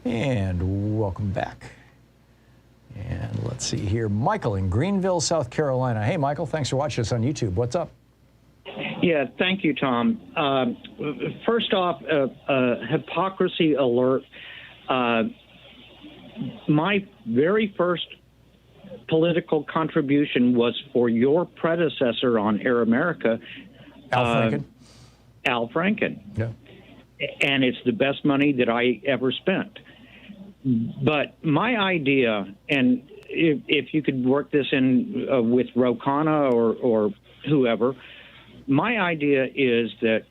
[SPEAKER 3] And welcome back. And let's see here. Michael in Greenville, South Carolina. Hey, Michael, thanks for watching us on YouTube. What's up?
[SPEAKER 6] Yeah, thank you, Tom. First off, hypocrisy alert. My very first political contribution was for your predecessor on Air America,
[SPEAKER 3] Al Franken.
[SPEAKER 6] Al Franken.
[SPEAKER 3] Yeah.
[SPEAKER 6] And it's the best money that I ever spent. But my idea, and if you could work this in with Ro Khanna or whoever, my idea is that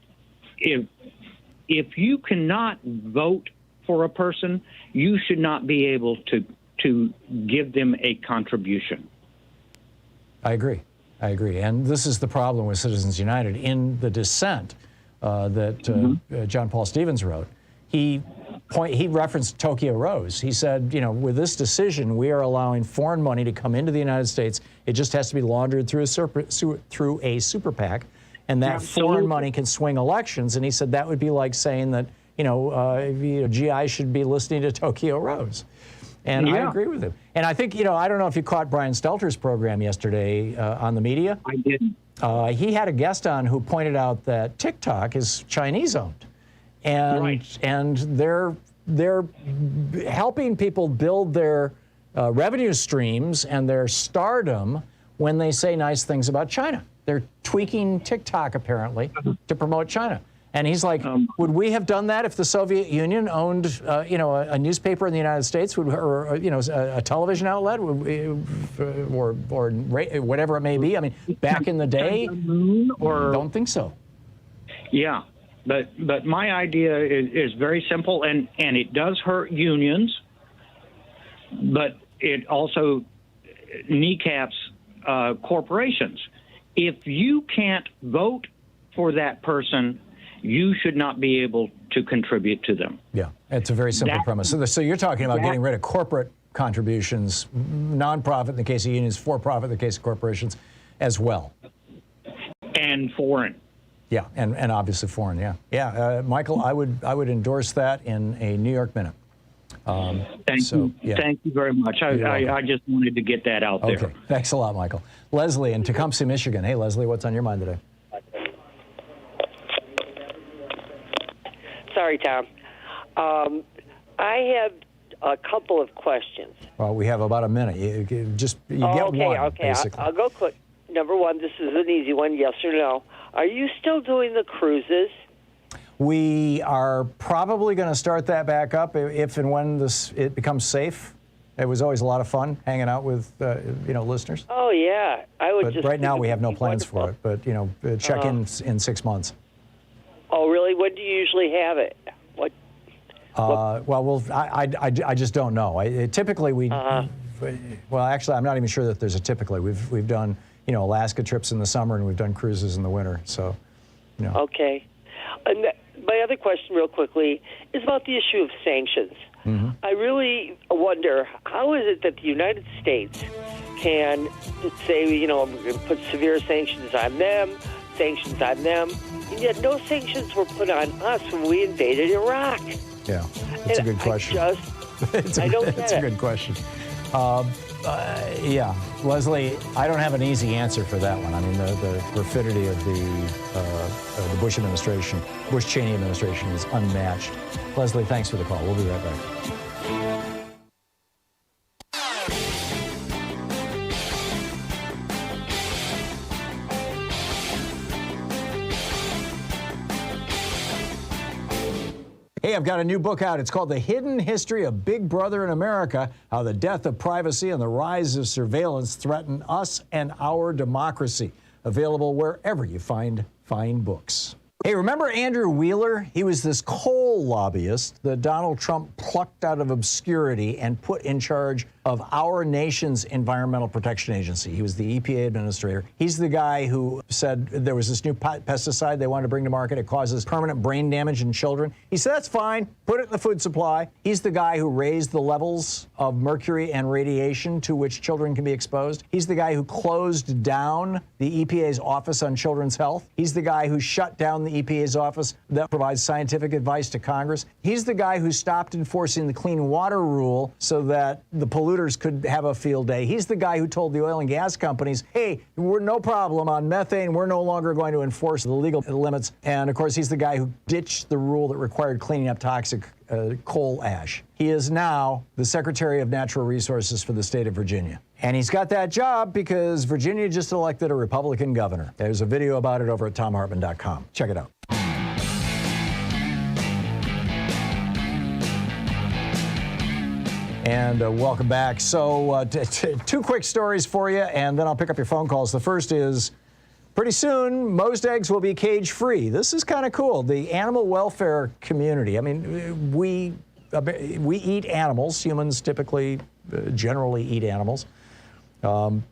[SPEAKER 6] if you cannot vote for a person, you should not be able to give them a contribution.
[SPEAKER 3] I agree. And this is the problem with Citizens United. In the dissent, that John Paul Stevens wrote, he referenced Tokyo Rose. He said, you know, with this decision, we are allowing foreign money to come into the United States. It just has to be laundered through a super PAC, and that foreign money can swing elections. And he said that would be like saying that, GI should be listening to Tokyo Rose. And I agree with him. And I think, I don't know if you caught Brian Stelter's program yesterday on the media.
[SPEAKER 6] I didn't.
[SPEAKER 3] He had a guest on who pointed out that TikTok is Chinese-owned. And they're helping people build their revenue streams and their stardom when they say nice things about China. They're tweaking TikTok, apparently, to promote China. And he's like, would we have done that if the Soviet Union owned, a newspaper in the United States, or a television outlet, or whatever it may be? I mean, back in the day, don't think so.
[SPEAKER 6] Yeah, but my idea is very simple, and it does hurt unions, but it also kneecaps corporations. If you can't vote for that person, you should not be able to contribute to them.
[SPEAKER 3] Yeah, it's a very simple premise. So you're talking about getting rid of corporate contributions, nonprofit in the case of unions, for-profit in the case of corporations, as well.
[SPEAKER 6] And foreign.
[SPEAKER 3] Yeah, and obviously foreign. Yeah. Michael, I would endorse that in a New York minute.
[SPEAKER 6] Thank you very much. I just wanted to get that out there.
[SPEAKER 3] Okay, thanks a lot, Michael. Leslie in Tecumseh, Michigan. Hey, Leslie, what's on your mind today?
[SPEAKER 7] Sorry, Tom. I have a couple of questions.
[SPEAKER 3] Well, we have about a minute. You get one, basically.
[SPEAKER 7] I'll go quick. Number one, this is an easy one, yes or no. Are you still doing the cruises?
[SPEAKER 3] We are probably going to start that back up if and when it becomes safe. It was always a lot of fun hanging out with listeners.
[SPEAKER 7] Oh yeah,
[SPEAKER 3] But right now we have no plans for it. But check in 6 months.
[SPEAKER 7] Oh really? When do you usually have it? What?
[SPEAKER 3] I just don't know. Typically we. Well, actually, I'm not even sure that there's a typically. We've done Alaska trips in the summer and we've done cruises in the winter. So.
[SPEAKER 7] Okay. And my other question, real quickly, is about the issue of sanctions. Mm-hmm. I really wonder, how is it that the United States can say, we're going to put severe sanctions on them, and yet no sanctions were put on us when we invaded Iraq?
[SPEAKER 3] Yeah, that's a good question.
[SPEAKER 7] It's
[SPEAKER 3] a good question. Yeah, Leslie, I don't have an easy answer for that one. I mean, the perfidy of the Bush administration, Bush-Cheney administration is unmatched. Leslie, thanks for the call. We'll be right back. Hey, I've got a new book out. It's called The Hidden History of Big Brother in America, How the Death of Privacy and the Rise of Surveillance Threaten Us and Our Democracy. Available wherever you find fine books. Hey, remember Andrew Wheeler? He was this coal lobbyist that Donald Trump plucked out of obscurity and put in charge of our nation's Environmental Protection Agency. He was the EPA administrator. He's the guy who said there was this new pesticide they wanted to bring to market. It causes permanent brain damage in children. He said, that's fine. Put it in the food supply. He's the guy who raised the levels of mercury and radiation to which children can be exposed. He's the guy who closed down the EPA's Office on Children's Health. He's the guy who shut down the EPA's office that provides scientific advice to Congress. He's the guy who stopped enforcing the Clean Water Rule so that the polluters could have a field day. He's the guy who told the oil and gas companies, hey, we're no problem on methane. We're no longer going to enforce the legal limits. And of course, he's the guy who ditched the rule that required cleaning up toxic coal ash. He is now the Secretary of Natural Resources for the state of Virginia. And he's got that job because Virginia just elected a Republican governor. There's a video about it over at thomhartmann.com. Check it out. And welcome back. So two quick stories for you, and then I'll pick up your phone calls. The first is, pretty soon, most eggs will be cage-free. This is kind of cool. The animal welfare community, I mean, we eat animals. Humans typically, generally eat animals. I'm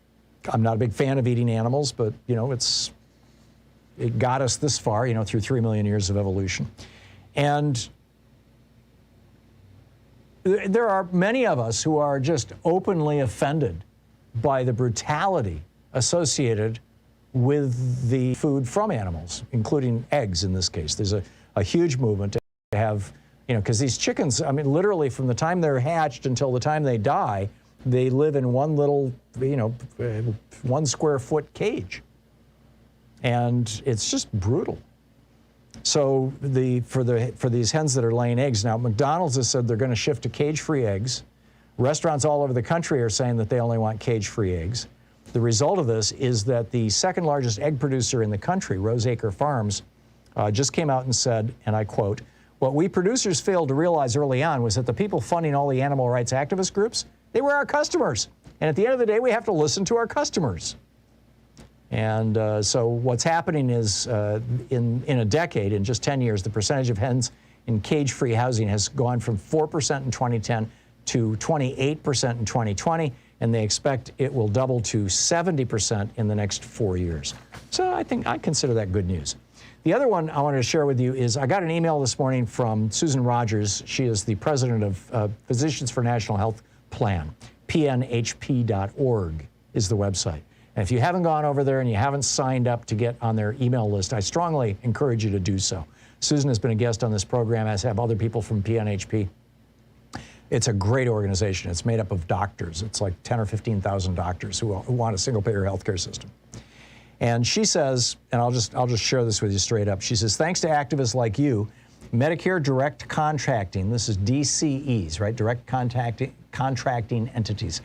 [SPEAKER 3] not a big fan of eating animals, but, it's it got us this far, through 3 million years of evolution. And there are many of us who are just openly offended by the brutality associated with the food from animals, including eggs in this case. There's a huge movement to have, because these chickens, literally from the time they're hatched until the time they die, they live in one little, 1 square foot cage. And it's just brutal. So for these hens that are laying eggs, now McDonald's has said they're going to shift to cage-free eggs. Restaurants all over the country are saying that they only want cage-free eggs. The result of this is that the second largest egg producer in the country, Roseacre Farms, just came out and said, and I quote, "What we producers failed to realize early on was that the people funding all the animal rights activist groups, they were our customers. And at the end of the day, we have to listen to our customers." And so what's happening is in a decade, in just 10 years, the percentage of hens in cage-free housing has gone from 4% in 2010 to 28% in 2020, and they expect it will double to 70% in the next 4 years. So I consider that good news. The other one I wanted to share with you is I got an email this morning from Susan Rogers. She is the president of Physicians for National Health Plan. PNHP.org is the website. And if you haven't gone over there and you haven't signed up to get on their email list, I strongly encourage you to do so. Susan has been a guest on this program, as have other people from PNHP. It's a great organization. It's made up of doctors. It's like 10 or 15,000 doctors who want a single-payer healthcare system. And she says, and I'll just share this with you straight up. She says, thanks to activists like you, Medicare Direct Contracting, this is DCEs, right? Direct Contracting Entities.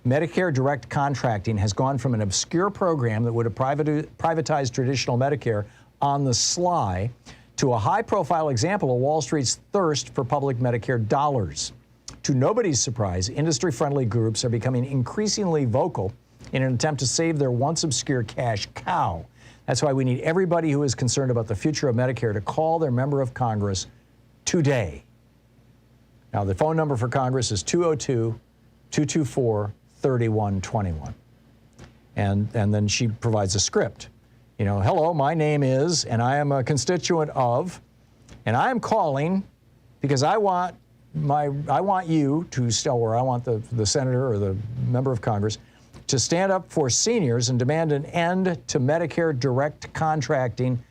[SPEAKER 3] Medicare Direct Contracting has gone from an obscure program that would have privatized traditional Medicare on the sly to a high-profile example of Wall Street's thirst for public Medicare dollars. To nobody's surprise, industry-friendly groups are becoming increasingly vocal in an attempt to save their once obscure cash cow. That's why we need everybody who is concerned about the future of Medicare to call their member of Congress today. Now, the phone number for Congress is 202-224-3121. And then she provides a script. Hello, my name is, and I am a constituent of, and I am calling because I want you to or I want the senator or the member of Congress to stand up for seniors and demand an end to Medicare Direct Contracting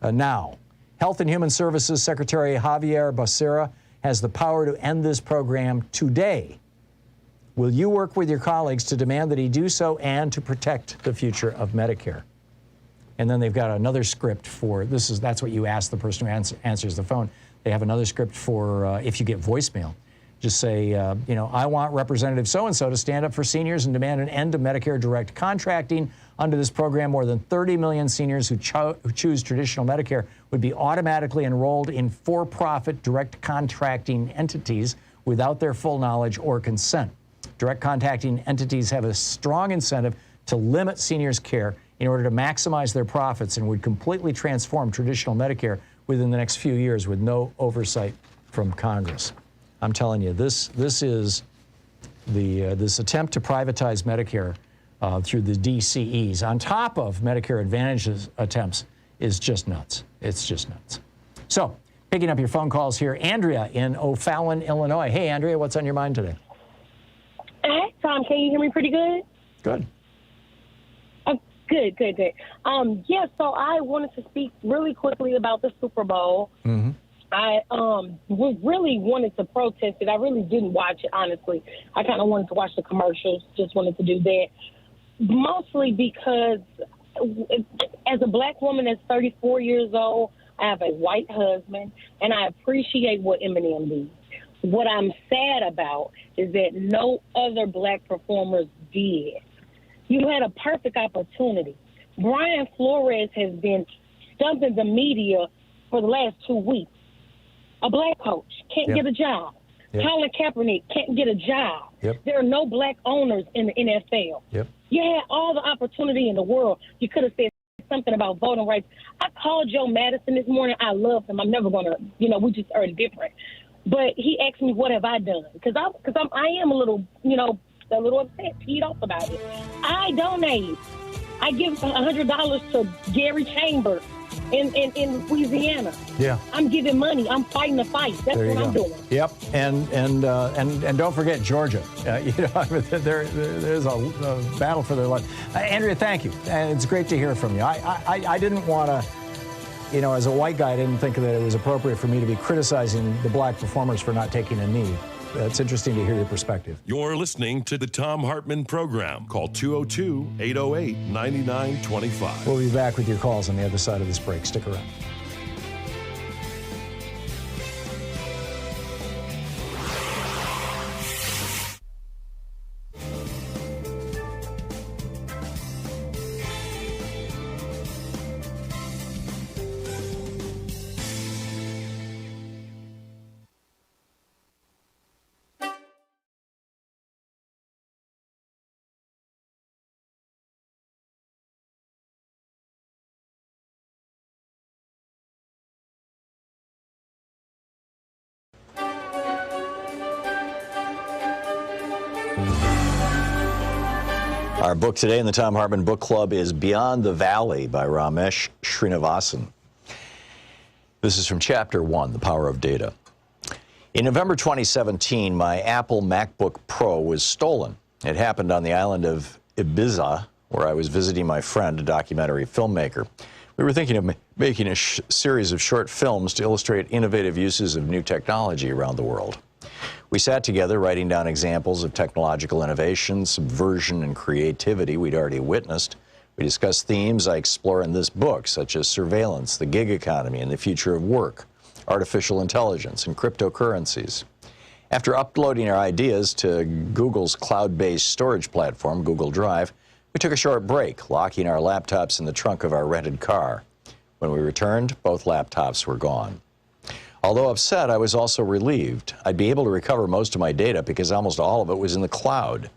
[SPEAKER 3] now. Health and Human Services Secretary Javier Becerra has the power to end this program today. Will you work with your colleagues to demand that he do so and to protect the future of Medicare? And then they've got another script for that's what you ask the person who answers the phone. They have another script for if you get voicemail. Just say, I want Representative so-and-so to stand up for seniors and demand an end to Medicare Direct Contracting. Under this program, more than 30 million seniors who choose traditional Medicare would be automatically enrolled in for-profit direct contracting entities without their full knowledge or consent. Direct contracting entities have a strong incentive to limit seniors' care in order to maximize their profits and would completely transform traditional Medicare within the next few years with no oversight from Congress. I'm telling you, this is this attempt to privatize Medicare through the DCEs on top of Medicare Advantage's attempts is just nuts. It's just nuts. So, picking up your phone calls here, Andrea in O'Fallon, Illinois. Hey, Andrea, what's on your mind today?
[SPEAKER 8] Hey, Tom, can you hear me pretty good?
[SPEAKER 3] Good.
[SPEAKER 8] Good. So I wanted to speak really quickly about the Super Bowl.
[SPEAKER 3] Mm-hmm.
[SPEAKER 8] I really wanted to protest it. I really didn't watch it, honestly. I kind of wanted to watch the commercials, just wanted to do that. Mostly because as a black woman that's 34 years old, I have a white husband, and I appreciate what Eminem did. What I'm sad about is that no other black performers did. You had a perfect opportunity. Brian Flores has been stumping the media for the last 2 weeks. A black coach can't get a job. Yep. Colin Kaepernick can't get a job.
[SPEAKER 3] Yep.
[SPEAKER 8] There are no black owners in the NFL.
[SPEAKER 3] Yep.
[SPEAKER 8] You had all the opportunity in the world. You could have said something about voting rights. I called Joe Madison this morning. I love him. I'm never going to, we just are different. But he asked me, what have I done? Because I am a little, a little upset, peed off about it. I donate. I give $100 to Gary Chambers in Louisiana.
[SPEAKER 3] Yeah.
[SPEAKER 8] I'm giving money. I'm fighting the fight. That's
[SPEAKER 3] There you
[SPEAKER 8] what I'm
[SPEAKER 3] go.
[SPEAKER 8] doing.
[SPEAKER 3] Yep, and don't forget Georgia. There's a battle for their life. Andrea, thank you. It's great to hear from you. I didn't want to, as a white guy, I didn't think that it was appropriate for me to be criticizing the black performers for not taking a knee. It's interesting to hear your perspective.
[SPEAKER 4] You're listening to the Thom Hartmann Program. Call 202-808-9925.
[SPEAKER 3] We'll be back with your calls on the other side of this break. Stick around. Our book today in the Thom Hartmann Book Club is Beyond the Valley by Ramesh Srinivasan. This is from Chapter 1, The Power of Data. In November 2017, my Apple MacBook Pro was stolen. It happened on the island of Ibiza, where I was visiting my friend, a documentary filmmaker. We were thinking of making a series of short films to illustrate innovative uses of new technology around the world. We sat together writing down examples of technological innovation, subversion, and creativity we'd already witnessed. We discussed themes I explore in this book, such as surveillance, the gig economy, and the future of work, artificial intelligence, and cryptocurrencies. After uploading our ideas to Google's cloud-based storage platform, Google Drive, we took a short break, locking our laptops in the trunk of our rented car. When we returned, both laptops were gone. Although upset, I was also relieved. I'd be able to recover most of my data because almost all of it was in the cloud.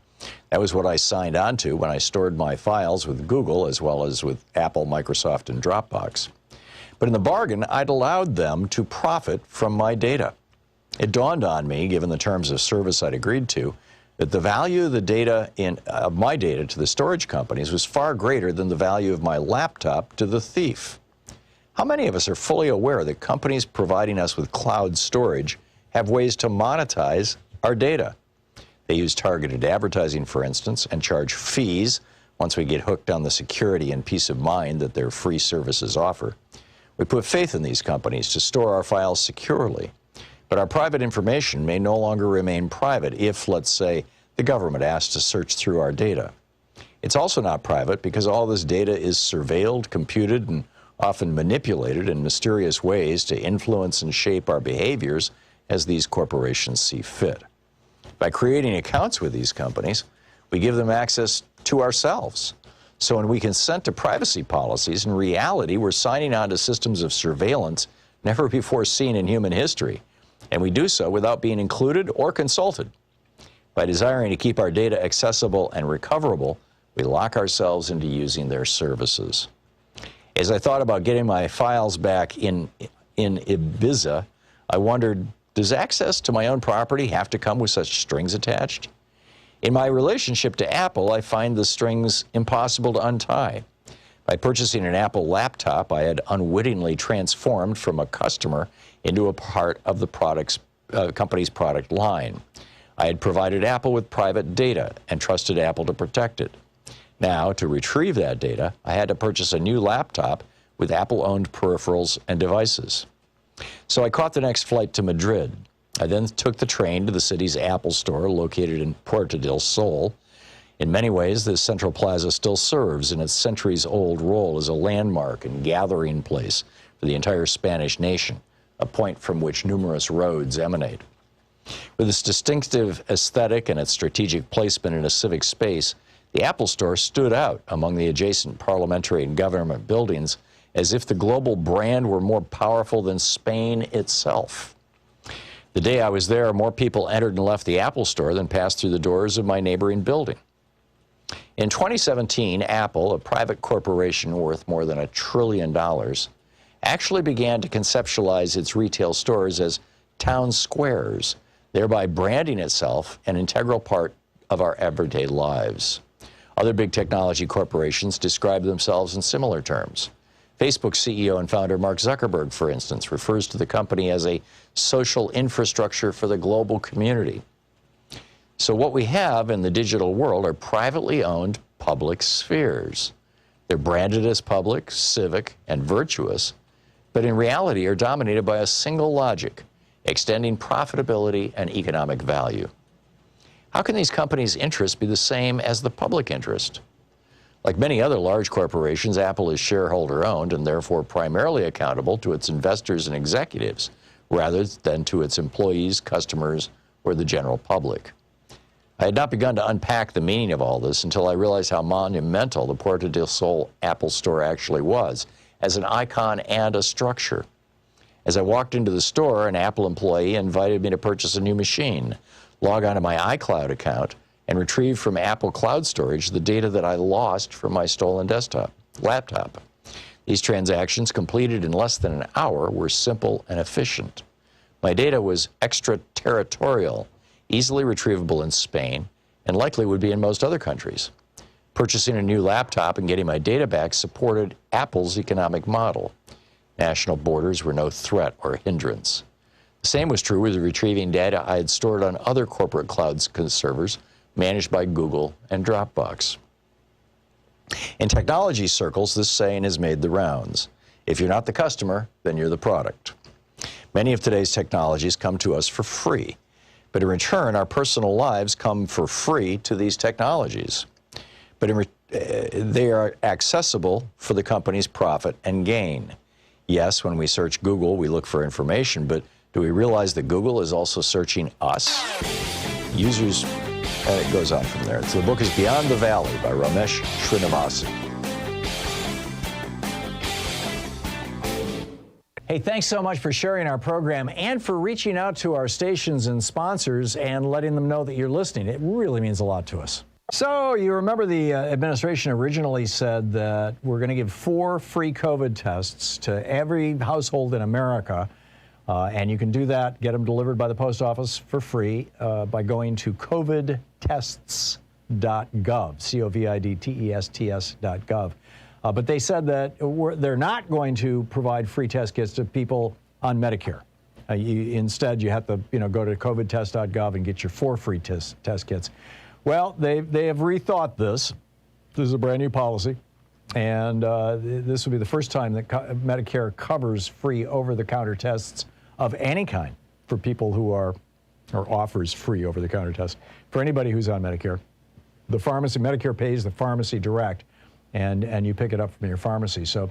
[SPEAKER 3] That was what I signed on to when I stored my files with Google as well as with Apple, Microsoft, and Dropbox. But in the bargain, I'd allowed them to profit from my data. It dawned on me, given the terms of service I'd agreed to, that the value of the data of my data to the storage companies was far greater than the value of my laptop to the thief. How many of us are fully aware that companies providing us with cloud storage have ways to monetize our data? They use targeted advertising, for instance, and charge fees once we get hooked on the security and peace of mind that their free services offer. We put faith in these companies to store our files securely, but our private information may no longer remain private if, let's say, the government asks to search through our data. It's also not private because all this data is surveilled, computed, and often manipulated in mysterious ways to influence and shape our behaviors as these corporations see fit. By creating accounts with these companies, we give them access to ourselves. So when we consent to privacy policies, in reality, we're signing on to systems of surveillance never before seen in human history, and we do so without being included or consulted. By desiring to keep our data accessible and recoverable, we lock ourselves into using their services. As I thought about getting my files back in Ibiza, I wondered, does access to my own property have to come with such strings attached? In my relationship to Apple, I find the strings impossible to untie. By purchasing an Apple laptop, I had unwittingly transformed from a customer into a part of the company's product line. I had provided Apple with private data and trusted Apple to protect it. Now, to retrieve that data, I had to purchase a new laptop with Apple-owned peripherals and devices. So I caught the next flight to Madrid. I then took the train to the city's Apple store located in Puerto del Sol. In many ways, this central plaza still serves in its centuries-old role as a landmark and gathering place for the entire Spanish nation, a point from which numerous roads emanate. With its distinctive aesthetic and its strategic placement in a civic space, the Apple Store stood out among the adjacent parliamentary and government buildings as if the global brand were more powerful than Spain itself. The day I was there, more people entered and left the Apple Store than passed through the doors of my neighboring building. In 2017, Apple, a private corporation worth more than $1 trillion, actually began to conceptualize its retail stores as town squares, thereby branding itself an integral part of our everyday lives. Other big technology corporations describe themselves in similar terms.
[SPEAKER 9] Facebook CEO and founder Mark Zuckerberg, for instance, refers to the company as a social infrastructure for the global community. So what we have in the digital world are privately owned public spheres. They're branded as public, civic, and virtuous, but in reality are dominated by a single logic, extending profitability and economic value. How can these companies' interests be the same as the public interest? Like many other large corporations, Apple is shareholder-owned and therefore primarily accountable to its investors and executives, rather than to its employees, customers, or the general public. I had not begun to unpack the meaning of all this until I realized how monumental the Puerto del Sol Apple Store actually was, as an icon and a structure. As I walked into the store, an Apple employee invited me to purchase a new machine, log onto my iCloud account, and retrieve from Apple Cloud Storage the data that I lost from my stolen laptop. These transactions, completed in less than an hour, were simple and efficient. My data was extraterritorial, easily retrievable in Spain, and likely would be in most other countries. Purchasing a new laptop and getting my data back supported Apple's economic model. National borders were no threat or hindrance. The same was true with retrieving data I had stored on other corporate cloud servers managed by Google and Dropbox. In technology circles, this saying has made the rounds. If you're not the customer, then you're the product. Many of today's technologies come to us for free, but in return, our personal lives come for free to these technologies. But they are accessible for the company's profit and gain. Yes, when we search Google, we look for information, but do we realize that Google is also searching us? Users, and it goes on from there. So the book is Beyond the Valley by Ramesh Srinivasan.
[SPEAKER 3] Hey, thanks so much for sharing our program and for reaching out to our stations and sponsors and letting them know that you're listening. It really means a lot to us. So you remember the administration originally said that we're going to give 4 free COVID tests to every household in America. And you can do that, get them delivered by the post office for free by going to covidtests.gov, covidtests.gov. But they said that they're not going to provide free test kits to people on Medicare. Instead, you have to go to covidtests.gov and get your 4 free test kits. Well, they have rethought this. This is a brand new policy. And this will be the first time that Medicare covers free over-the-counter tests of any kind for people who are, or offers free over-the-counter tests for anybody who's on Medicare. The pharmacy, Medicare pays the pharmacy direct, and you pick it up from your pharmacy. So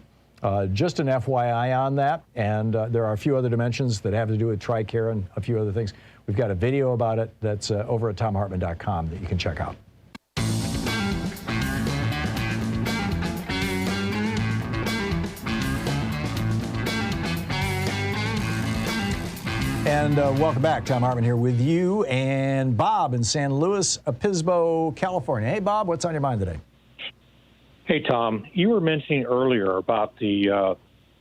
[SPEAKER 3] just an FYI on that, and there are a few other dimensions that have to do with TRICARE and a few other things. We've got a video about it that's over at thomhartmann.com that you can check out. And welcome back. Thom Hartmann here with you and Bob in San Luis Obispo, California. Hey, Bob, what's on your mind today?
[SPEAKER 10] Hey, Tom, you were mentioning earlier about the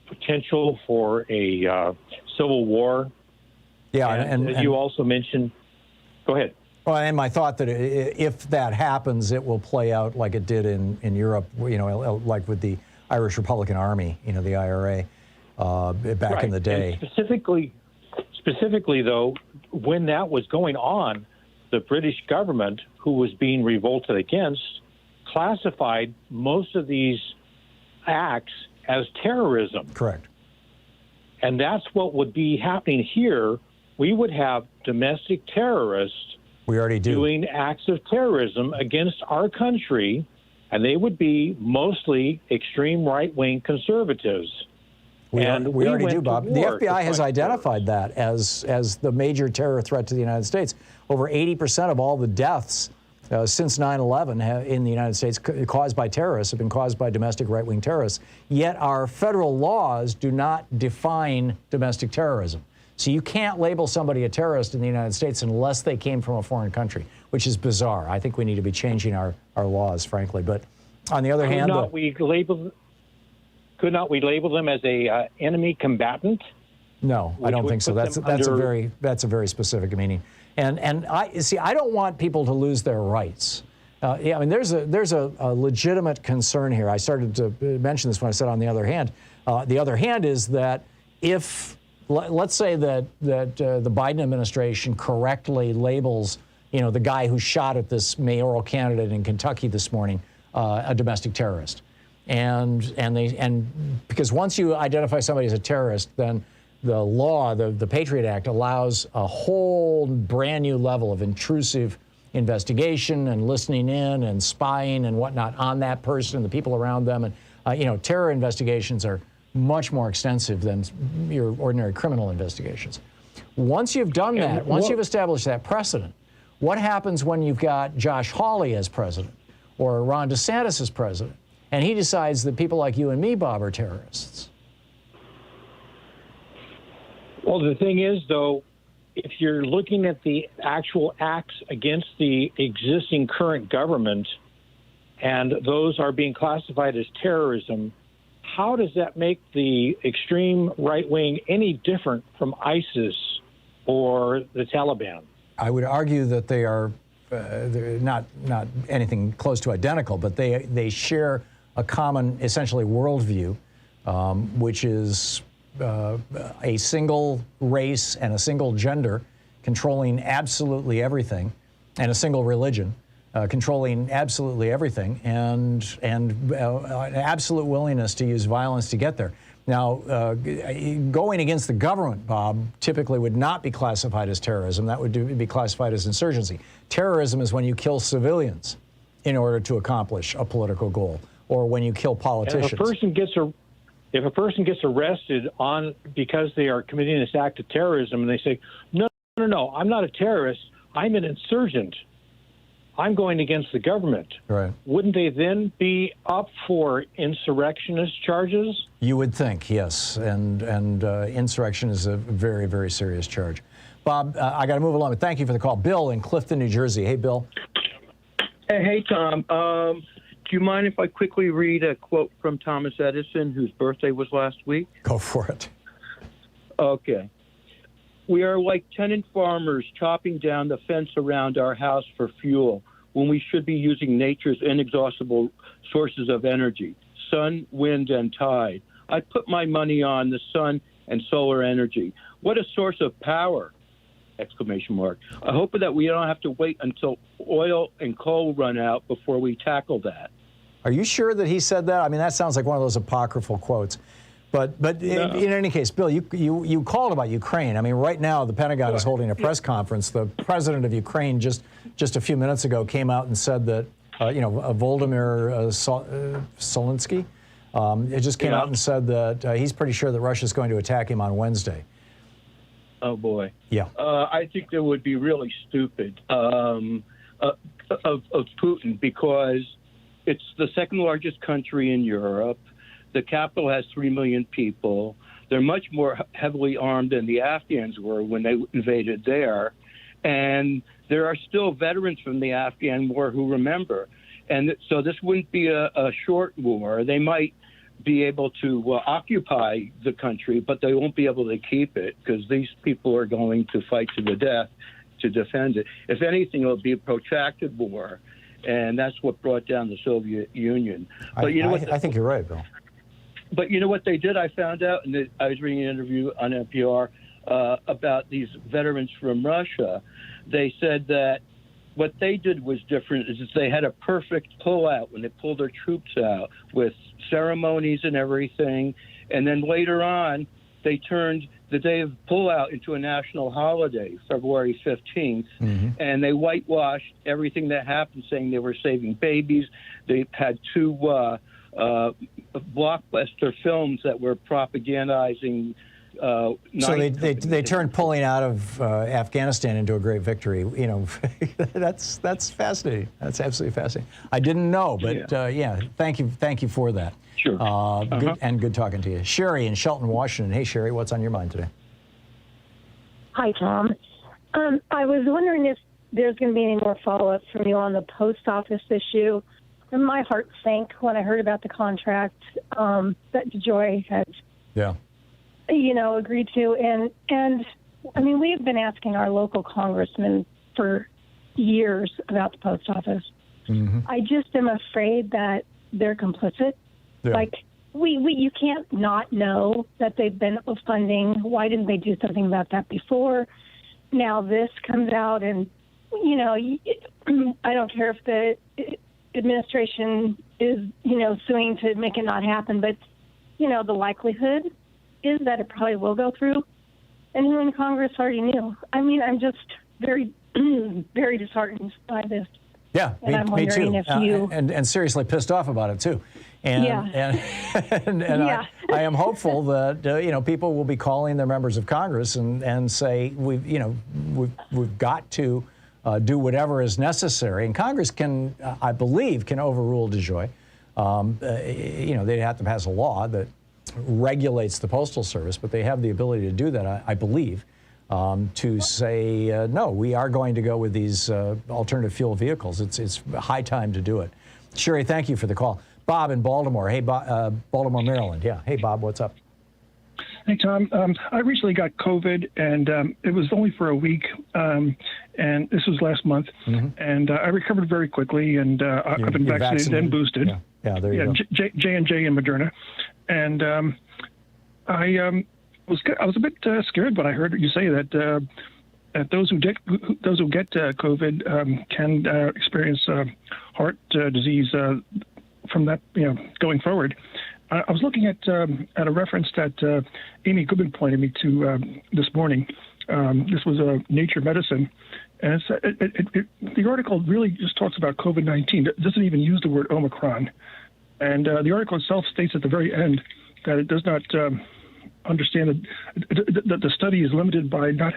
[SPEAKER 10] potential for a civil war.
[SPEAKER 3] Yeah,
[SPEAKER 10] and you also mentioned, go ahead.
[SPEAKER 3] Well, and my thought that if that happens, it will play out like it did in Europe, like with the Irish Republican Army, the IRA, back in the day.
[SPEAKER 10] And specifically, though, when that was going on, the British government, who was being revolted against, classified most of these acts as terrorism.
[SPEAKER 3] Correct.
[SPEAKER 10] And that's what would be happening here. We would have domestic terrorists doing acts of terrorism against our country, and they would be mostly extreme right-wing conservatives.
[SPEAKER 3] We already do, Bob. The FBI has identified that as the major terror threat to the United States. Over 80% of all the deaths since 9/11 in the United States caused by terrorists have been caused by domestic right-wing terrorists. Yet our federal laws do not define domestic terrorism. So you can't label somebody a terrorist in the United States unless they came from a foreign country, which is bizarre. I think we need to be changing our laws, frankly. But on the other hand,
[SPEAKER 10] could not we label them as a enemy combatant?
[SPEAKER 3] No, I don't think so. That's a very specific meaning. And I don't want people to lose their rights. There's a legitimate concern here. I started to mention this when I said on the other hand, The other hand is that if, let's say that the Biden administration correctly labels, the guy who shot at this mayoral candidate in Kentucky this morning a domestic terrorist, and because once you identify somebody as a terrorist, then the law, the Patriot Act, allows a whole brand new level of intrusive investigation and listening in and spying and whatnot on that person and the people around them. And, terror investigations are much more extensive than your ordinary criminal investigations. Once you've done that, once you've established that precedent, what happens when you've got Josh Hawley as president or Ron DeSantis as president, and he decides that people like you and me, Bob, are terrorists?
[SPEAKER 10] Well, the thing is, though, if you're looking at the actual acts against the existing current government and those are being classified as terrorism, how does that make the extreme right wing any different from ISIS or the Taliban?
[SPEAKER 3] I would argue that they are they're not anything close to identical, but they share a common, essentially, worldview, which is a single race and a single gender controlling absolutely everything, and a single religion controlling absolutely everything, and an absolute willingness to use violence to get there. Now, going against the government, Bob, typically would not be classified as terrorism. That would be classified as insurgency. Terrorism is when you kill civilians in order to accomplish a political goal, or when you kill politicians.
[SPEAKER 10] And if a person gets arrested because they are committing this act of terrorism, and they say, no, I'm not a terrorist, I'm an insurgent, I'm going against the government.
[SPEAKER 3] Right.
[SPEAKER 10] Wouldn't they then be up for insurrectionist charges?
[SPEAKER 3] You would think, yes. And insurrection is a very, very serious charge. Bob, I got to move along, but thank you for the call. Bill in Clifton, New Jersey. Hey, Bill.
[SPEAKER 11] Hey, Tom. Do you mind if I quickly read a quote from Thomas Edison, whose birthday was last week?
[SPEAKER 3] Go for it.
[SPEAKER 11] Okay. We are like tenant farmers chopping down the fence around our house for fuel when we should be using nature's inexhaustible sources of energy, sun, wind, and tide. I put my money on the sun and solar energy. What a source of power! Exclamation mark. I hope that we don't have to wait until oil and coal run out before we tackle that.
[SPEAKER 3] Are you sure that he said that? I mean, that sounds like one of those apocryphal quotes. But no. in any case, Bill, you called about Ukraine. I mean, right now the Pentagon is holding a press conference. The president of Ukraine just a few minutes ago came out and said that Volodymyr Zelensky it just came out and said that he's pretty sure that Russia's going to attack him on Wednesday.
[SPEAKER 11] Oh boy.
[SPEAKER 3] Yeah.
[SPEAKER 11] I think that would be really stupid of Putin, because it's the second largest country in Europe. The capital has 3 million people. They're much more heavily armed than the Afghans were when they invaded there. And there are still veterans from the Afghan war who remember. And so this wouldn't be a short war. They might be able to occupy the country, but they won't be able to keep it, because these people are going to fight to the death to defend it. If anything, it'll be a protracted war. And that's what brought down the Soviet Union. But I
[SPEAKER 3] think you're right, Bill.
[SPEAKER 11] But you know what they did? I found out, and I was reading an interview on NPR about these veterans from Russia. They said that what they did was different, is that they had a perfect pullout when they pulled their troops out, with ceremonies and everything. And then later on, they turned the day of pullout into a national holiday, February 15th, and they whitewashed everything that happened, saying they were saving babies. They had two blockbuster films that were propagandizing.
[SPEAKER 3] So they turned pulling out of Afghanistan into a great victory. You know, that's fascinating. That's absolutely fascinating. I didn't know, but yeah, thank you for that.
[SPEAKER 11] Sure.
[SPEAKER 3] Good talking to you. Sherry in Shelton, Washington. Hey, Sherry, what's on your mind today?
[SPEAKER 8] Hi, Tom. I was wondering if there's going to be any more follow-up from you on the post office issue. And my heart sank when I heard about the contract that DeJoy had, agreed to. And I mean, we've been asking our local congressman for years about the post office. I just am afraid that they're complicit. Yeah. Like, you can't not know that they've been funding. Why didn't they do something about that before? Now this comes out, and I don't care if the administration is suing to make it not happen, but the likelihood is that it probably will go through. And who in Congress already knew? I mean, I'm just very, very disheartened by this.
[SPEAKER 3] Yeah,
[SPEAKER 8] and I'm
[SPEAKER 3] me too.
[SPEAKER 8] wondering if you
[SPEAKER 3] and seriously pissed off about it too. And
[SPEAKER 8] yeah.
[SPEAKER 3] I am hopeful that people will be calling their members of Congress and say we've got to do whatever is necessary. And Congress can, I believe, can overrule DeJoy. They'd have to pass a law that regulates the Postal Service, but they have the ability to do that, I believe, to say, no, we are going to go with these alternative fuel vehicles. It's high time to do it. Sherry, thank you for the call. Bob in Baltimore. Hey, Baltimore, Maryland. Yeah. Hey, Bob, what's up?
[SPEAKER 12] Hey, Tom. I recently got COVID, and it was only for a week, and this was last month, and I recovered very quickly, and I've been vaccinated and boosted.
[SPEAKER 3] Yeah, there you go.
[SPEAKER 12] J&J and Moderna. And I was a bit scared when I heard you say that those who get COVID can experience heart disease from that, going forward. I was looking at a reference that Amy Goodman pointed me to this morning. This was Nature Medicine, and the article really just talks about COVID-19. It doesn't even use the word Omicron. And the article itself states at the very end that it does not understand that the study is limited by not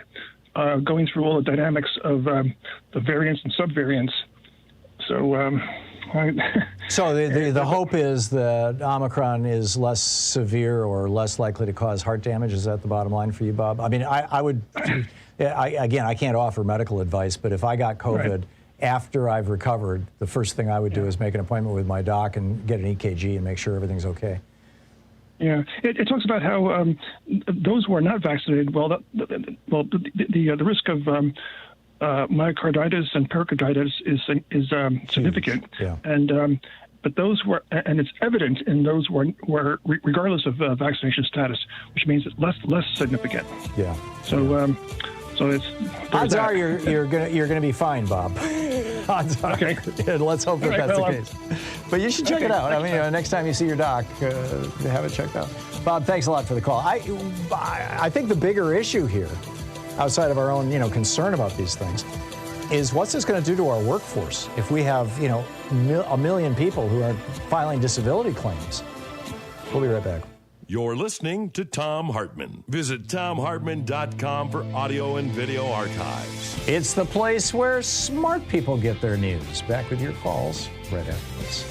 [SPEAKER 12] going through all the dynamics of the variants and subvariants. So,
[SPEAKER 3] so the hope is that Omicron is less severe or less likely to cause heart damage. Is that the bottom line for you, Bob? I mean, I would, again, I can't offer medical advice, but if I got COVID after I've recovered, the first thing I would do is make an appointment with my doc and get an EKG and make sure everything's okay.
[SPEAKER 12] Yeah, it talks about how those who are not vaccinated, the risk of myocarditis and pericarditis is significant.
[SPEAKER 3] Yeah.
[SPEAKER 12] And but those who are, and it's evident in those who are regardless of vaccination status, which means it's less significant.
[SPEAKER 3] Yeah.
[SPEAKER 12] So so it's
[SPEAKER 3] odds are you're gonna be fine, Bob. Odds are. Okay. Let's hope that that's the case. But you should check it out. I mean, next time you see your doc, have it checked out. Bob, thanks a lot for the call. I think the bigger issue here, outside of our own concern about these things, is what's this going to do to our workforce if we have a million people who are filing disability claims? We'll be right back.
[SPEAKER 4] You're listening to Thom Hartmann. Visit ThomHartmann.com for audio and video archives.
[SPEAKER 3] It's the place where smart people get their news. Back with your calls right after this.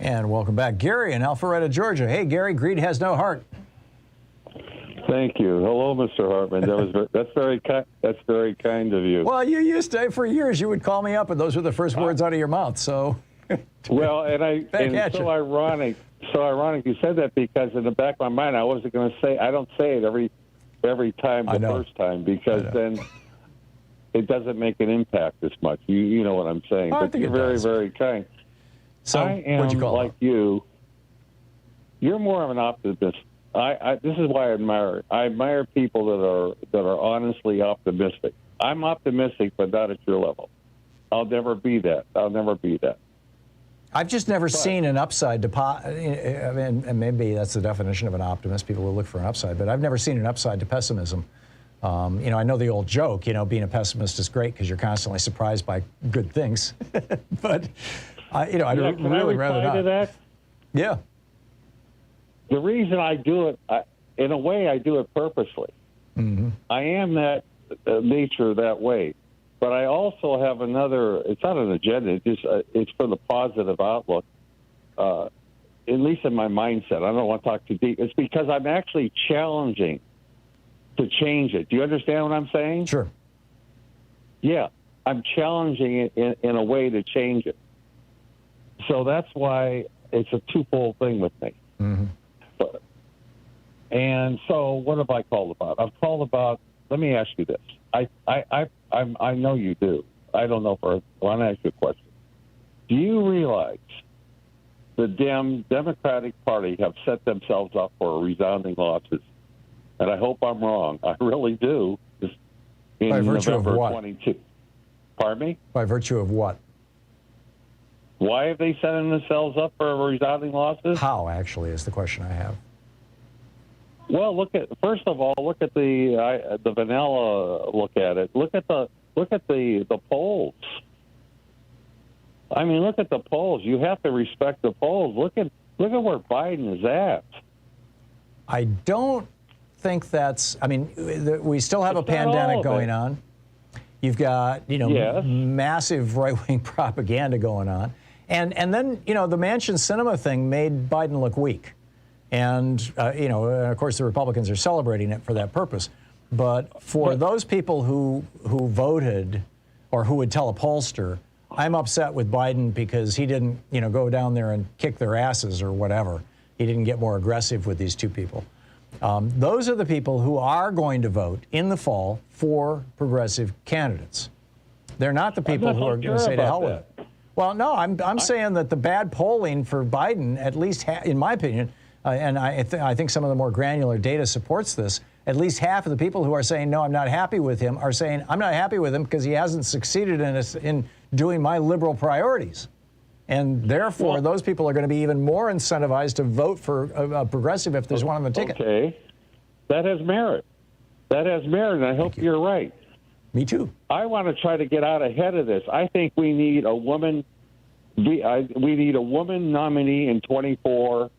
[SPEAKER 3] And welcome back. Gary in Alpharetta, Georgia. Hey, Gary, greed has no heart.
[SPEAKER 13] Thank you. Hello, Mr. Hartmann. That's very kind of you.
[SPEAKER 3] Well, you used to, for years, you would call me up, and those were the first words out of your mouth. So,
[SPEAKER 13] well, and so ironic. So ironic you said that, because in the back of my mind, I wasn't going to say. I don't say it every time the first time, because then it doesn't make an impact as much. You know what I'm saying?
[SPEAKER 3] Oh,
[SPEAKER 13] but you're very kind.
[SPEAKER 3] So,
[SPEAKER 13] I am
[SPEAKER 3] what'd you call
[SPEAKER 13] like you. You're more of an optimist. This is why I admire. I admire people that are honestly optimistic. I'm optimistic, but not at your level. I'll never be that.
[SPEAKER 3] I've just never seen an upside to, and maybe that's the definition of an optimist. People will look for an upside, but I've never seen an upside to pessimism. I know the old joke, being a pessimist is great because you're constantly surprised by good things, but. I'd really rather not.
[SPEAKER 13] To that?
[SPEAKER 3] Yeah.
[SPEAKER 13] The reason I do it, in a way, I do it purposely.
[SPEAKER 3] Mm-hmm.
[SPEAKER 13] I am that nature that way, but I also have another. It's not an agenda. It's for the positive outlook. At least in my mindset, I don't want to talk too deep. It's because I'm actually challenging to change it. Do you understand what I'm saying?
[SPEAKER 3] Sure.
[SPEAKER 13] Yeah, I'm challenging it in a way to change it. So that's why it's a twofold thing with me. And so what have I called about? I've called about, let me ask you this. I know you do. I don't know I want to ask you a question. Do you realize the Democratic Party have set themselves up for resounding losses? And I hope I'm wrong. I really do. In
[SPEAKER 3] By virtue
[SPEAKER 13] November
[SPEAKER 3] of what?
[SPEAKER 13] 22. Pardon me?
[SPEAKER 3] By virtue of what?
[SPEAKER 13] Why have they set themselves up for resounding losses?
[SPEAKER 3] How, actually, is the question I have.
[SPEAKER 13] Well, first of all, look at the vanilla look at it. Look at the polls. I mean, look at the polls. You have to respect the polls. Look at where Biden is at.
[SPEAKER 3] I don't think that's. I mean, we still have a pandemic going on. You've got massive right-wing propaganda going on, and then the Manchin Cinema thing made Biden look weak. And, of course, the Republicans are celebrating it for that purpose. But for those people who voted or who would tell a pollster, I'm upset with Biden because he didn't, go down there and kick their asses or whatever. He didn't get more aggressive with these two people. Those are the people who are going to vote in the fall for progressive candidates. They're not the people who are going to say to hell with it. Well, no, I'm saying that the bad polling for Biden, at least in my opinion, and I think some of the more granular data supports this, at least half of the people who are saying, no, I'm not happy with him, are saying, I'm not happy with him because he hasn't succeeded in doing my liberal priorities. And therefore, those people are going to be even more incentivized to vote for a progressive if there's one on the ticket.
[SPEAKER 13] Okay. That has merit. And I hope you're right.
[SPEAKER 3] Me too.
[SPEAKER 13] I want to try to get out ahead of this. I think we need a woman. We need a woman nominee in 24.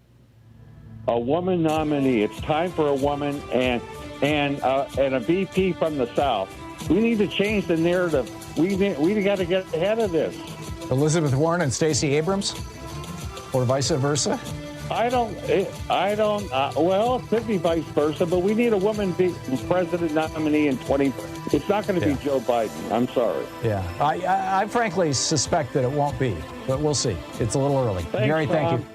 [SPEAKER 13] A woman nominee. It's time for a woman and a VP from the South. We need to change the narrative. We got to get ahead of this.
[SPEAKER 3] Elizabeth Warren and Stacey Abrams, or vice versa.
[SPEAKER 13] Well, it could be vice versa, but we need a woman president nominee in 20. It's not going to be Joe Biden. I'm sorry.
[SPEAKER 3] Yeah, I frankly suspect that it won't be, but we'll see. It's a little early.
[SPEAKER 13] Thanks,
[SPEAKER 3] Gary, thank you.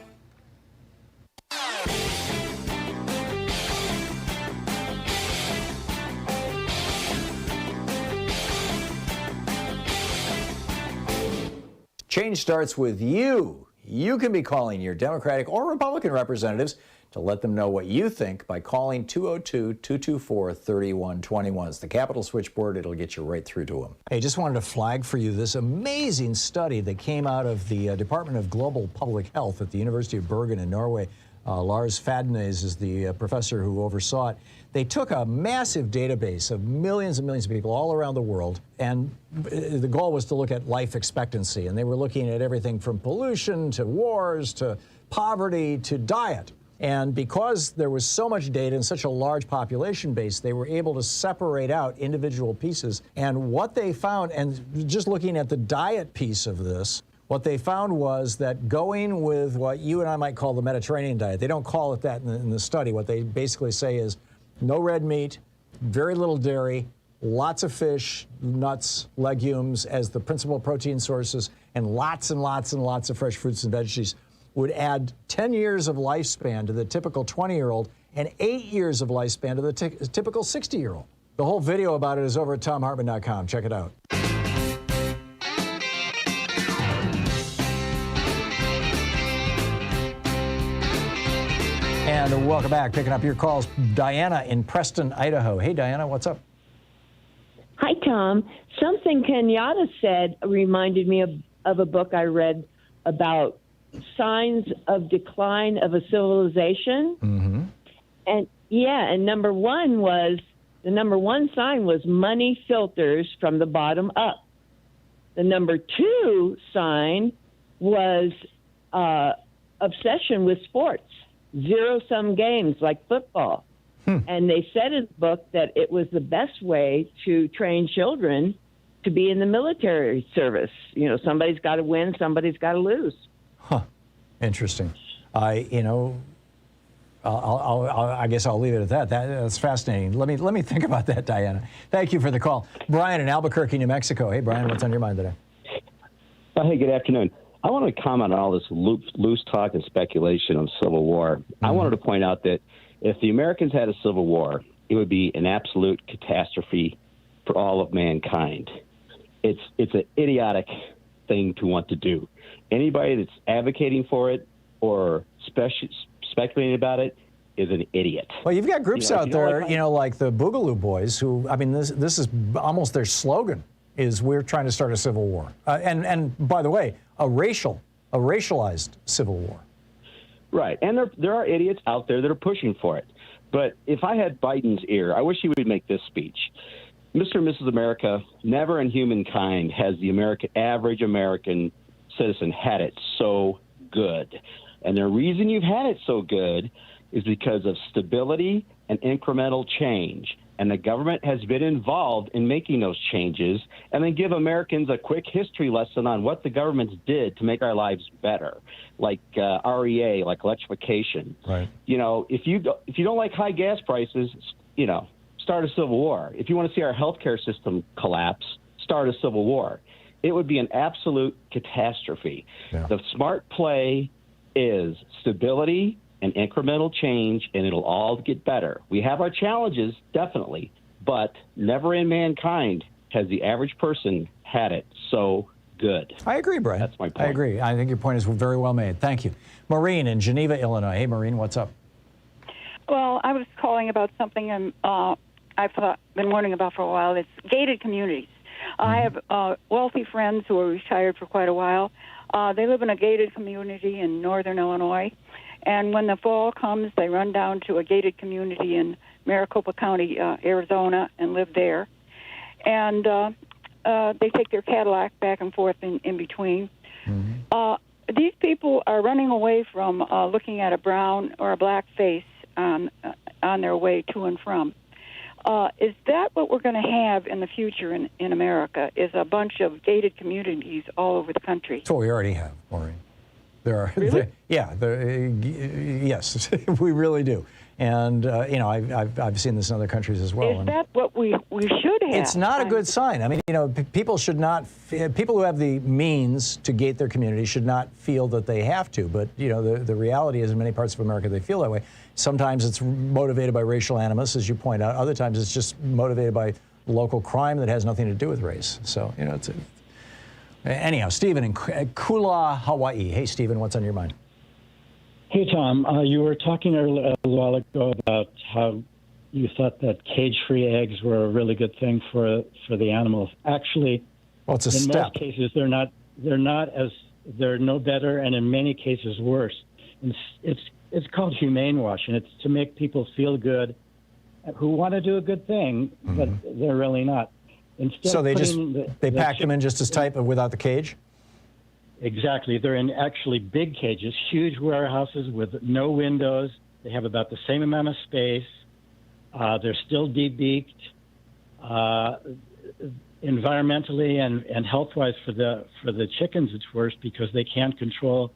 [SPEAKER 3] Change starts with you. You can be calling your Democratic or Republican representatives to let them know what you think by calling 202-224-3121. It's the Capitol switchboard. It'll get you right through to them. Hey, just wanted to flag for you this amazing study that came out of the Department of Global Public Health at the University of Bergen in Norway. Lars Fadnes is the professor who oversaw it. They took a massive database of millions and millions of people all around the world, and the goal was to look at life expectancy. And they were looking at everything from pollution to wars to poverty to diet. And because there was so much data and such a large population base, they were able to separate out individual pieces. And what they found, and just looking at the diet piece of this, what they found was that going with what you and I might call the Mediterranean diet, they don't call it that in the study. What they basically say is no red meat, very little dairy, lots of fish, nuts, legumes as the principal protein sources, and lots and lots and lots of fresh fruits and veggies would add 10 years of lifespan to the typical 20-year-old and 8 years of lifespan to the typical 60-year-old. The whole video about it is over at thomhartmann.com. Check it out. And welcome back. Picking up your calls, Diana in Preston, Idaho. Hey, Diana, what's up?
[SPEAKER 14] Hi, Tom. Something Kenyatta said reminded me of a book I read about signs of decline of a civilization. Mm-hmm. And number one sign was money filters from the bottom up. The number two sign was obsession with sports. Zero-sum games like football. And they said in the book that it was the best way to train children to be in the military service. You know, somebody's got to win, somebody's got to lose.
[SPEAKER 3] Huh. Interesting. I guess I'll leave it at that. That's fascinating. Let me think about that, Diana. Thank you for the call. Brian in Albuquerque, New Mexico. Hey, Brian, what's on your mind today?
[SPEAKER 15] Hey, good afternoon. I want to comment on all this loose talk and speculation on civil war. I wanted to point out that if the Americans had a civil war, it would be an absolute catastrophe for all of mankind. It's an idiotic thing to want to do. Anybody that's advocating for it or speculating about it is an idiot.
[SPEAKER 3] Well, you've got groups out there, like the Boogaloo Boys, who, I mean, this is almost their slogan, is we're trying to start a civil war. And by the way, a racialized civil war.
[SPEAKER 15] Right. And there are idiots out there that are pushing for it. But if I had Biden's ear, I wish he would make this speech. Mr. and Mrs. America, never in humankind has the average American citizen had it so good. And the reason you've had it so good is because of stability and incremental change. And the government has been involved in making those changes, and then give Americans a quick history lesson on what the governments did to make our lives better, like REA, like electrification.
[SPEAKER 3] Right.
[SPEAKER 15] If you don't like high gas prices, start a civil war. If you want to see our healthcare system collapse, start a civil war. It would be an absolute catastrophe. Yeah. The smart play is stability and incremental change, and it'll all get better. We have our challenges, definitely, but never in mankind has the average person had it so good.
[SPEAKER 3] I agree, Brian.
[SPEAKER 15] That's my point.
[SPEAKER 3] I agree. I think your point is very well made. Thank you. Maureen in Geneva, Illinois. Hey, Maureen, what's up?
[SPEAKER 16] Well, I was calling about something I've been wondering about for a while. It's gated communities. I have wealthy friends who are retired for quite a while. They live in a gated community in northern Illinois. And when the fall comes, they run down to a gated community in Maricopa County, Arizona, and live there. And they take their Cadillac back and forth in between. These people are running away from looking at a brown or a black face on their way to and from. Is that what we're going to have in the future in America, is a bunch of gated communities all over the country?
[SPEAKER 3] That's what we already have, Maureen. There are,
[SPEAKER 16] really?
[SPEAKER 3] Yes, we really do. And, I've seen this in other countries as well.
[SPEAKER 16] Is that what we should have?
[SPEAKER 3] It's not a good sign. I mean, people who have the means to gate their community should not feel that they have to. But, the reality is in many parts of America, they feel that way. Sometimes it's motivated by racial animus, as you point out. Other times it's just motivated by local crime that has nothing to do with race. So, anyhow, Stephen in Kula, Hawaii. Hey, Stephen, what's on your mind?
[SPEAKER 17] Hey, Tom. You were talking a while ago about how you thought that cage-free eggs were a really good thing for the animals. Actually,
[SPEAKER 3] well, it's a
[SPEAKER 17] in
[SPEAKER 3] step.
[SPEAKER 17] most cases, they're no better, and in many cases worse. And it's called humane wash, and it's to make people feel good who want to do a good thing, but they're really not. Instead
[SPEAKER 3] so they pack them in just as tight, but without the cage?
[SPEAKER 17] Exactly. They're in actually big cages, huge warehouses with no windows. They have about the same amount of space. They're still debeaked. Environmentally and health-wise for the chickens, it's worse because they can't control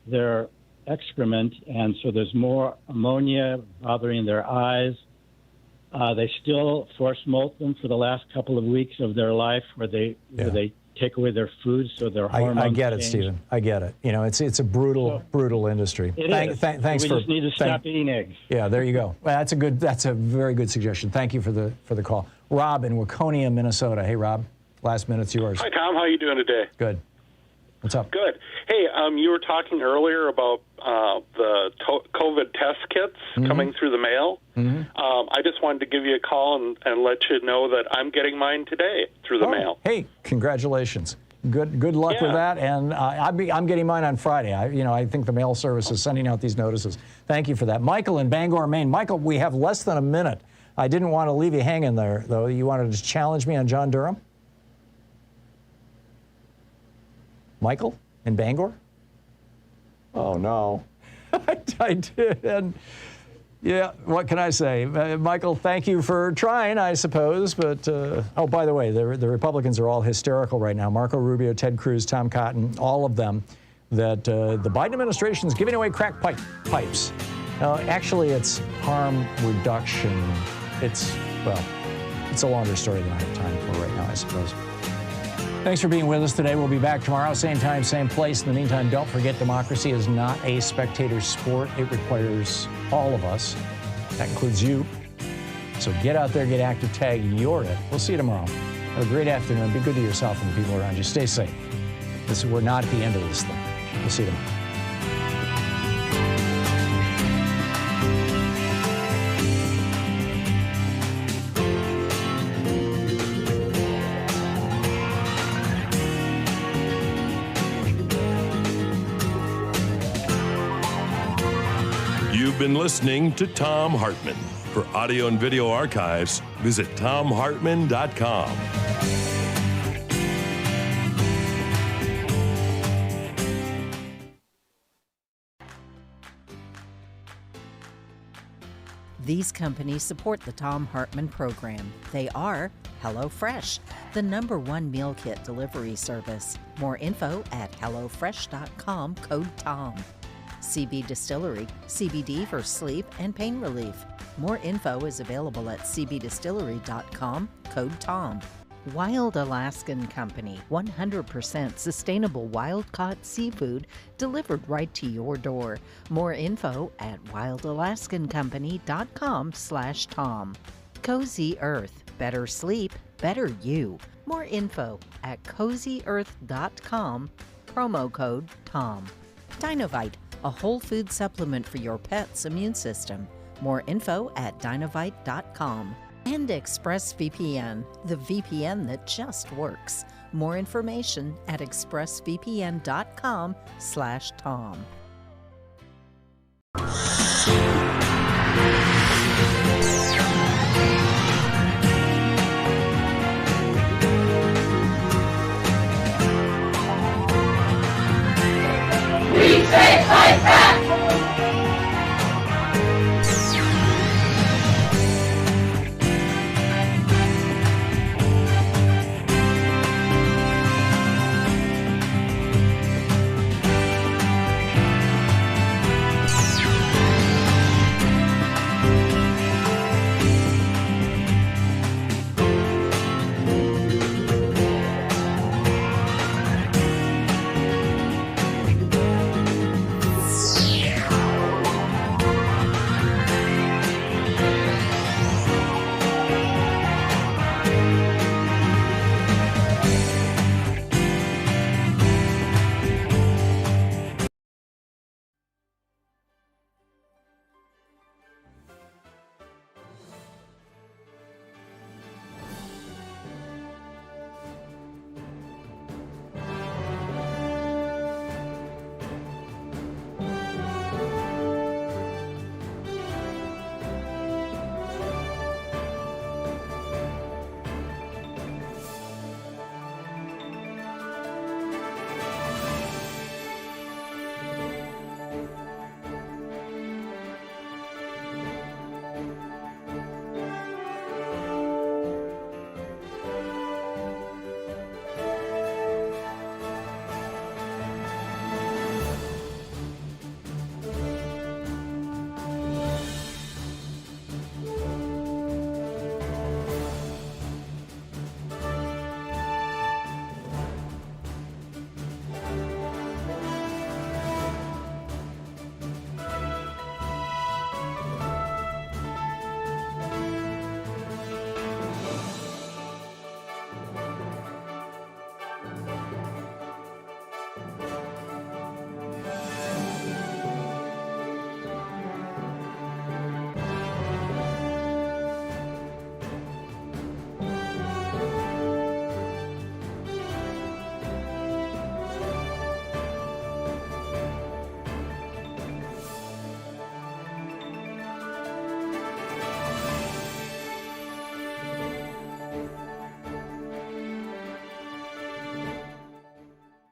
[SPEAKER 17] their excrement, and so there's more ammonia bothering their eyes. They still force molt them for the last couple of weeks of their life, where they take away their food, so their hormones
[SPEAKER 3] I get it,
[SPEAKER 17] change.
[SPEAKER 3] Stephen. I get it. It's a brutal industry.
[SPEAKER 17] Thanks
[SPEAKER 3] We
[SPEAKER 17] just need to stop eating eggs.
[SPEAKER 3] Yeah, there you go. Well, that's a very good suggestion. Thank you for the call. Rob in Waconia, Minnesota. Hey, Rob. Last minute's yours.
[SPEAKER 24] Hi, Tom. How are you doing today?
[SPEAKER 3] Good. What's up?
[SPEAKER 24] Good. Hey, you were talking earlier about the COVID test kits coming through the mail. I just wanted to give you a call and let you know that I'm getting mine today through the mail.
[SPEAKER 3] Hey, congratulations. Good luck with that. And I'm getting mine on Friday. I think the mail service is sending out these notices. Thank you for that. Michael in Bangor, Maine. Michael, we have less than a minute. I didn't want to leave you hanging there, though. You wanted to challenge me on John Durham? Michael in Bangor? Oh, no. I did. And yeah, what can I say? Michael, thank you for trying, I suppose. But, oh, by the way, the Republicans are all hysterical right now. Marco Rubio, Ted Cruz, Tom Cotton, all of them, that the Biden administration is giving away crack pipes. Actually, it's harm reduction. It's a longer story than I have time for right now, I suppose. Thanks for being with us today. We'll be back tomorrow, same time, same place. In the meantime, don't forget democracy is not a spectator sport. It requires all of us. That includes you. So get out there, get active, tag, you're it. We'll see you tomorrow. Have a great afternoon. Be good to yourself and the people around you. Stay safe. We're not at the end of this thing. We'll see you tomorrow.
[SPEAKER 4] You've been listening to Thom Hartmann. For audio and video archives, visit thomhartmann.com.
[SPEAKER 1] These companies support the Thom Hartmann Program. They are HelloFresh, the #1 meal kit delivery service. More info at hellofresh.com, code TOM. CB Distillery, CBD for sleep and pain relief. More info is available at cbdistillery.com, code TOM. Wild Alaskan Company, 100% sustainable wild-caught seafood delivered right to your door. More info at wildalaskancompany.com/Tom. Cozy Earth, better sleep, better you. More info at cozyearth.com, promo code TOM. Dinovite, a whole food supplement for your pet's immune system. More info at dinovite.com. And ExpressVPN, the VPN that just works. More information at expressvpn.com/Tom.